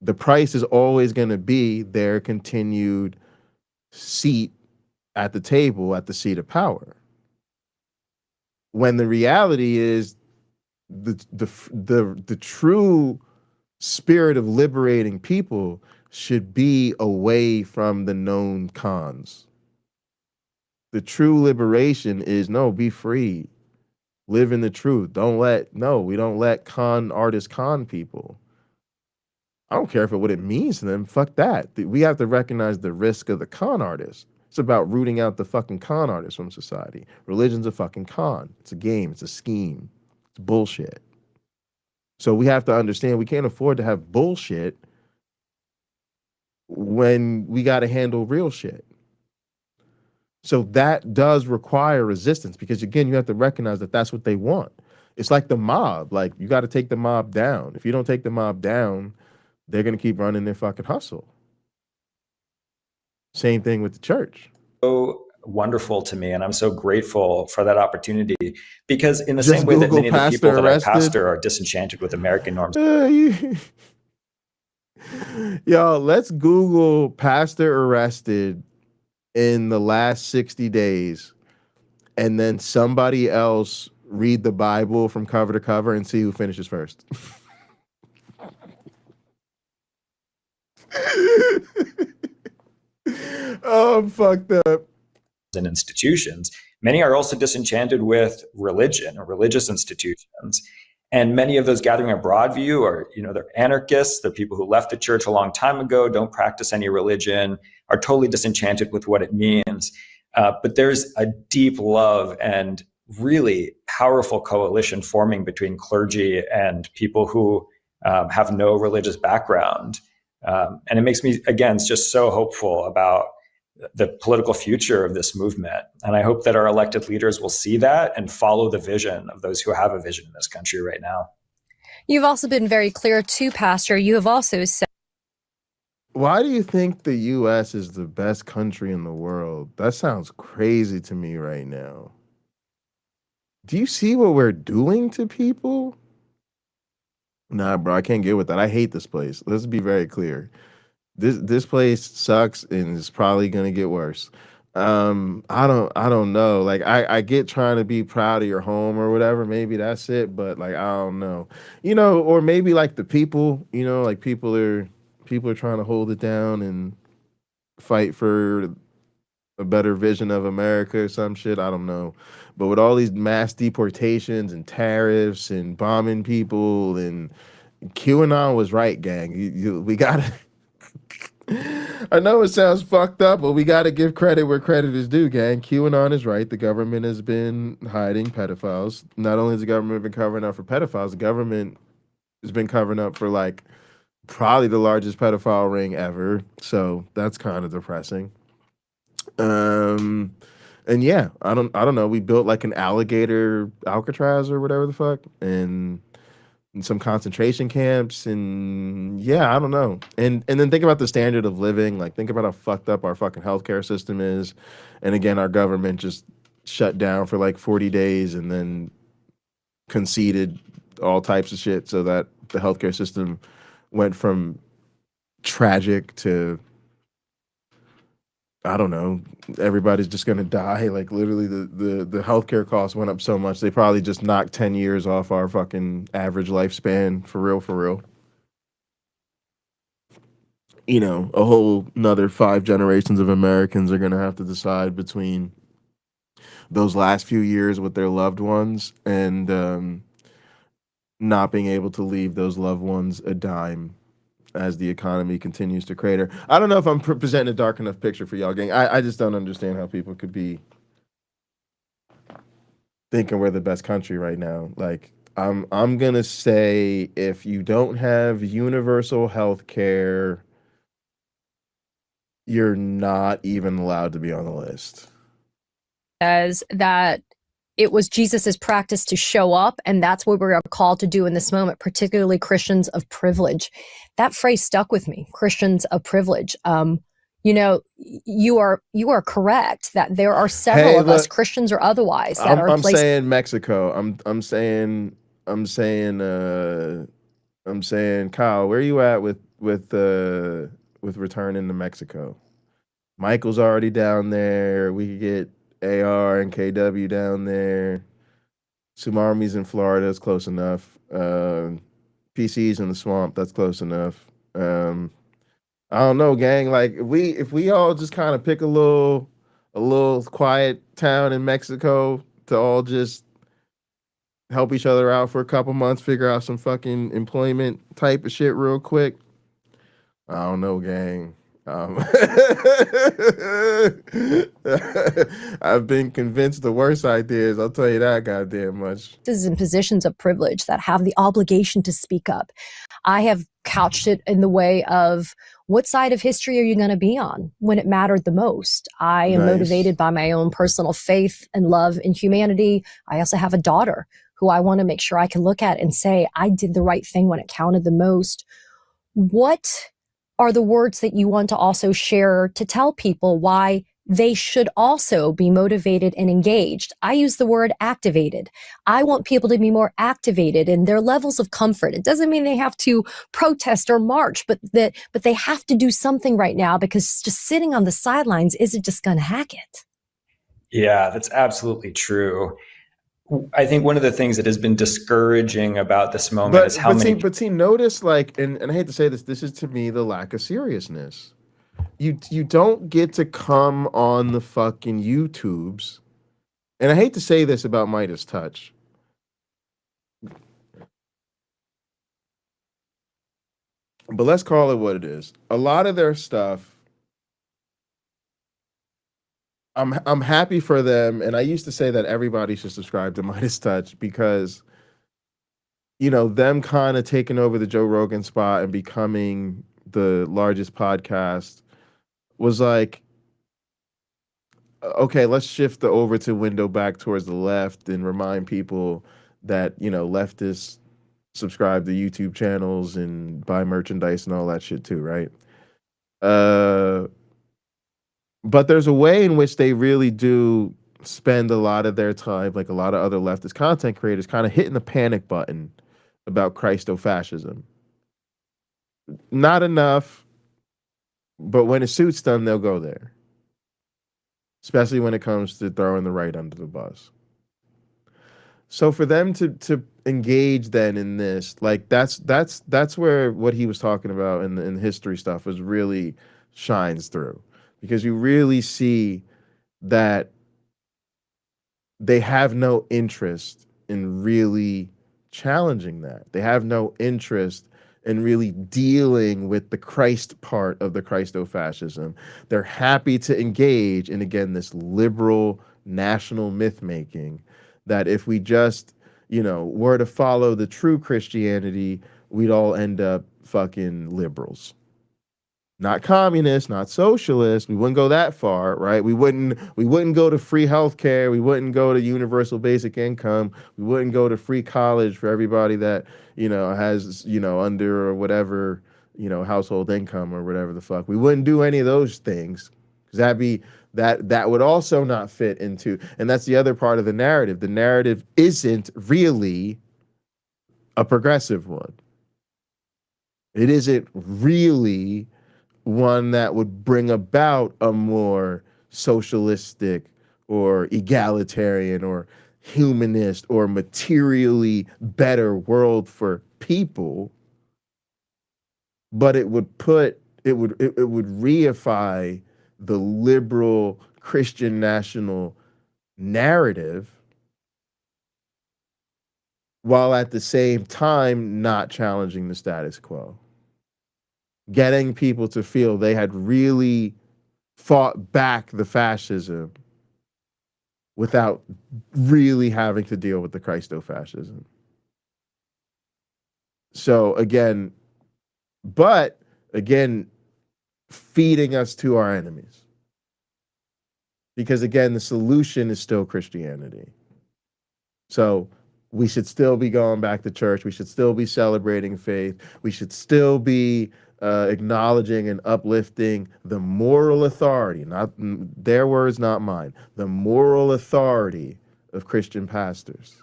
The price is always going to be their continued seat at the table, at the seat of power. When the reality is the true spirit of liberating people should be away from the known cons. The true liberation is, no, be free. Live in the truth. We don't let con artists con people. I don't care what it means to them. Fuck that. We have to recognize the risk of the con artist. It's about rooting out the fucking con artists from society. Religion's a fucking con. It's a game. It's a scheme. It's bullshit. So we have to understand we can't afford to have bullshit when we got to handle real shit. So that does require resistance, because again, you have to recognize that that's what they want. It's like the mob. Like, you got to take the mob down. If you don't take the mob down, they're going to keep running their fucking hustle. Same thing with the church. So wonderful to me, and I'm so grateful for that opportunity, because in the same way that many of the people that I pastor are disenchanted with American norms. Y'all, let's Google pastor arrested in the last 60 days, and then somebody else read the Bible from cover to cover and see who finishes first. Oh, I'm fucked up. And institutions. Many are also disenchanted with religion or religious institutions. And many of those gathering at Broadview are, they're anarchists. They're people who left the church a long time ago, don't practice any religion, are totally disenchanted with what it means. But there's a deep love and really powerful coalition forming between clergy and people who have no religious background. And it makes me, again, just so hopeful about the political future of this movement. And I hope that our elected leaders will see that and follow the vision of those who have a vision in this country right now. You've also been very clear too, Pastor. You have also said, why do you think the U.S. is the best country in the world? That sounds crazy to me right now. Do you see what we're doing to people? Nah, bro, I can't get with that. I hate this place. Let's be very clear. This place sucks and it's probably gonna get worse. I don't know. Like, I get trying to be proud of your home or whatever. Maybe that's it, but like, I don't know. Or maybe like the people, like people are trying to hold it down and fight for a better vision of America or some shit. I don't know. But with all these mass deportations and tariffs and bombing people, and QAnon was right, gang. We gotta. I know it sounds fucked up, but we gotta give credit where credit is due, gang. QAnon is right. The government has been hiding pedophiles. Not only has the government been covering up for pedophiles, the government has been covering up for like probably the largest pedophile ring ever. So that's kind of depressing. And yeah, I don't know. We built like an alligator Alcatraz or whatever the fuck, and some concentration camps, and yeah, I don't know. And then think about the standard of living. Like, think about how fucked up our fucking healthcare system is. And again, our government just shut down for like 40 days and then conceded all types of shit so that the healthcare system went from tragic to I don't know, everybody's just gonna die. Like literally the healthcare costs went up so much they probably just knocked 10 years off our fucking average lifespan, for real, for real. You know, a whole another 5 generations of Americans are gonna have to decide between those last few years with their loved ones and not being able to leave those loved ones a dime as the economy continues to crater. I don't know if I'm presenting a dark enough picture for y'all, gang. I just don't understand how people could be thinking we're the best country right now. Like, I'm gonna say if you don't have universal health care, you're not even allowed to be on the list. As that it was Jesus's practice to show up, and that's what we're called to do in this moment, particularly Christians of privilege. That phrase stuck with me, Christians of privilege. You know, you are correct that there are several of us, Christians or otherwise, that are I'm placed. saying Mexico. I'm saying Kyle, where you at with returning to Mexico? Michael's already down there. We could get AR and KW down there. Sumarmi's in Florida. That's close enough. PC's in the swamp. That's close enough. I don't know, gang. Like if we all just kind of pick a little quiet town in Mexico to all just help each other out for a couple months, figure out some fucking employment type of shit real quick. I don't know, gang. I've been convinced the worst ideas. I'll tell you that goddamn much. In positions of privilege that have the obligation to speak up. I have couched it in the way of what side of history are you going to be on when it mattered the most? I am motivated by my own personal faith and love in humanity. I also have a daughter who I want to make sure I can look at and say, I did the right thing when it counted the most. What are the words that you want to also share to tell people why they should also be motivated and engaged? I use the word activated. I want people to be more activated in their levels of comfort. It doesn't mean they have to protest or march, but they have to do something right now, because just sitting on the sidelines isn't just going to hack it. Yeah, that's absolutely true. I think one of the things that has been discouraging about this moment is how many. But notice, like, and I hate to say this is to me the lack of seriousness. You don't get to come on the fucking YouTubes, and I hate to say this about Midas Touch. But let's call it what it is. A lot of their stuff, I'm happy for them, and I used to say that everybody should subscribe to Midas Touch because, you know, them kind of taking over the Joe Rogan spot and becoming the largest podcast was like, okay, let's shift the over to window back towards the left and remind people that, you know, leftists subscribe to YouTube channels and buy merchandise and all that shit too, right? But there's a way in which they really do spend a lot of their time, like a lot of other leftist content creators, kind of hitting the panic button about Christofascism. Not enough, but when it suits them, they'll go there. Especially when it comes to throwing the right under the bus. So for them to engage then in this, like that's where what he was talking about in the history stuff is really shines through. Because you really see that they have no interest in really challenging that. They have no interest in really dealing with the Christ part of the Christofascism. They're happy to engage in, again, this liberal national myth making that if we just, you know, were to follow the true Christianity, we'd all end up fucking liberals. Not communist, not socialist. We wouldn't go that far, right? We wouldn't go to free healthcare. We wouldn't go to universal basic income. We wouldn't go to free college for everybody that, you know, has, you know, under or whatever, you know, household income or whatever the fuck. We wouldn't do any of those things because that would also not fit into, and that's the other part of the narrative. The narrative isn't really a progressive one. It isn't really one that would bring about a more socialistic or egalitarian or humanist or materially better world for people, but it would reify the liberal Christian national narrative while at the same time not challenging the status quo. Getting people to feel they had really fought back the fascism without really having to deal with the Christo-fascism. So again, feeding us to our enemies. Because again, the solution is still Christianity. So we should still be going back to church. We should still be celebrating faith. We should still be acknowledging and uplifting the moral authority, not their words, not mine, the moral authority of Christian pastors.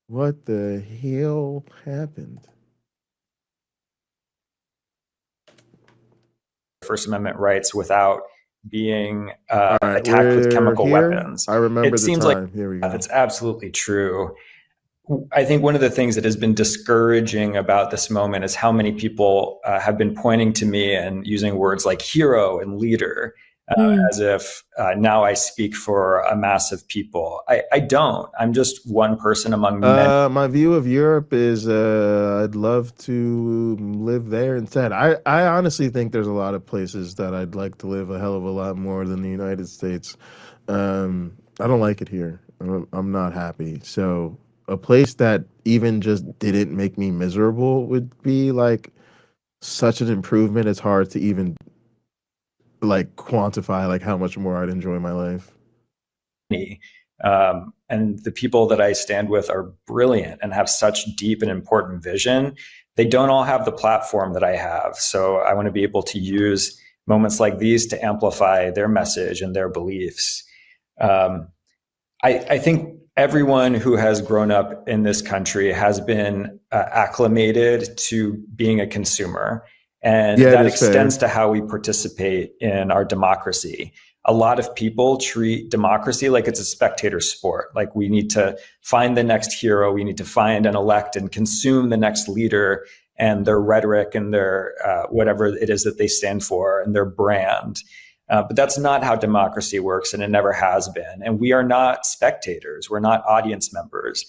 What the hell happened? First Amendment rights without being attacked with chemical weapons. I remember it the seems time. Like here we go. That's absolutely true. I think one of the things that has been discouraging about this moment is how many people have been pointing to me and using words like hero and leader as if now I speak for a mass of people. I don't. I'm just one person among many. My view of Europe is I'd love to live there instead. I honestly think there's a lot of places that I'd like to live a hell of a lot more than the United States. I don't like it here. I'm not happy. So a place that even just didn't make me miserable would be like such an improvement. It's hard to even like quantify like how much more I'd enjoy my life. And the people that I stand with are brilliant and have such deep and important vision. They don't all have the platform that I have. So I want to be able to use moments like these to amplify their message and their beliefs. I think everyone who has grown up in this country has been acclimated to being a consumer. And that extends to how we participate in our democracy. A lot of people treat democracy like it's a spectator sport. Like we need to find the next hero, we need to find and elect and consume the next leader and their rhetoric and their whatever it is that they stand for and their brand. But that's not how democracy works, and it never has been. And we are not spectators. We're not audience members.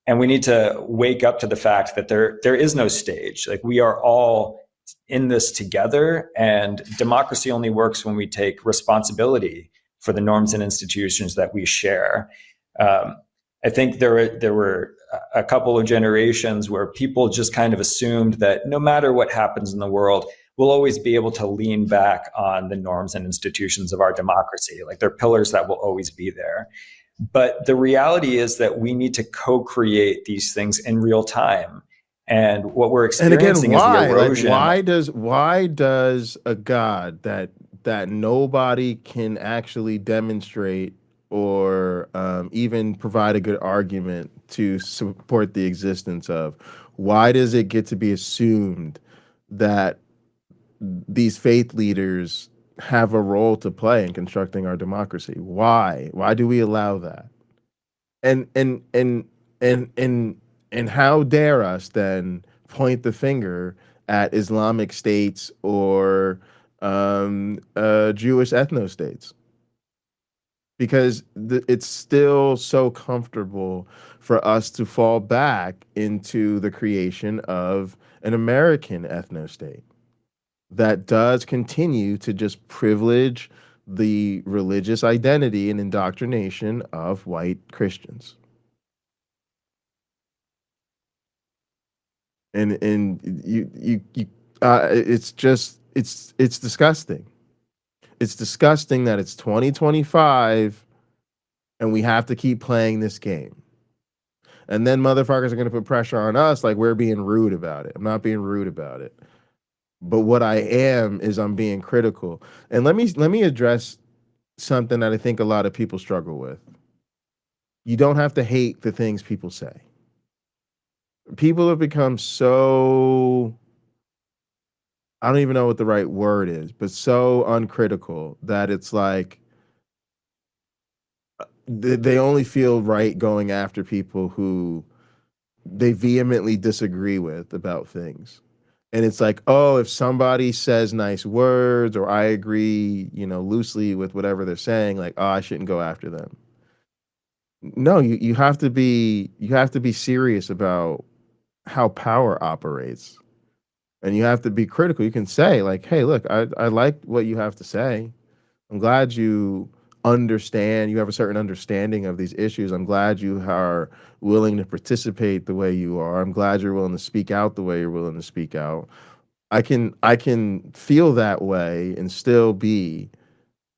And we need to wake up to the fact that there is no stage. Like we are all in this together, and democracy only works when we take responsibility for the norms and institutions that we share. I think there were a couple of generations where people just kind of assumed that no matter what happens in the world, we'll always be able to lean back on the norms and institutions of our democracy. Like they're pillars that will always be there. But the reality is that we need to co-create these things in real time. And what we're experiencing is the erosion. Like, why does a God that nobody can actually demonstrate or even provide a good argument to support the existence of, why does it get to be assumed that these faith leaders have a role to play in constructing our democracy? Why do we allow that? And how dare us then point the finger at Islamic states or Jewish ethno-states? Because it's still so comfortable for us to fall back into the creation of an American ethno-state that does continue to just privilege the religious identity and indoctrination of white Christians. And it's disgusting. It's disgusting that it's 2025 and we have to keep playing this game. And then motherfuckers are going to put pressure on us like we're being rude about it. I'm not being rude about it. But what I am is I'm being critical. And let me address something that I think a lot of people struggle with. You don't have to hate the things people say. people have become so, I don't even know what the right word is, but so uncritical that it's like they only feel right going after people who they vehemently disagree with about things. And it's like, oh, if somebody says nice words or I agree, loosely with whatever they're saying, like, oh, I shouldn't go after them. No, you have to be serious about how power operates. And you have to be critical. You can say, like, hey, look, I like what you have to say. I'm glad you understand, you have a certain understanding of these issues. I'm glad you are willing to participate the way you are. I'm glad you're willing to speak out the way you're willing to speak out. I can feel that way and still be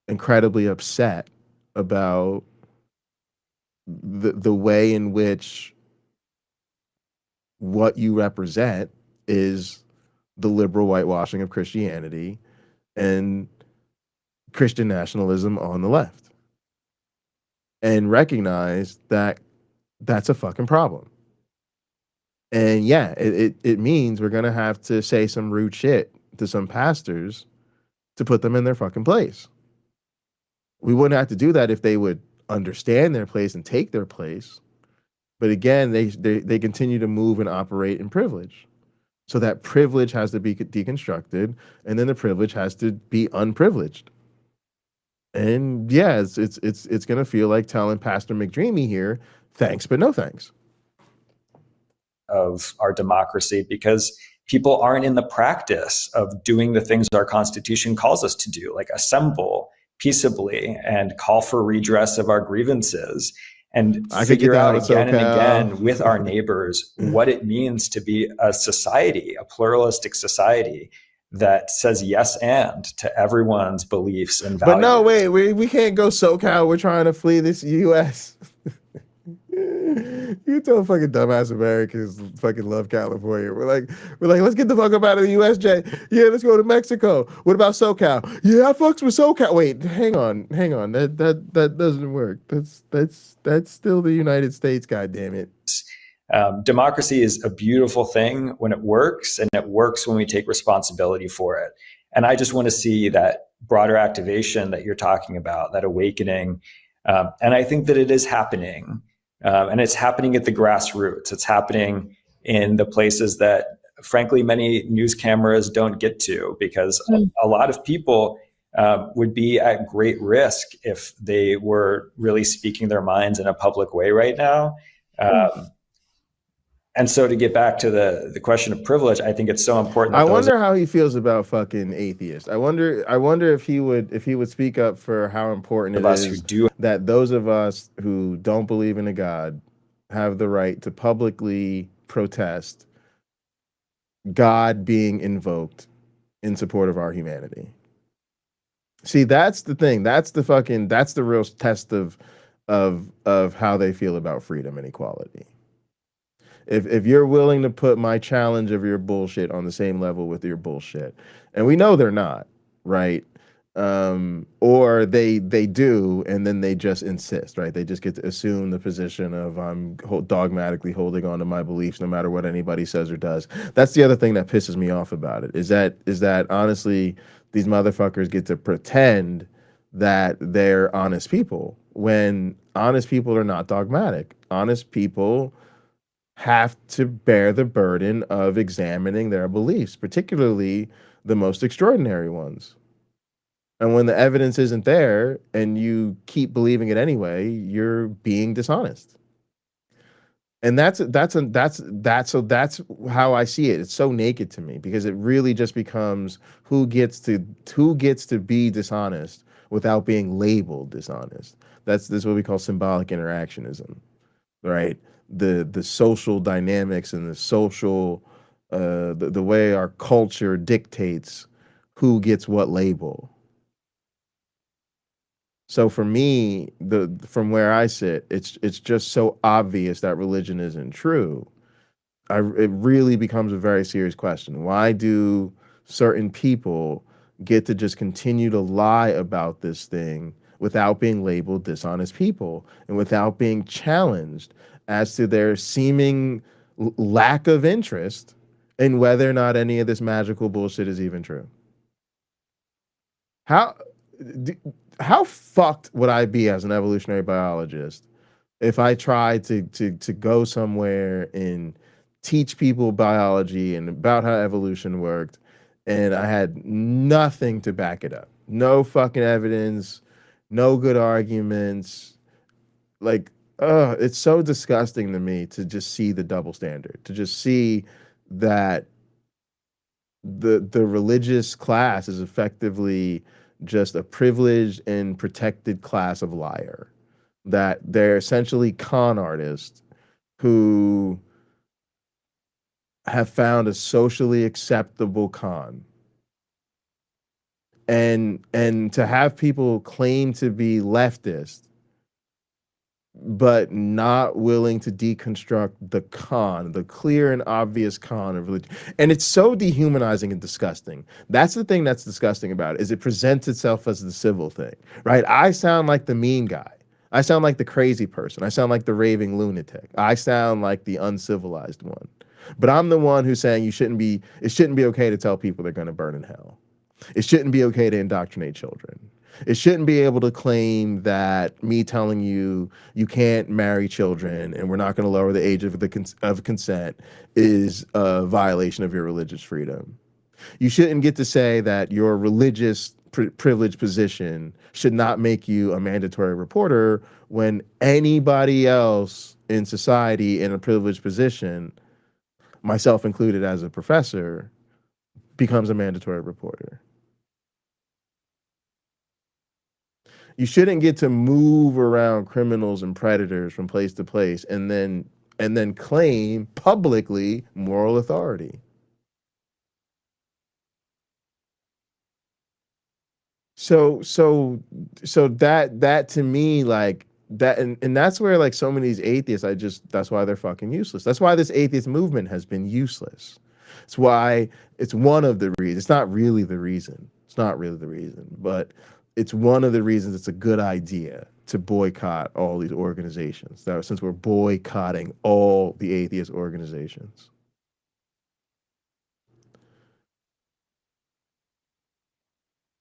incredibly upset about the way in which what you represent is the liberal whitewashing of Christianity and Christian nationalism on the left, and recognize that that's a fucking problem. And yeah, it means we're gonna have to say some rude shit to some pastors to put them in their fucking place. We wouldn't have to do that if they would understand their place and take their place. But again, they continue to move and operate in privilege. So that privilege has to be deconstructed, and then the privilege has to be unprivileged. And yeah, it's gonna feel like telling Pastor McDreamy here, thanks, but no thanks. Of our democracy, because people aren't in the practice of doing the things our Constitution calls us to do, like assemble peaceably and call for redress of our grievances and figure out again and again with our neighbors what it means to be a society, a pluralistic society that says yes and to everyone's beliefs and values. But no, wait, we can't go SoCal. We're trying to flee this U.S. You tell fucking dumbass Americans fucking love California. We're like, let's get the fuck up out of the U.S., Jay. Yeah, let's go to Mexico. What about SoCal? Yeah, I fucks with SoCal. Wait, hang on. That doesn't work. That's still the United States. God damn it. Democracy is a beautiful thing when it works, and it works when we take responsibility for it. And I just want to see that broader activation that you're talking about, that awakening. And I think that it is happening. And it's happening at the grassroots. It's happening in the places that, frankly, many news cameras don't get to, because a lot of people would be at great risk if they were really speaking their minds in a public way right now. And so to get back to the question of privilege, I think it's so important. I wonder how he feels about fucking atheists. I wonder if he would speak up for how important it is that those of us who don't believe in a God have the right to publicly protest God being invoked in support of our humanity. See, that's the thing. That's the real test of how they feel about freedom and equality. If you're willing to put my challenge of your bullshit on the same level with your bullshit, and we know they're not, right? Or they do, and then they just insist, right? They just get to assume the position of I'm dogmatically holding on to my beliefs no matter what anybody says or does. That's the other thing that pisses me off about it, is that honestly, these motherfuckers get to pretend that they're honest people when honest people are not dogmatic. Honest people have to bear the burden of examining their beliefs, particularly the most extraordinary ones. And when the evidence isn't there and you keep believing it anyway, you're being dishonest. And that's how I see it. It's so naked to me, because it really just becomes who gets to be dishonest without being labeled dishonest. This is what we call symbolic interactionism, right? The social dynamics and the social the way our culture dictates who gets what label. So for me, from where I sit, it's just so obvious that religion isn't true. It really becomes a very serious question. Why do certain people get to just continue to lie about this thing without being labeled dishonest people and without being challenged as to their seeming lack of interest in whether or not any of this magical bullshit is even true. How fucked would I be as an evolutionary biologist if I tried to go somewhere and teach people biology and about how evolution worked, and I had nothing to back it up? No fucking evidence, no good arguments. Like, it's so disgusting to me to just see the double standard, to just see that the religious class is effectively just a privileged and protected class of liar, that they're essentially con artists who have found a socially acceptable con. And to have people claim to be leftist but not willing to deconstruct the con, the clear and obvious con of religion. And it's so dehumanizing and disgusting. That's the thing that's disgusting about it, is it presents itself as the civil thing, right? I sound like the mean guy. I sound like the crazy person. I sound like the raving lunatic. I sound like the uncivilized one. But I'm the one who's saying it shouldn't be okay to tell people they're going to burn in hell. It shouldn't be okay to indoctrinate children. It shouldn't be able to claim that me telling you you can't marry children and we're not going to lower the age of consent is a violation of your religious freedom. You shouldn't get to say that your religious privileged position should not make you a mandatory reporter when anybody else in society in a privileged position, myself included as a professor, becomes a mandatory reporter. You shouldn't get to move around criminals and predators from place to place and then claim publicly moral authority. So that to me, like that, and that's where, like, so many of these atheists, that's why they're fucking useless. That's why this atheist movement has been useless. It's why it's one of the reasons. It's not really the reason. It's not really the reason, but it's one of the reasons it's a good idea to boycott all these organizations. Now, since we're boycotting all the atheist organizations.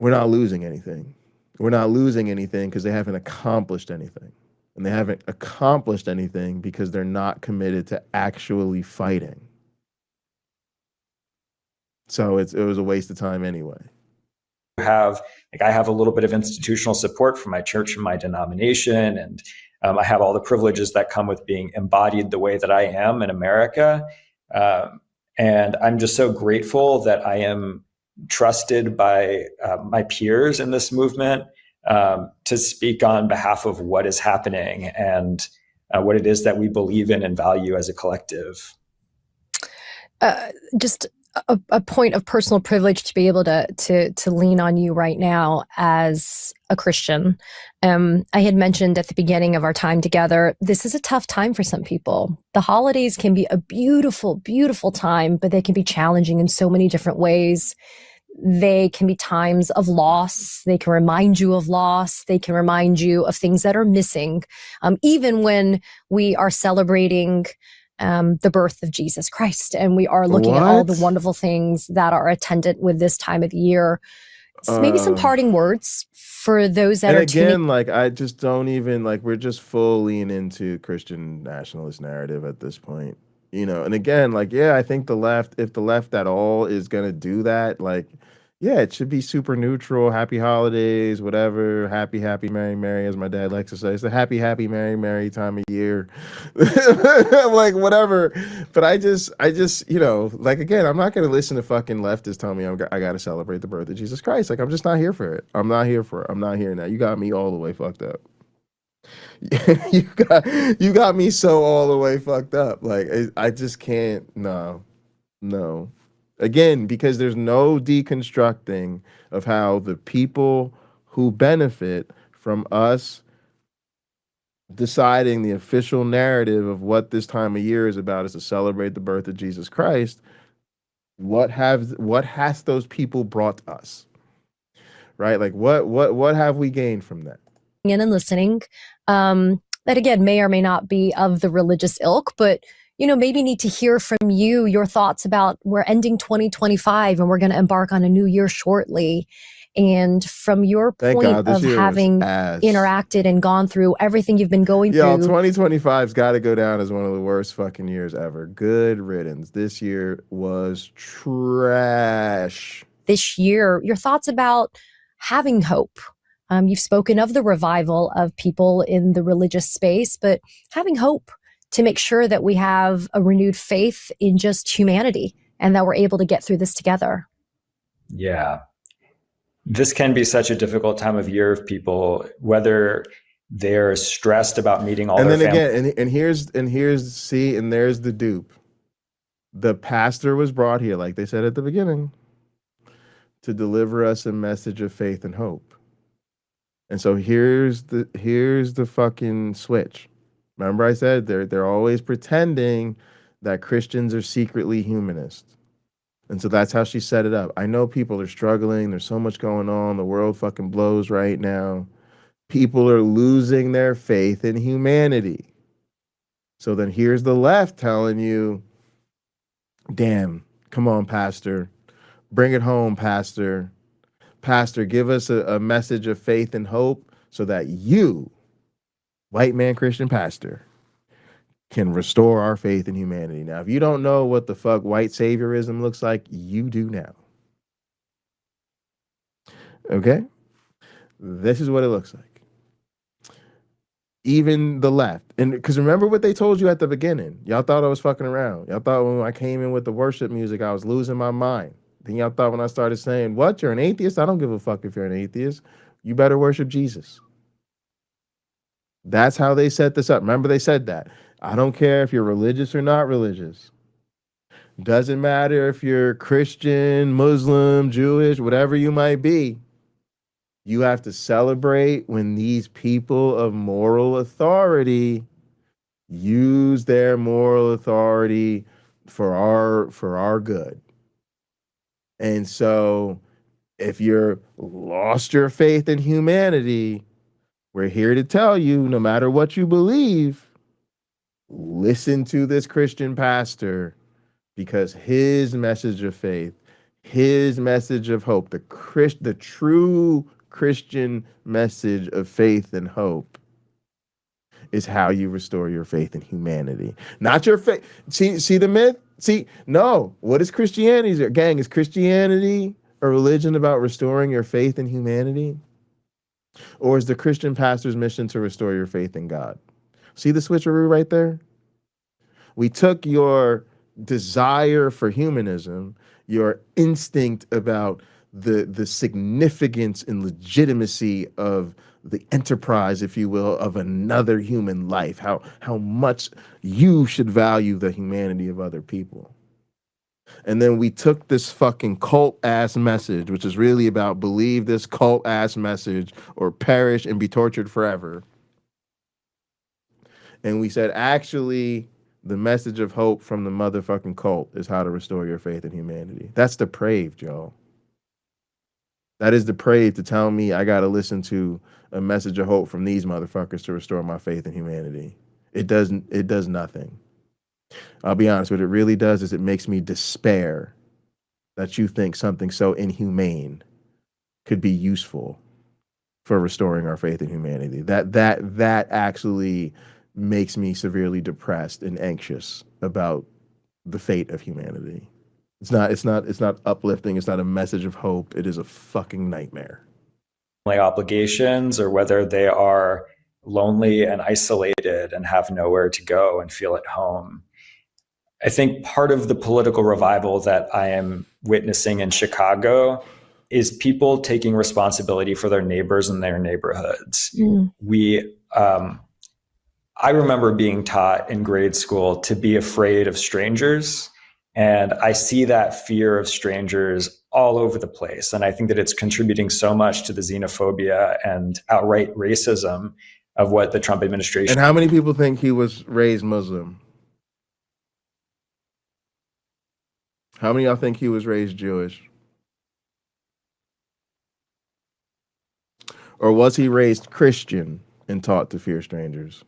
We're not losing anything. We're not losing anything because they haven't accomplished anything. And they haven't accomplished anything because they're not committed to actually fighting. So it was a waste of time anyway. I have a little bit of institutional support from my church and my denomination, and I have all the privileges that come with being embodied the way that I am in America. And I'm just so grateful that I am trusted by my peers in this movement to speak on behalf of what is happening and what it is that we believe in and value as a collective. Just a point of personal privilege to be able to lean on you right now as a Christian. I had mentioned at the beginning of our time together, this is a tough time for some people. The holidays can be a beautiful, beautiful time, but they can be challenging in so many different ways. They can be times of loss. They can remind you of loss. They can remind you of things that are missing. Even when we are celebrating the birth of Jesus Christ, and we are looking at all the wonderful things that are attendant with this time of the year. So maybe some parting words for those that are again, like, I just don't even, like, we're just full lean into Christian nationalist narrative at this point, you know. And again, like, yeah, I think the left, if the left at all is gonna do that, like, yeah, it should be super neutral. Happy holidays, whatever. Happy, happy, merry, merry, as my dad likes to say. It's the happy, happy, merry, merry time of year. Like, whatever. But I just, you know, like, again, I'm not going to listen to fucking leftists tell me I got to celebrate the birth of Jesus Christ. Like, I'm just not here for it. I'm not here for it. I'm not here now. You got me all the way fucked up. you got me so all the way fucked up. Like, I just can't. No. Again, because there's no deconstructing of how the people who benefit from us deciding the official narrative of what this time of year is about is to celebrate the birth of Jesus Christ. What has those people brought us? Right? Like, what have we gained from that? And listening, that again may or may not be of the religious ilk, but maybe need to hear from you your thoughts about we're ending 2025 and we're going to embark on a new year shortly. And from your Thank point God this of year was having ass. interacted and gone through everything you've been going Yo, through, 2025's got to go down as one of the worst fucking years ever. Good riddance. This year was trash. this year, your thoughts about having hope. You've spoken of the revival of people in the religious space, but having hope to make sure that we have a renewed faith in just humanity and that we're able to get through this together. Yeah. This can be such a difficult time of year of people, whether they're stressed about meeting all And their then family. again, and here's and there's the dupe. The pastor was brought here, like they said at the beginning, to deliver us a message of faith and hope. And so here's the fucking switch. Remember I said they're always pretending that Christians are secretly humanist. And so that's how she set it up. I know people are struggling. There's so much going on. The world fucking blows right now. People are losing their faith in humanity. So then here's the left telling you, damn, come on, pastor. Bring it home, pastor. Pastor, give us a message of faith and hope so that you, white man Christian pastor, can restore our faith in humanity. Now, if you don't know what the fuck white saviorism looks like, you do now. Okay? This is what it looks like. Even the left. And because remember what they told you at the beginning. Y'all thought I was fucking around. Y'all thought when I came in with the worship music, I was losing my mind. Then y'all thought when I started saying, what, you're an atheist? I don't give a fuck if you're an atheist. You better worship Jesus. That's how they set this up. Remember they said that. I don't care if you're religious or not religious. Doesn't matter if you're Christian, Muslim, Jewish, whatever you might be. You have to celebrate when these people of moral authority use their moral authority for our good. And so if you're lost your faith in humanity, we're here to tell you, no matter what you believe, listen to this Christian pastor, because his message of faith, his message of hope, the true Christian message of faith and hope is how you restore your faith in humanity. Not your faith. See the myth? No. What is Christianity? Gang, is Christianity a religion about restoring your faith in humanity? Or is the Christian pastor's mission to restore your faith in God? See the switcheroo right there? We took your desire for humanism, your instinct about the significance and legitimacy of the enterprise, if you will, of another human life, how much you should value the humanity of other people. And then we took this fucking cult ass message, which is really about believe this cult ass message or perish and be tortured forever. And we said, actually, the message of hope from the motherfucking cult is how to restore your faith in humanity. That's depraved, y'all. That is depraved to tell me I got to listen to a message of hope from these motherfuckers to restore my faith in humanity. It does nothing. I'll be honest, what it really does is it makes me despair that you think something so inhumane could be useful for restoring our faith in humanity. That actually makes me severely depressed and anxious about the fate of humanity. It's not uplifting. It's not a message of hope. It is a fucking nightmare. Obligations, or whether they are lonely and isolated and have nowhere to go and feel at home. I think part of the political revival that I am witnessing in Chicago is people taking responsibility for their neighbors and their neighborhoods. I remember being taught in grade school to be afraid of strangers. And I see that fear of strangers all over the place. And I think that it's contributing so much to the xenophobia and outright racism of what the Trump administration. And how many people think he was raised Muslim? How many of y'all think he was raised Jewish? Or was he raised Christian and taught to fear strangers?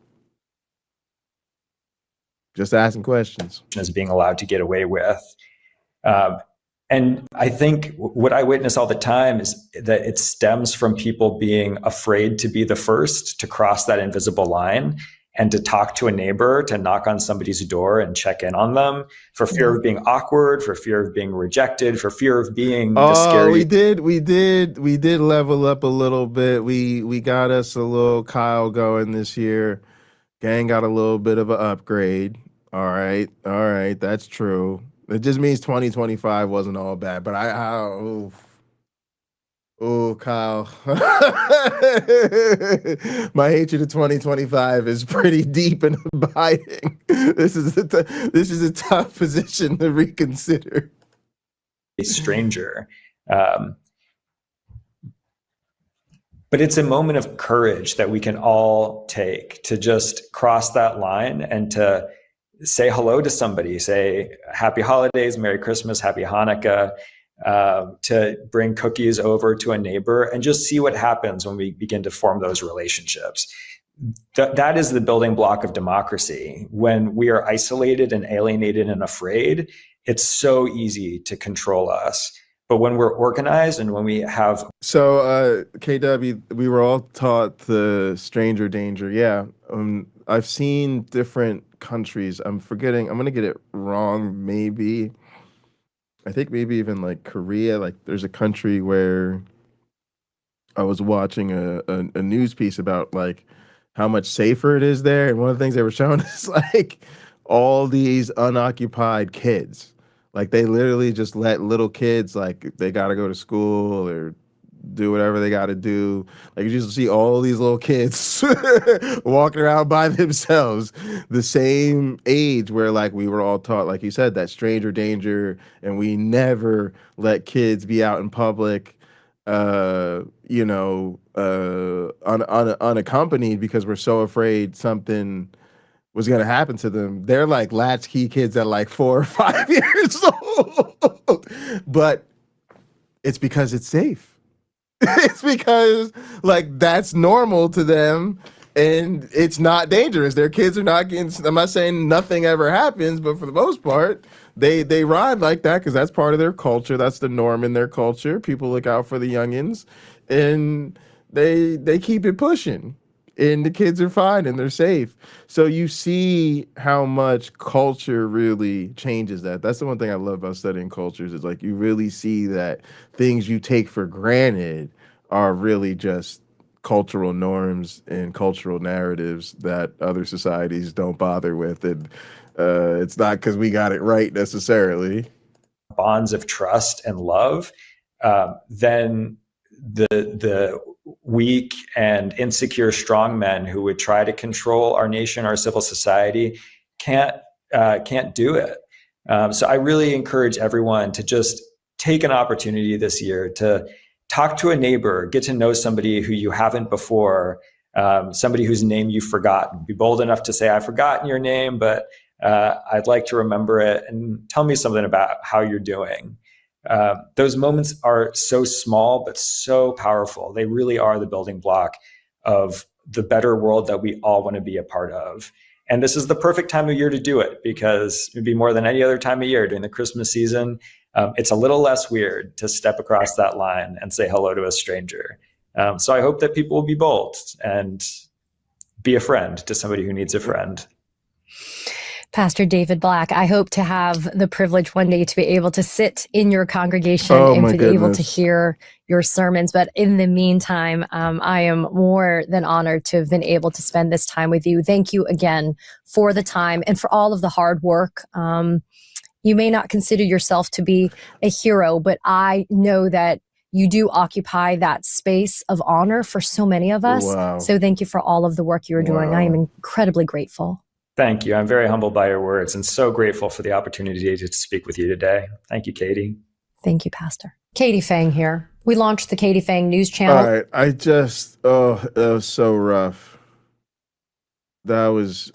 Just asking questions. Is being allowed to get away with. And I think what I witness all the time is that it stems from people being afraid to be the first to cross that invisible line and to talk to a neighbor, to knock on somebody's door and check in on them, for fear of being awkward, for fear of being rejected, for fear of being the scary. We did level up a little bit. We got us a little Kyle going this year. Gang got a little bit of an upgrade. All right, that's true. It just means 2025 wasn't all bad, but Kyle, my hatred of 2025 is pretty deep and abiding. This is a tough position to reconsider. A stranger, but it's a moment of courage that we can all take to just cross that line and to say hello to somebody, say happy holidays, Merry Christmas, Happy Hanukkah, to bring cookies over to a neighbor and just see what happens when we begin to form those relationships. That is the building block of democracy. When we are isolated and alienated and afraid, it's so easy to control us. But when we're organized and when we have... So, KW, we were all taught the stranger danger. Yeah. I've seen different countries. I'm forgetting. I'm going to get it wrong, maybe. I think maybe even like Korea. Like there's a country where I was watching a news piece about like how much safer it is there. And one of the things they were showing is like all these unoccupied kids. Like they literally just let little kids, like they got to go to school or do whatever they got to do. Like you just see all these little kids walking around by themselves, the same age where like we were all taught, like you said, that stranger danger, and we never let kids be out in public, unaccompanied because we're so afraid something was going to happen to them. They're like latchkey kids at like 4 or 5 years old, but it's because it's safe. It's because like that's normal to them and it's not dangerous. Their kids are not getting, I'm not saying nothing ever happens, but for the most part, they ride like that because that's part of their culture. That's the norm in their culture. People look out for the youngins and they keep it pushing. And the kids are fine and they're safe. So you see how much culture really changes that. That's the one thing I love about studying cultures is like you really see that things you take for granted are really just cultural norms and cultural narratives that other societies don't bother with. And it's not because we got it right necessarily. Bonds of trust and love, then the weak and insecure strong men who would try to control our nation, our civil society, can't do it. So I really encourage everyone to just take an opportunity this year to talk to a neighbor, get to know somebody who you haven't before, somebody whose name you've forgotten. Be bold enough to say, I've forgotten your name, but I'd like to remember it, and tell me something about how you're doing. Those moments are so small, but so powerful. They really are the building block of the better world that we all want to be a part of. And this is the perfect time of year to do it because it'd be more than any other time of year during the Christmas season. It's a little less weird to step across that line and say hello to a stranger. So I hope that people will be bold and be a friend to somebody who needs a friend. Pastor David Black, I hope to have the privilege one day to be able to sit in your congregation and to be able to hear your sermons. But in the meantime, I am more than honored to have been able to spend this time with you. Thank you again for the time and for all of the hard work. You may not consider yourself to be a hero, but I know that you do occupy that space of honor for so many of us. Wow. So thank you for all of the work you're doing. I am incredibly grateful. Thank you. I'm very humbled by your words and so grateful for the opportunity to speak with you today. Thank you, Katie. Thank you, Pastor. Katie Fang here. We launched the Katie Fang News Channel. All right. That was so rough. That was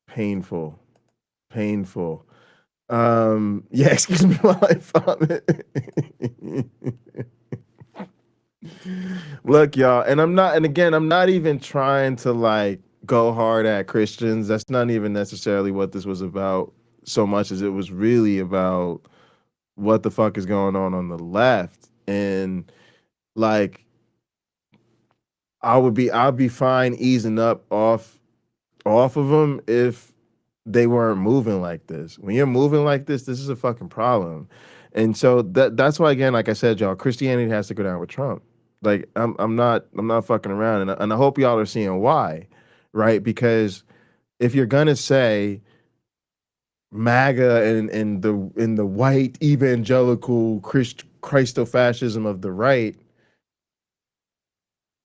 painful. Excuse me while I vomit. Look, y'all, and I'm not even trying to like go hard at Christians. That's not even necessarily what this was about so much as it was really about what the fuck is going on the left. And like I'd be fine easing up off of them if they weren't moving like this. When you're moving like this is a fucking problem. And so that's why, again, like I said, y'all, Christianity has to go down with Trump. Like I'm not fucking around, and I hope y'all are seeing why, right? Because if you're gonna say MAGA and the white evangelical Christofascism of the right,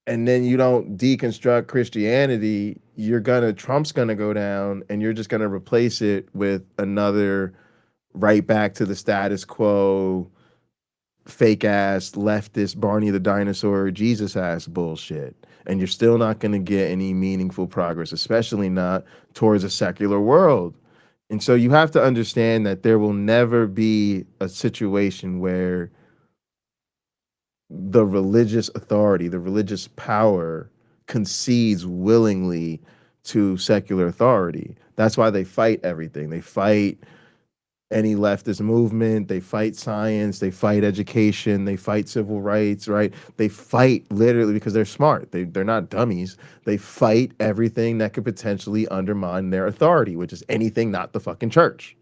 and then you don't deconstruct Christianity, Trump's gonna go down, and you're just gonna replace it with another right back to the status quo, fake ass leftist Barney the dinosaur Jesus ass bullshit. And you're still not gonna get any meaningful progress, especially not towards a secular world. And so you have to understand that there will never be a situation where the religious authority, the religious power concedes willingly to secular authority. That's why they fight everything. They fight any leftist movement, they fight science, they fight education, they fight civil rights, right? They fight literally because they're smart. They're not dummies. They fight everything that could potentially undermine their authority, which is anything not the fucking church.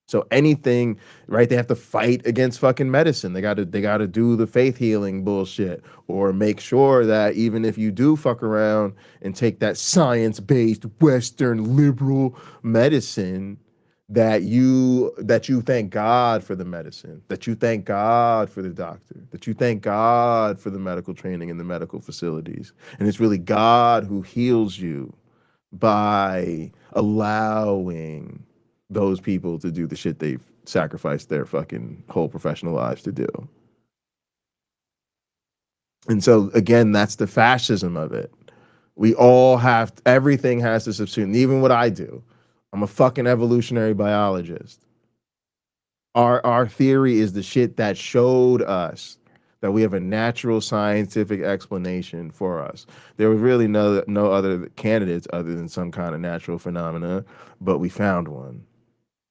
So anything, right? They have to fight against fucking medicine. They gotta do the faith healing bullshit, or make sure that even if you do fuck around and take that science-based Western liberal medicine, that you thank God for the medicine, that you thank God for the doctor, that you thank God for the medical training and the medical facilities. And it's really God who heals you by allowing those people to do the shit they've sacrificed their fucking whole professional lives to do. And so again, that's the fascism of it. Everything has to subsume, even what I do. I'm a fucking evolutionary biologist. Our theory is the shit that showed us that we have a natural scientific explanation for us. There was really no other candidates other than some kind of natural phenomena, but we found one.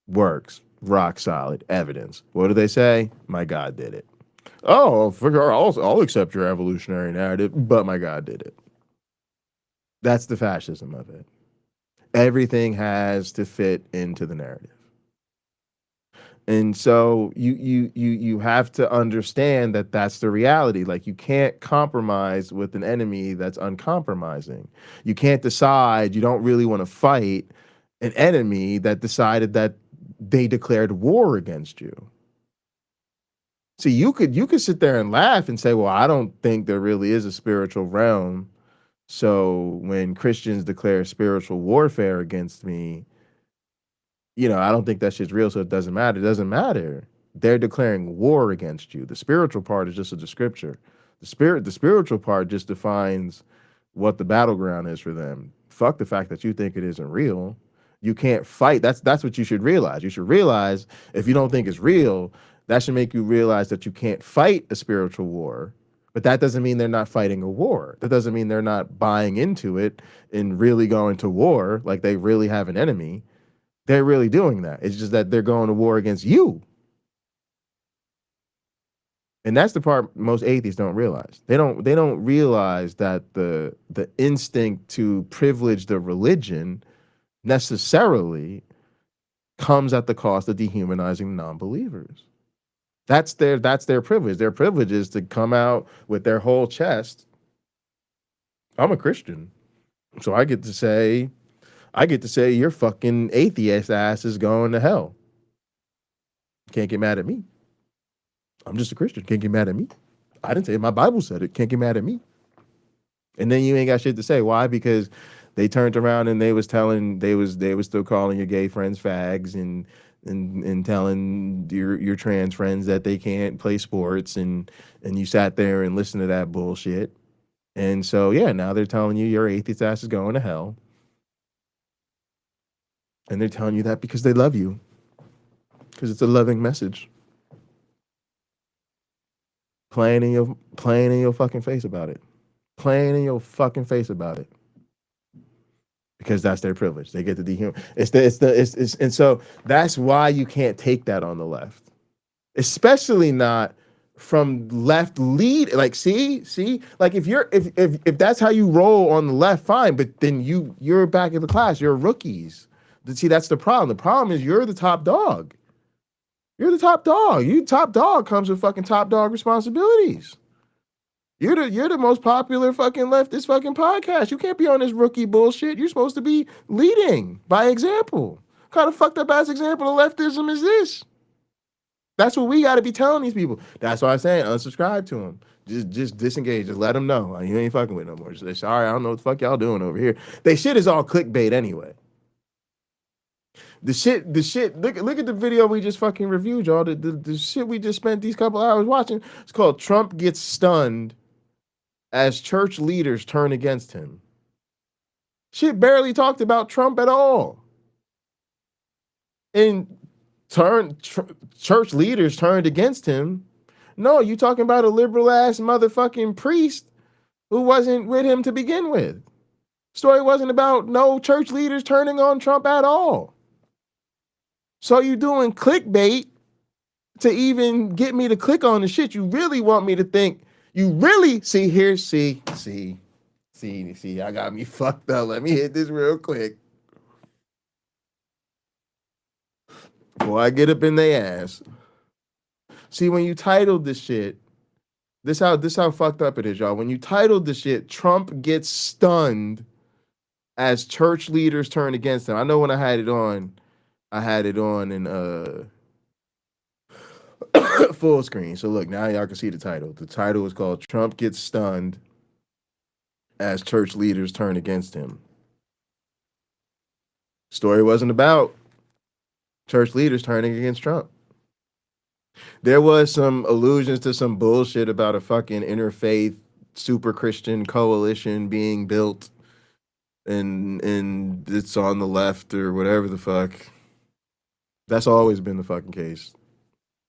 Works, rock solid, evidence. What do they say? My God did it. Oh, I'll accept your evolutionary narrative, but my God did it. That's the fascism of it. Everything has to fit into the narrative. And so you have to understand that that's the reality. Like, you can't compromise with an enemy that's uncompromising. You can't decide you don't really want to fight an enemy that decided that they declared war against you. See, you could sit there and laugh and say, well, I don't think there really is a spiritual realm. So when Christians declare spiritual warfare against me, I don't think that shit's real, so it doesn't matter. It doesn't matter. They're declaring war against you. The spiritual part is just a descriptor. The spiritual part just defines what the battleground is for them. Fuck the fact that you think it isn't real. You can't fight. That's what you should realize. You should realize, if you don't think it's real, that should make you realize that you can't fight a spiritual war. But that doesn't mean they're not fighting a war. That doesn't mean they're not buying into it and really going to war like they really have an enemy. They're really doing that. It's just that they're going to war against you. And that's the part most atheists don't realize. They don't realize that the instinct to privilege the religion necessarily comes at the cost of dehumanizing non-believers. That's their privilege. Their privilege is to come out with their whole chest. I'm a Christian, so I get to say your fucking atheist ass is going to hell. Can't get mad at me. I'm just a Christian. Can't get mad at me. I didn't say it. My Bible said it. Can't get mad at me. And then you ain't got shit to say. Why? Because they turned around and they was still calling your gay friends fags and telling your trans friends that they can't play sports, and you sat there and listened to that bullshit. And so yeah, now they're telling you your atheist ass is going to hell. And they're telling you that because they love you. Because it's a loving message. Playing in your fucking face about it. Playing in your fucking face about it. because that's their privilege. They get to dehumanize. And so that's why you can't take that on the left, especially not from left lead. Like, see, like if that's how you roll on the left, fine. But then you're back in the class. You're rookies. See, that's the problem. The problem is you're the top dog. You're the top dog. You top dog comes with fucking top dog responsibilities. You're the most popular fucking leftist fucking podcast. You can't be on this rookie bullshit. You're supposed to be leading by example. What kind of fucked up ass example of leftism is this? That's what we got to be telling these people. That's why I'm saying unsubscribe to them. Just disengage. Just let them know. Like, you ain't fucking with no more. Just say, sorry, I don't know what the fuck y'all doing over here. They shit is all clickbait anyway. The shit, look at the video we just fucking reviewed, y'all. The shit we just spent these couple hours watching. It's called Trump Gets Stunned as Church Leaders Turn Against Him. Shit barely talked about Trump at all. And church leaders turned against him. No, you talking about a liberal ass motherfucking priest who wasn't with him to begin with. Story wasn't about no church leaders turning on Trump at all. So you doing clickbait to even get me to click on the shit you really want me to think. You really see, I got me fucked up. Let me hit this real quick. Before I get up in their ass. See, when you titled this shit, this how fucked up it is, y'all. When you titled the shit, Trump Gets Stunned as Church Leaders Turn Against Him. I know when I had it on in full screen. So look, now y'all can see the title. The title is called Trump Gets Stunned as Church Leaders Turn Against Him. Story wasn't about church leaders turning against Trump. There was some allusions to some bullshit about a fucking interfaith super Christian coalition being built and it's on the left or whatever the fuck. That's always been the fucking case.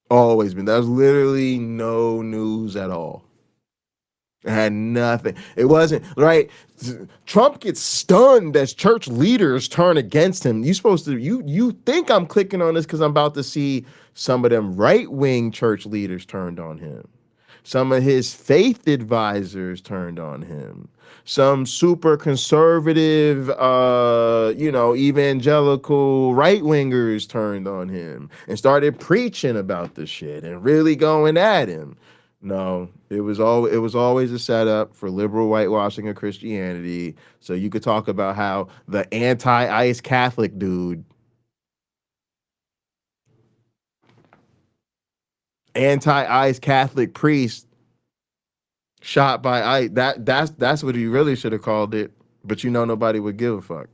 Always been. That was literally no news at all. It had nothing. It wasn't, right? Trump gets stunned as church leaders turn against him. You think I'm clicking on this because I'm about to see some of them right-wing church leaders turned on him. Some of his faith advisors turned on him. Some super conservative, evangelical right-wingers turned on him and started preaching about this shit and really going at him. No, it was always a setup for liberal whitewashing of Christianity. So you could talk about how the anti-ICE Catholic dude, anti-ICE Catholic priest shot by ICE. That's what he really should have called it. But nobody would give a fuck.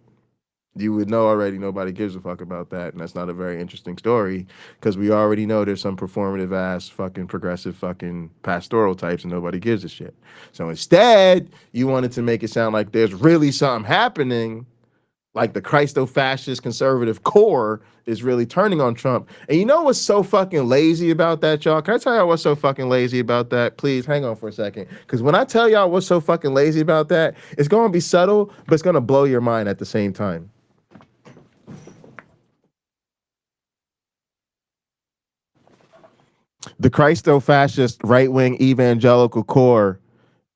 You would know already nobody gives a fuck about that, and that's not a very interesting story because we already know there's some performative ass fucking progressive fucking pastoral types and nobody gives a shit. So instead, you wanted to make it sound like there's really something happening, like the Christo-fascist conservative core is really turning on Trump. And you know what's so fucking lazy about that, y'all? Can I tell y'all what's so fucking lazy about that? Please hang on for a second. Because when I tell y'all what's so fucking lazy about that, it's going to be subtle, but it's going to blow your mind at the same time. The Christo-fascist right-wing evangelical core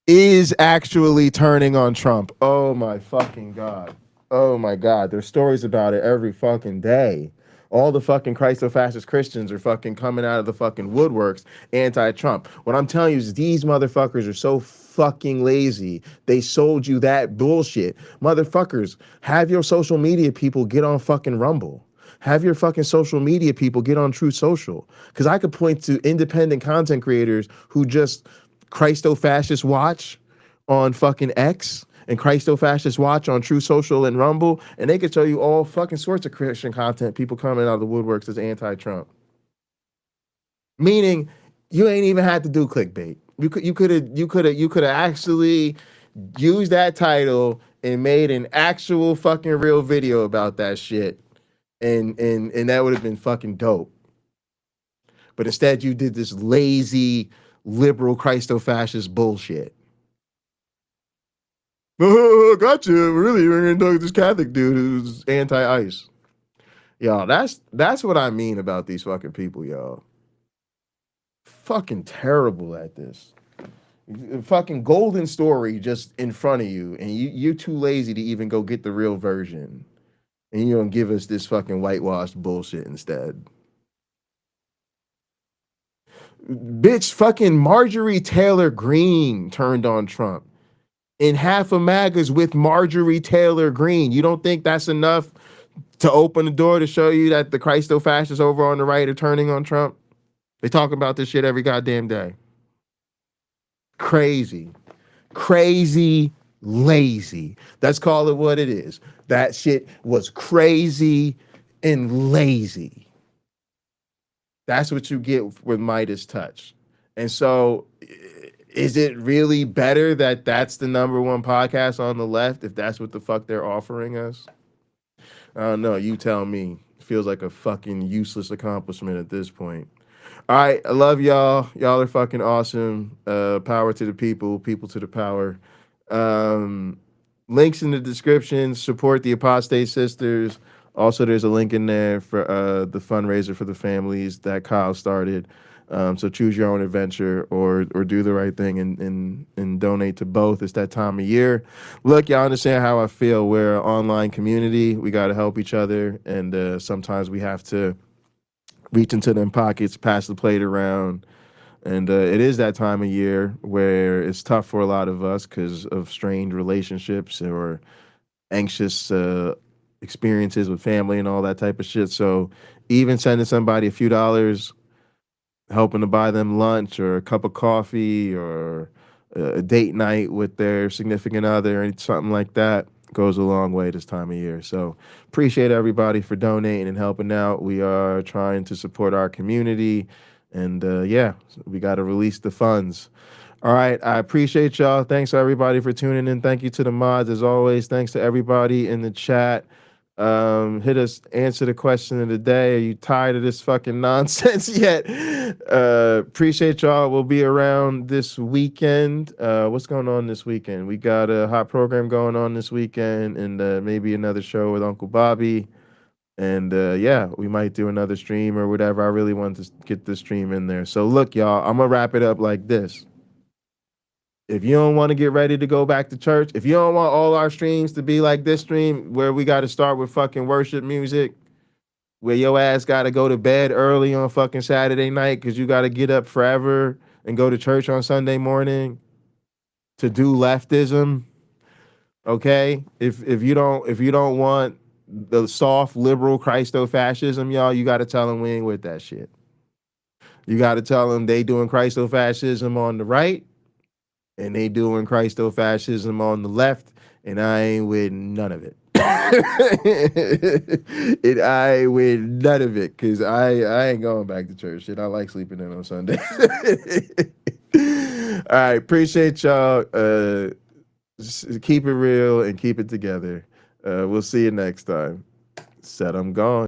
is actually turning on Trump. Oh my fucking God. Oh my God. There's stories about it every fucking day. All the fucking Christo-fascist Christians are fucking coming out of the fucking woodworks anti-Trump. What I'm telling you is these motherfuckers are so fucking lazy. They sold you that bullshit. Motherfuckers, have your social media people get on fucking Rumble. Have your fucking social media people get on True Social. Because I could point to independent content creators who just Christo-fascist watch on fucking X and Christo-fascist watch on True Social and Rumble, and they could tell you all fucking sorts of Christian content, people coming out of the woodworks as anti-Trump. Meaning, you ain't even had to do clickbait. You could have actually used that title and made an actual fucking real video about that shit. And that would have been fucking dope. But instead you did this lazy liberal Christo-fascist bullshit. Oh, gotcha. Really, we're gonna talk to this Catholic dude who's anti-ICE. Y'all, that's what I mean about these fucking people, y'all. Fucking terrible at this. Fucking golden story just in front of you, and you're too lazy to even go get the real version. And you're gonna give us this fucking whitewashed bullshit instead. Bitch, fucking Marjorie Taylor Greene turned on Trump. And half of MAGA's with Marjorie Taylor Greene. You don't think that's enough to open the door to show you that the Christo-fascists over on the right are turning on Trump? They talk about this shit every goddamn day. Crazy. Crazy, lazy. Let's call it what it is. That shit was crazy and lazy. That's what you get with Midas touch. And so is it really better that that's the number one podcast on the left if that's what the fuck they're offering us? I don't know. You tell me. Feels like a fucking useless accomplishment at this point. All right. I love y'all. Y'all are fucking awesome. Power to the people. People to the power. Links in the description. Support the Apostate Sisters. Also, there's a link in there for the fundraiser for the families that Kyle started. So choose your own adventure or do the right thing and donate to both. It's that time of year. Look, y'all understand how I feel. We're an online community. We got to help each other. And sometimes we have to reach into them pockets, pass the plate around. And it is that time of year where it's tough for a lot of us because of strained relationships or anxious experiences with family and all that type of shit. So even sending somebody a few dollars, helping to buy them lunch or a cup of coffee or a date night with their significant other or something like that goes a long way this time of year. So appreciate everybody for donating and helping out. We are trying to support our community. And yeah, we got to release the funds. All right. I appreciate y'all. Thanks everybody for tuning in. Thank you to the mods as always. Thanks to everybody in the chat. Hit us, answer the question of the day. Are you tired of this fucking nonsense yet? Appreciate y'all. We'll be around this weekend. What's going on this weekend? We got a hot program going on this weekend and maybe another show with Uncle Bobby. And yeah, we might do another stream or whatever. I really want to get this stream in there. So look, y'all, I'm gonna wrap it up like this. If you don't want to get ready to go back to church, if you don't want all our streams to be like this stream where we got to start with fucking worship music, where your ass got to go to bed early on fucking Saturday night because you got to get up forever and go to church on Sunday morning to do leftism, okay? If you don't want the soft liberal Christo-fascism, y'all, you got to tell them we ain't with that shit. You got to tell them they doing Christo-fascism on the right, and they doing Christo-fascism on the left, and I ain't with none of it. And I ain't with none of it, because I ain't going back to church. Shit, I like sleeping in on Sunday. All right, appreciate y'all. Keep it real and keep it together. We'll see you next time. Said I'm gone.